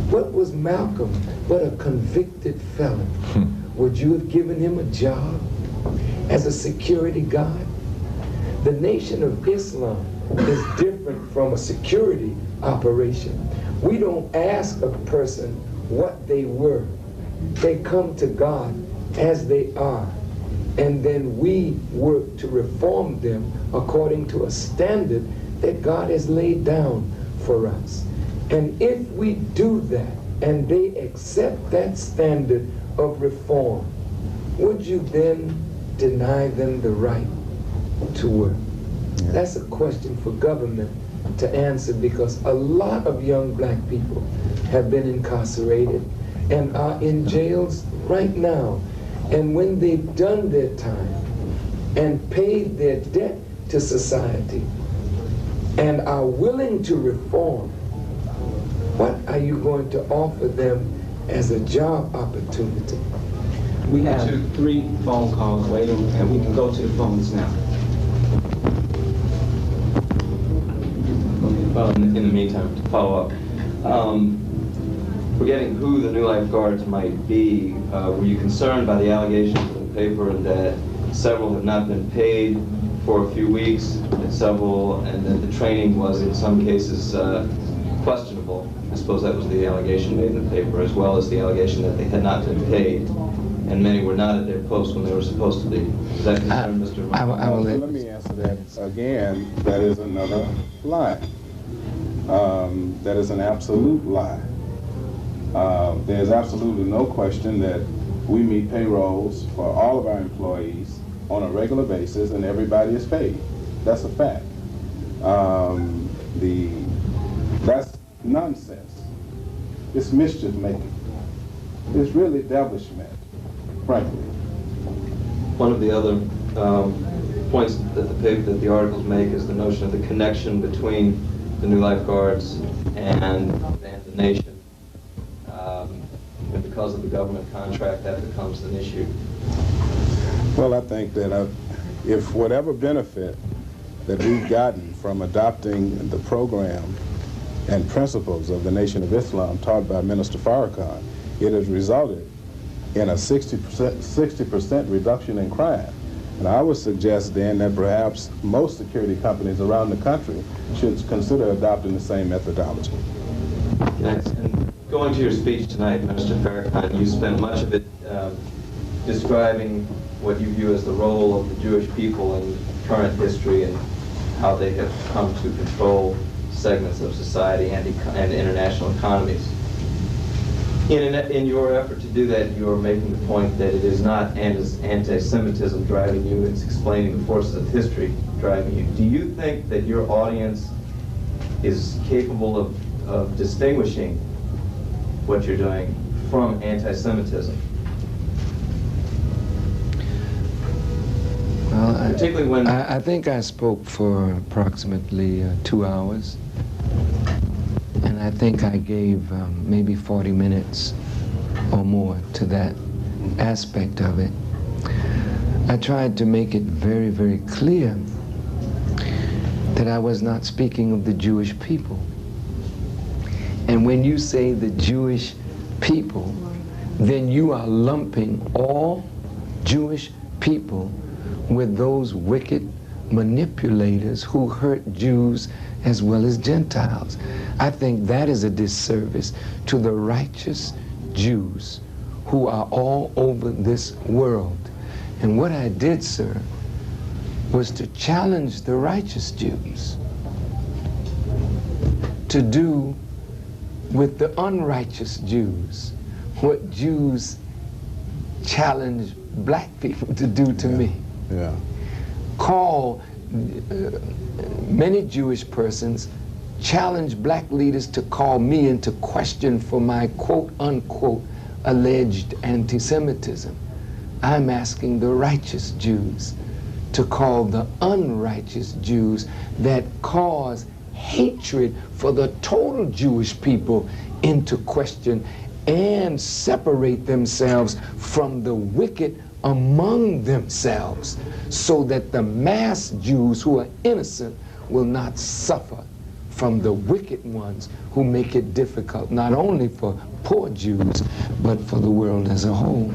What was Malcolm but a convicted felon? Would you have given him a job as a security guard? The Nation of Islam is different from a security operation. We don't ask a person what they were. They come to God as they are, and then we work to reform them according to a standard that God has laid down for us. And if we do that, and they accept that standard of reform, would you then deny them the right to work? That's a question for government to answer, because a lot of young black people have been incarcerated and are in jails right now. And when they've done their time and paid their debt to society and are willing to reform, what are you going to offer them as a job opportunity? We have 3 phone calls waiting, and we can go to the phones now. Well, in the meantime, to follow up, forgetting who the new lifeguards might be, were you concerned by the allegations in the paper that several have not been paid for a few weeks, and that the training was in some cases questionable? I suppose that was the allegation made in the paper, as well as the allegation that they had not been paid, and many were not at their posts when they were supposed to be. Does that concern Mr. Martin? Let me answer that again. That is another lie. That is an absolute lie. There's absolutely no question that we meet payrolls for all of our employees on a regular basis, and everybody is paid. That's a fact. That's nonsense. It's mischief making. It's really devilishment, frankly. One of the other points that the articles make is the notion of the connection between the new lifeguards and the nation. And because of the government contract, that becomes an issue. Well, I think that if whatever benefit that we've gotten from adopting the program and principles of the Nation of Islam taught by Minister Farrakhan, it has resulted in a 60% reduction in crime. And I would suggest then that perhaps most security companies around the country should consider adopting the same methodology. Yes, and going to your speech tonight, Minister Farrakhan, you spent much of it describing what you view as the role of the Jewish people in current history and how they have come to control segments of society and international economies. In your effort to do that, you are making the point that it is not anti-Semitism driving you, it's explaining the forces of history driving you. Do you think that your audience is capable of distinguishing what you're doing from anti-Semitism? Well, particularly when I think I spoke for approximately 2 hours. And I think I gave maybe 40 minutes or more to that aspect of it. I tried to make it very, very clear that I was not speaking of the Jewish people. And when you say the Jewish people, then you are lumping all Jewish people with those wicked manipulators who hurt Jews as well as Gentiles. I think that is a disservice to the righteous Jews who are all over this world. And what I did, sir, was to challenge the righteous Jews to do with the unrighteous Jews what Jews challenge black people to do to me. Yeah. Call many Jewish persons, challenge black leaders to call me into question for my quote-unquote alleged anti-Semitism. I'm asking the righteous Jews to call the unrighteous Jews that cause hatred for the total Jewish people into question and separate themselves from the wicked among themselves, so that the mass Jews who are innocent will not suffer from the wicked ones who make it difficult, not only for poor Jews, but for the world as a whole.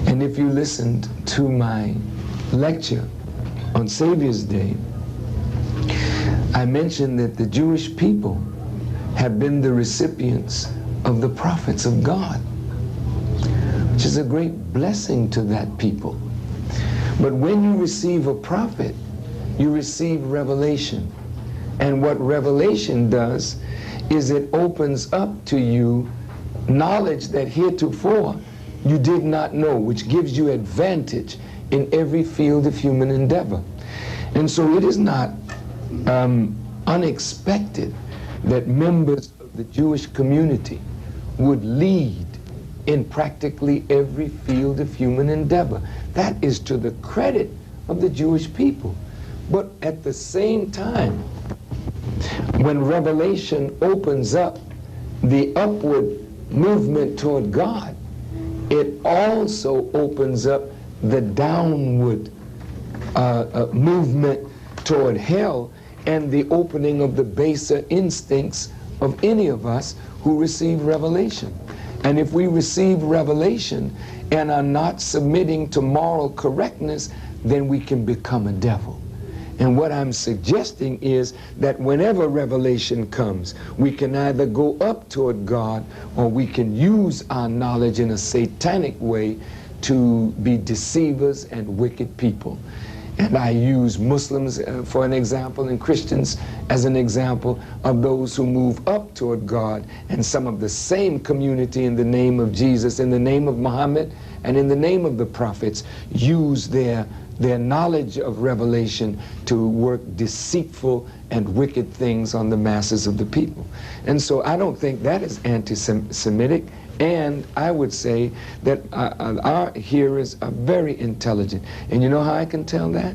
And if you listened to my lecture on Savior's Day, I mentioned that the Jewish people have been the recipients of the prophets of God, which is a great blessing to that people. But when you receive a prophet, you receive revelation. And what revelation does is it opens up to you knowledge that heretofore you did not know, which gives you advantage in every field of human endeavor. And so it is not unexpected that members of the Jewish community would lead in practically every field of human endeavor. That is to the credit of the Jewish people. But at the same time, when revelation opens up the upward movement toward God, it also opens up the downward movement toward hell and the opening of the baser instincts of any of us who receive revelation. And if we receive revelation and are not submitting to moral correctness, then we can become a devil. And what I'm suggesting is that whenever revelation comes, we can either go up toward God or we can use our knowledge in a satanic way to be deceivers and wicked people. And I use Muslims for an example and Christians as an example of those who move up toward God, and some of the same community in the name of Jesus, in the name of Muhammad, and in the name of the prophets use their knowledge of revelation to work deceitful and wicked things on the masses of the people. And so I don't think that is anti-Semitic. And I would say that our hearers are very intelligent. And you know how I can tell that?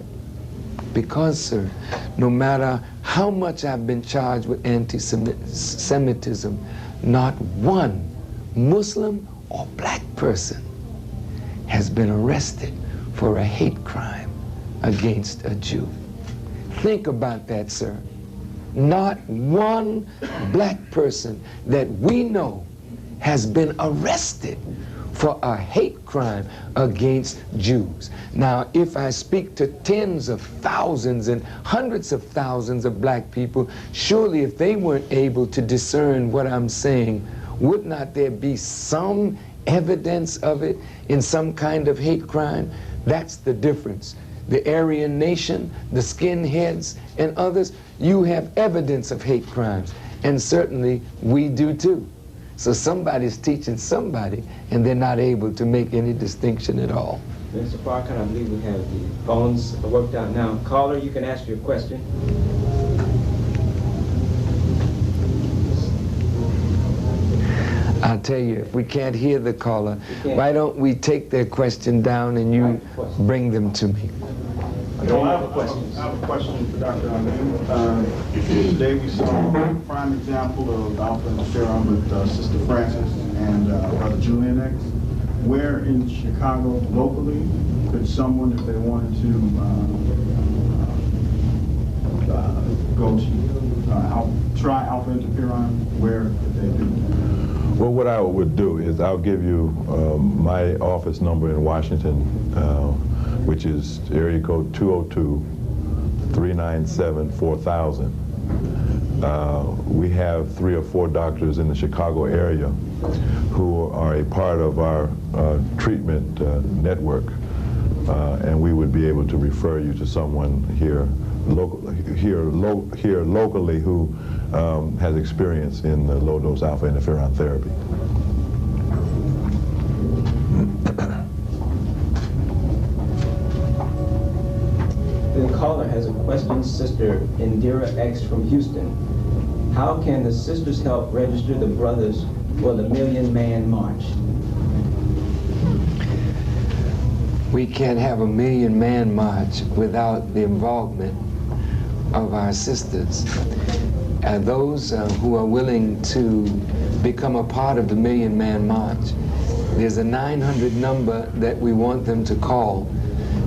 Because, sir, no matter how much I've been charged with anti-Semitism, not one Muslim or black person has been arrested for a hate crime against a Jew. Think about that, sir. Not one black person that we know has been arrested for a hate crime against Jews. Now, if I speak to tens of thousands and hundreds of thousands of black people, surely if they weren't able to discern what I'm saying, would not there be some evidence of it in some kind of hate crime? That's the difference. The Aryan nation, the skinheads, and others, you have evidence of hate crimes. And certainly we do too. So somebody's teaching somebody, and they're not able to make any distinction at all. Mr. Farrakhan, I believe we have the phones worked out now. Caller, you can ask your question. I'll tell you, if we can't hear the caller, why don't we take their question down and you bring them to me? I have a question for Dr. Amin. Today we saw a prime example of Alpha and Farrakhan with Sister Francis and Brother Julian X. Where in Chicago, locally, could someone, if they wanted to, go to try Alpha Interferon, where could they do that? Well, what I would do is I'll give you my office number in Washington, which is area code 202-397-4000. We have 3 or 4 doctors in the Chicago area who are a part of our treatment network, and we would be able to refer you to someone here locally who has experience in low-dose alpha interferon therapy. The caller has a question, Sister Indira X from Houston. How can the sisters help register the brothers for the Million Man March? We can't have a Million Man March without the involvement of our sisters. Those who are willing to become a part of the Million Man March, there's a 900 number that we want them to call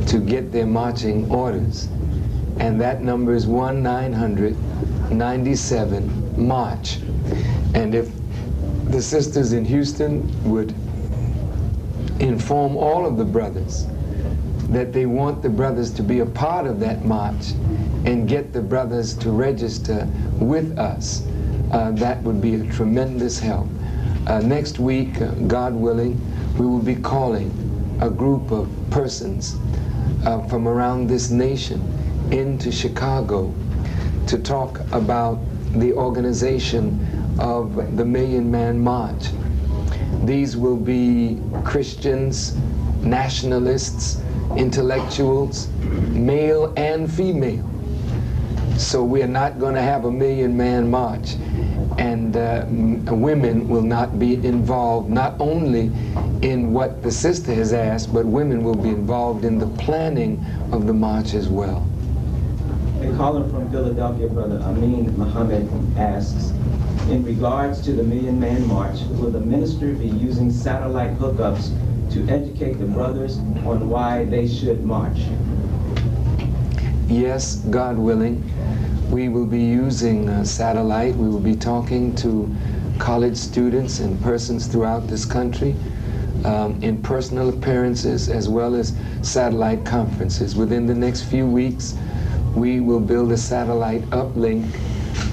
to get their marching orders. and that number is 1-997 March. And if the sisters in Houston would inform all of the brothers that they want the brothers to be a part of that march and get the brothers to register with us, that would be a tremendous help. Next week, God willing, we will be calling a group of persons from around this nation into Chicago to talk about the organization of the Million Man March. These will be Christians, nationalists, intellectuals, male and female. So we are not going to have a Million Man March, and women will not be involved, not only in what the sister has asked, but women will be involved in the planning of the march as well. A caller from Philadelphia, Brother Amin Muhammad, asks, in regards to the Million Man March, will the minister be using satellite hookups to educate the brothers on why they should march? Yes, God willing. We will be using satellite. We will be talking to college students and persons throughout this country in personal appearances as well as satellite conferences. Within the next few weeks, we will build a satellite uplink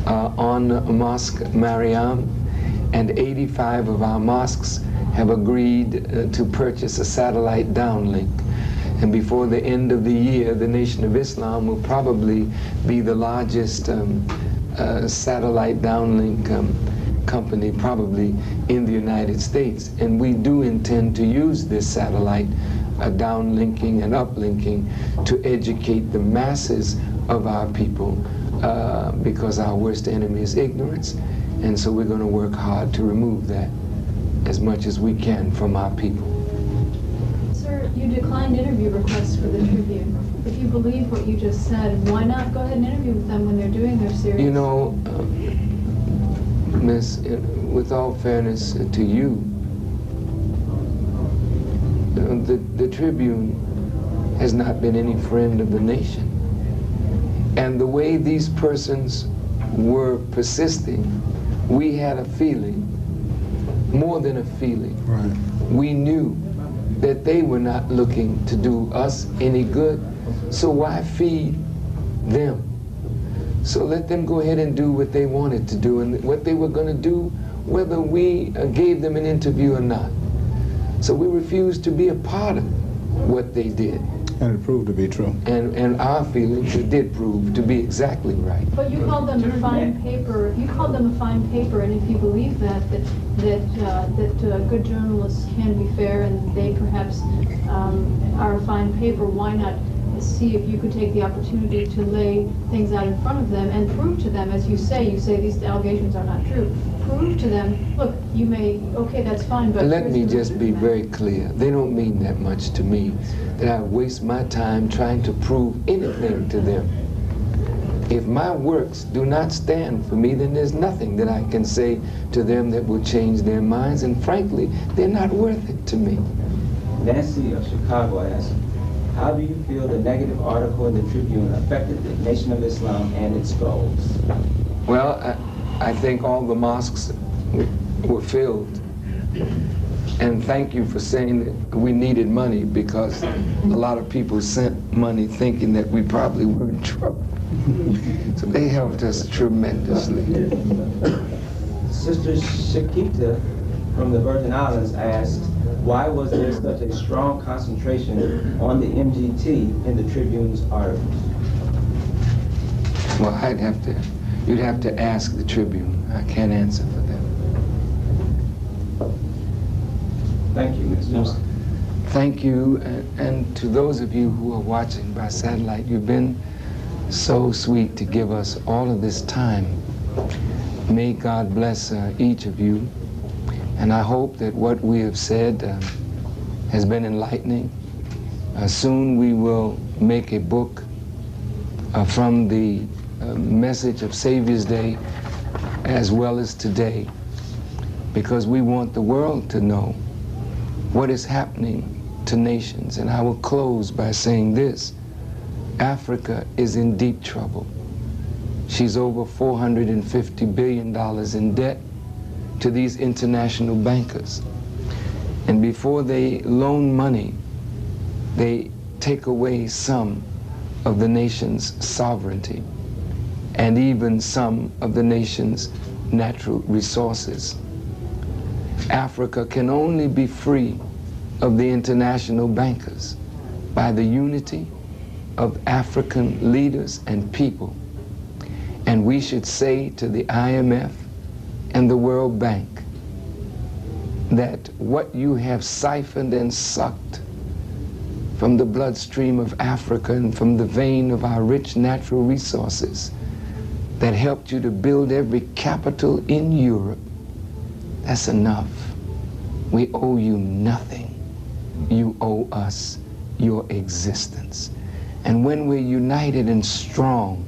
on Mosque Mariam, and 85 of our mosques have agreed to purchase a satellite downlink. And before the end of the year, the Nation of Islam will probably be the largest satellite downlink company probably in the United States. And we do intend to use this satellite downlinking and uplinking to educate the masses of our people because our worst enemy is ignorance. And so we're going to work hard to remove that as much as we can from our people. Sir, you declined interview requests for the Tribune. If you believe what you just said, why not go ahead and interview with them when they're doing their series? You know, Miss, with all fairness to you, the Tribune has not been any friend of the nation. And the way these persons were persisting, we had a feeling, more than a feeling. Right. We knew that they were not looking to do us any good, so why feed them? So let them go ahead and do what they wanted to do and what they were going to do, whether we gave them an interview or not. So we refused to be a part of what they did. And it proved to be true. And our feelings, it did prove to be exactly right. But you called them a fine paper. You called them a fine paper, and if you believe that good journalists can be fair and they perhaps are a fine paper, why not see if you could take the opportunity to lay things out in front of them and prove to them, as you say these allegations are not true. Prove to them, look, you may, okay, that's fine, but let me just be very clear. They don't mean that much to me, that I waste my time trying to prove anything to them. If my works do not stand for me, then there's nothing that I can say to them that will change their minds, and frankly, they're not worth it to me. Nancy of Chicago asks, how do you feel the negative article in the Tribune affected the Nation of Islam and its goals? Well, I think all the mosques were filled. And thank you for saying that we needed money, because a lot of people sent money thinking that we probably were in trouble. So they helped us tremendously. Sister Shakita from the Virgin Islands asks, why was there such a strong concentration on the MGT in the Tribune's articles? Well, you'd have to ask the Tribune. I can't answer for them. Thank you, Mr. Thank you, and to those of you who are watching by satellite, you've been so sweet to give us all of this time. May God bless each of you. And I hope that what we have said has been enlightening. Soon we will make a book from the message of Savior's Day as well as today, because we want the world to know what is happening to nations. And I will close by saying this. Africa is in deep trouble. She's over $450 billion in debt to these international bankers. And before they loan money, they take away some of the nation's sovereignty and even some of the nation's natural resources. Africa can only be free of the international bankers by the unity of African leaders and people. And we should say to the IMF and the World Bank that what you have siphoned and sucked from the bloodstream of Africa and from the vein of our rich natural resources that helped you to build every capital in Europe, that's enough. We owe you nothing. You owe us your existence. And when we're united and strong,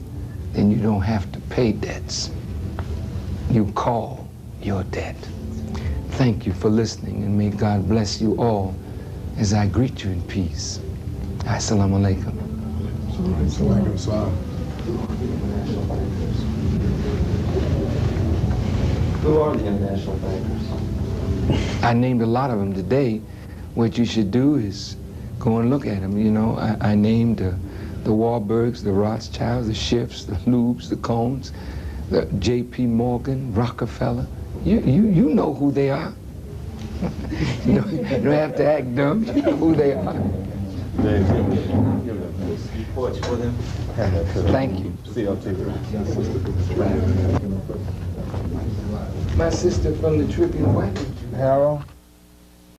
then you don't have to pay debts. You call your debt. Thank you for listening, and may God bless you all as I greet you in peace. Assalamu alaikum. Who are the international bankers? I named a lot of them today. What you should do is go and look at them. You know, I named the Warburgs, the Rothschilds, the Schiffs, the Loubs, the Cohns, the J.P. Morgan, Rockefeller. You know who they are. You don't have to act dumb. You know who they are. Reports for them. Thank you. My sister from the Tribune, what? Harold.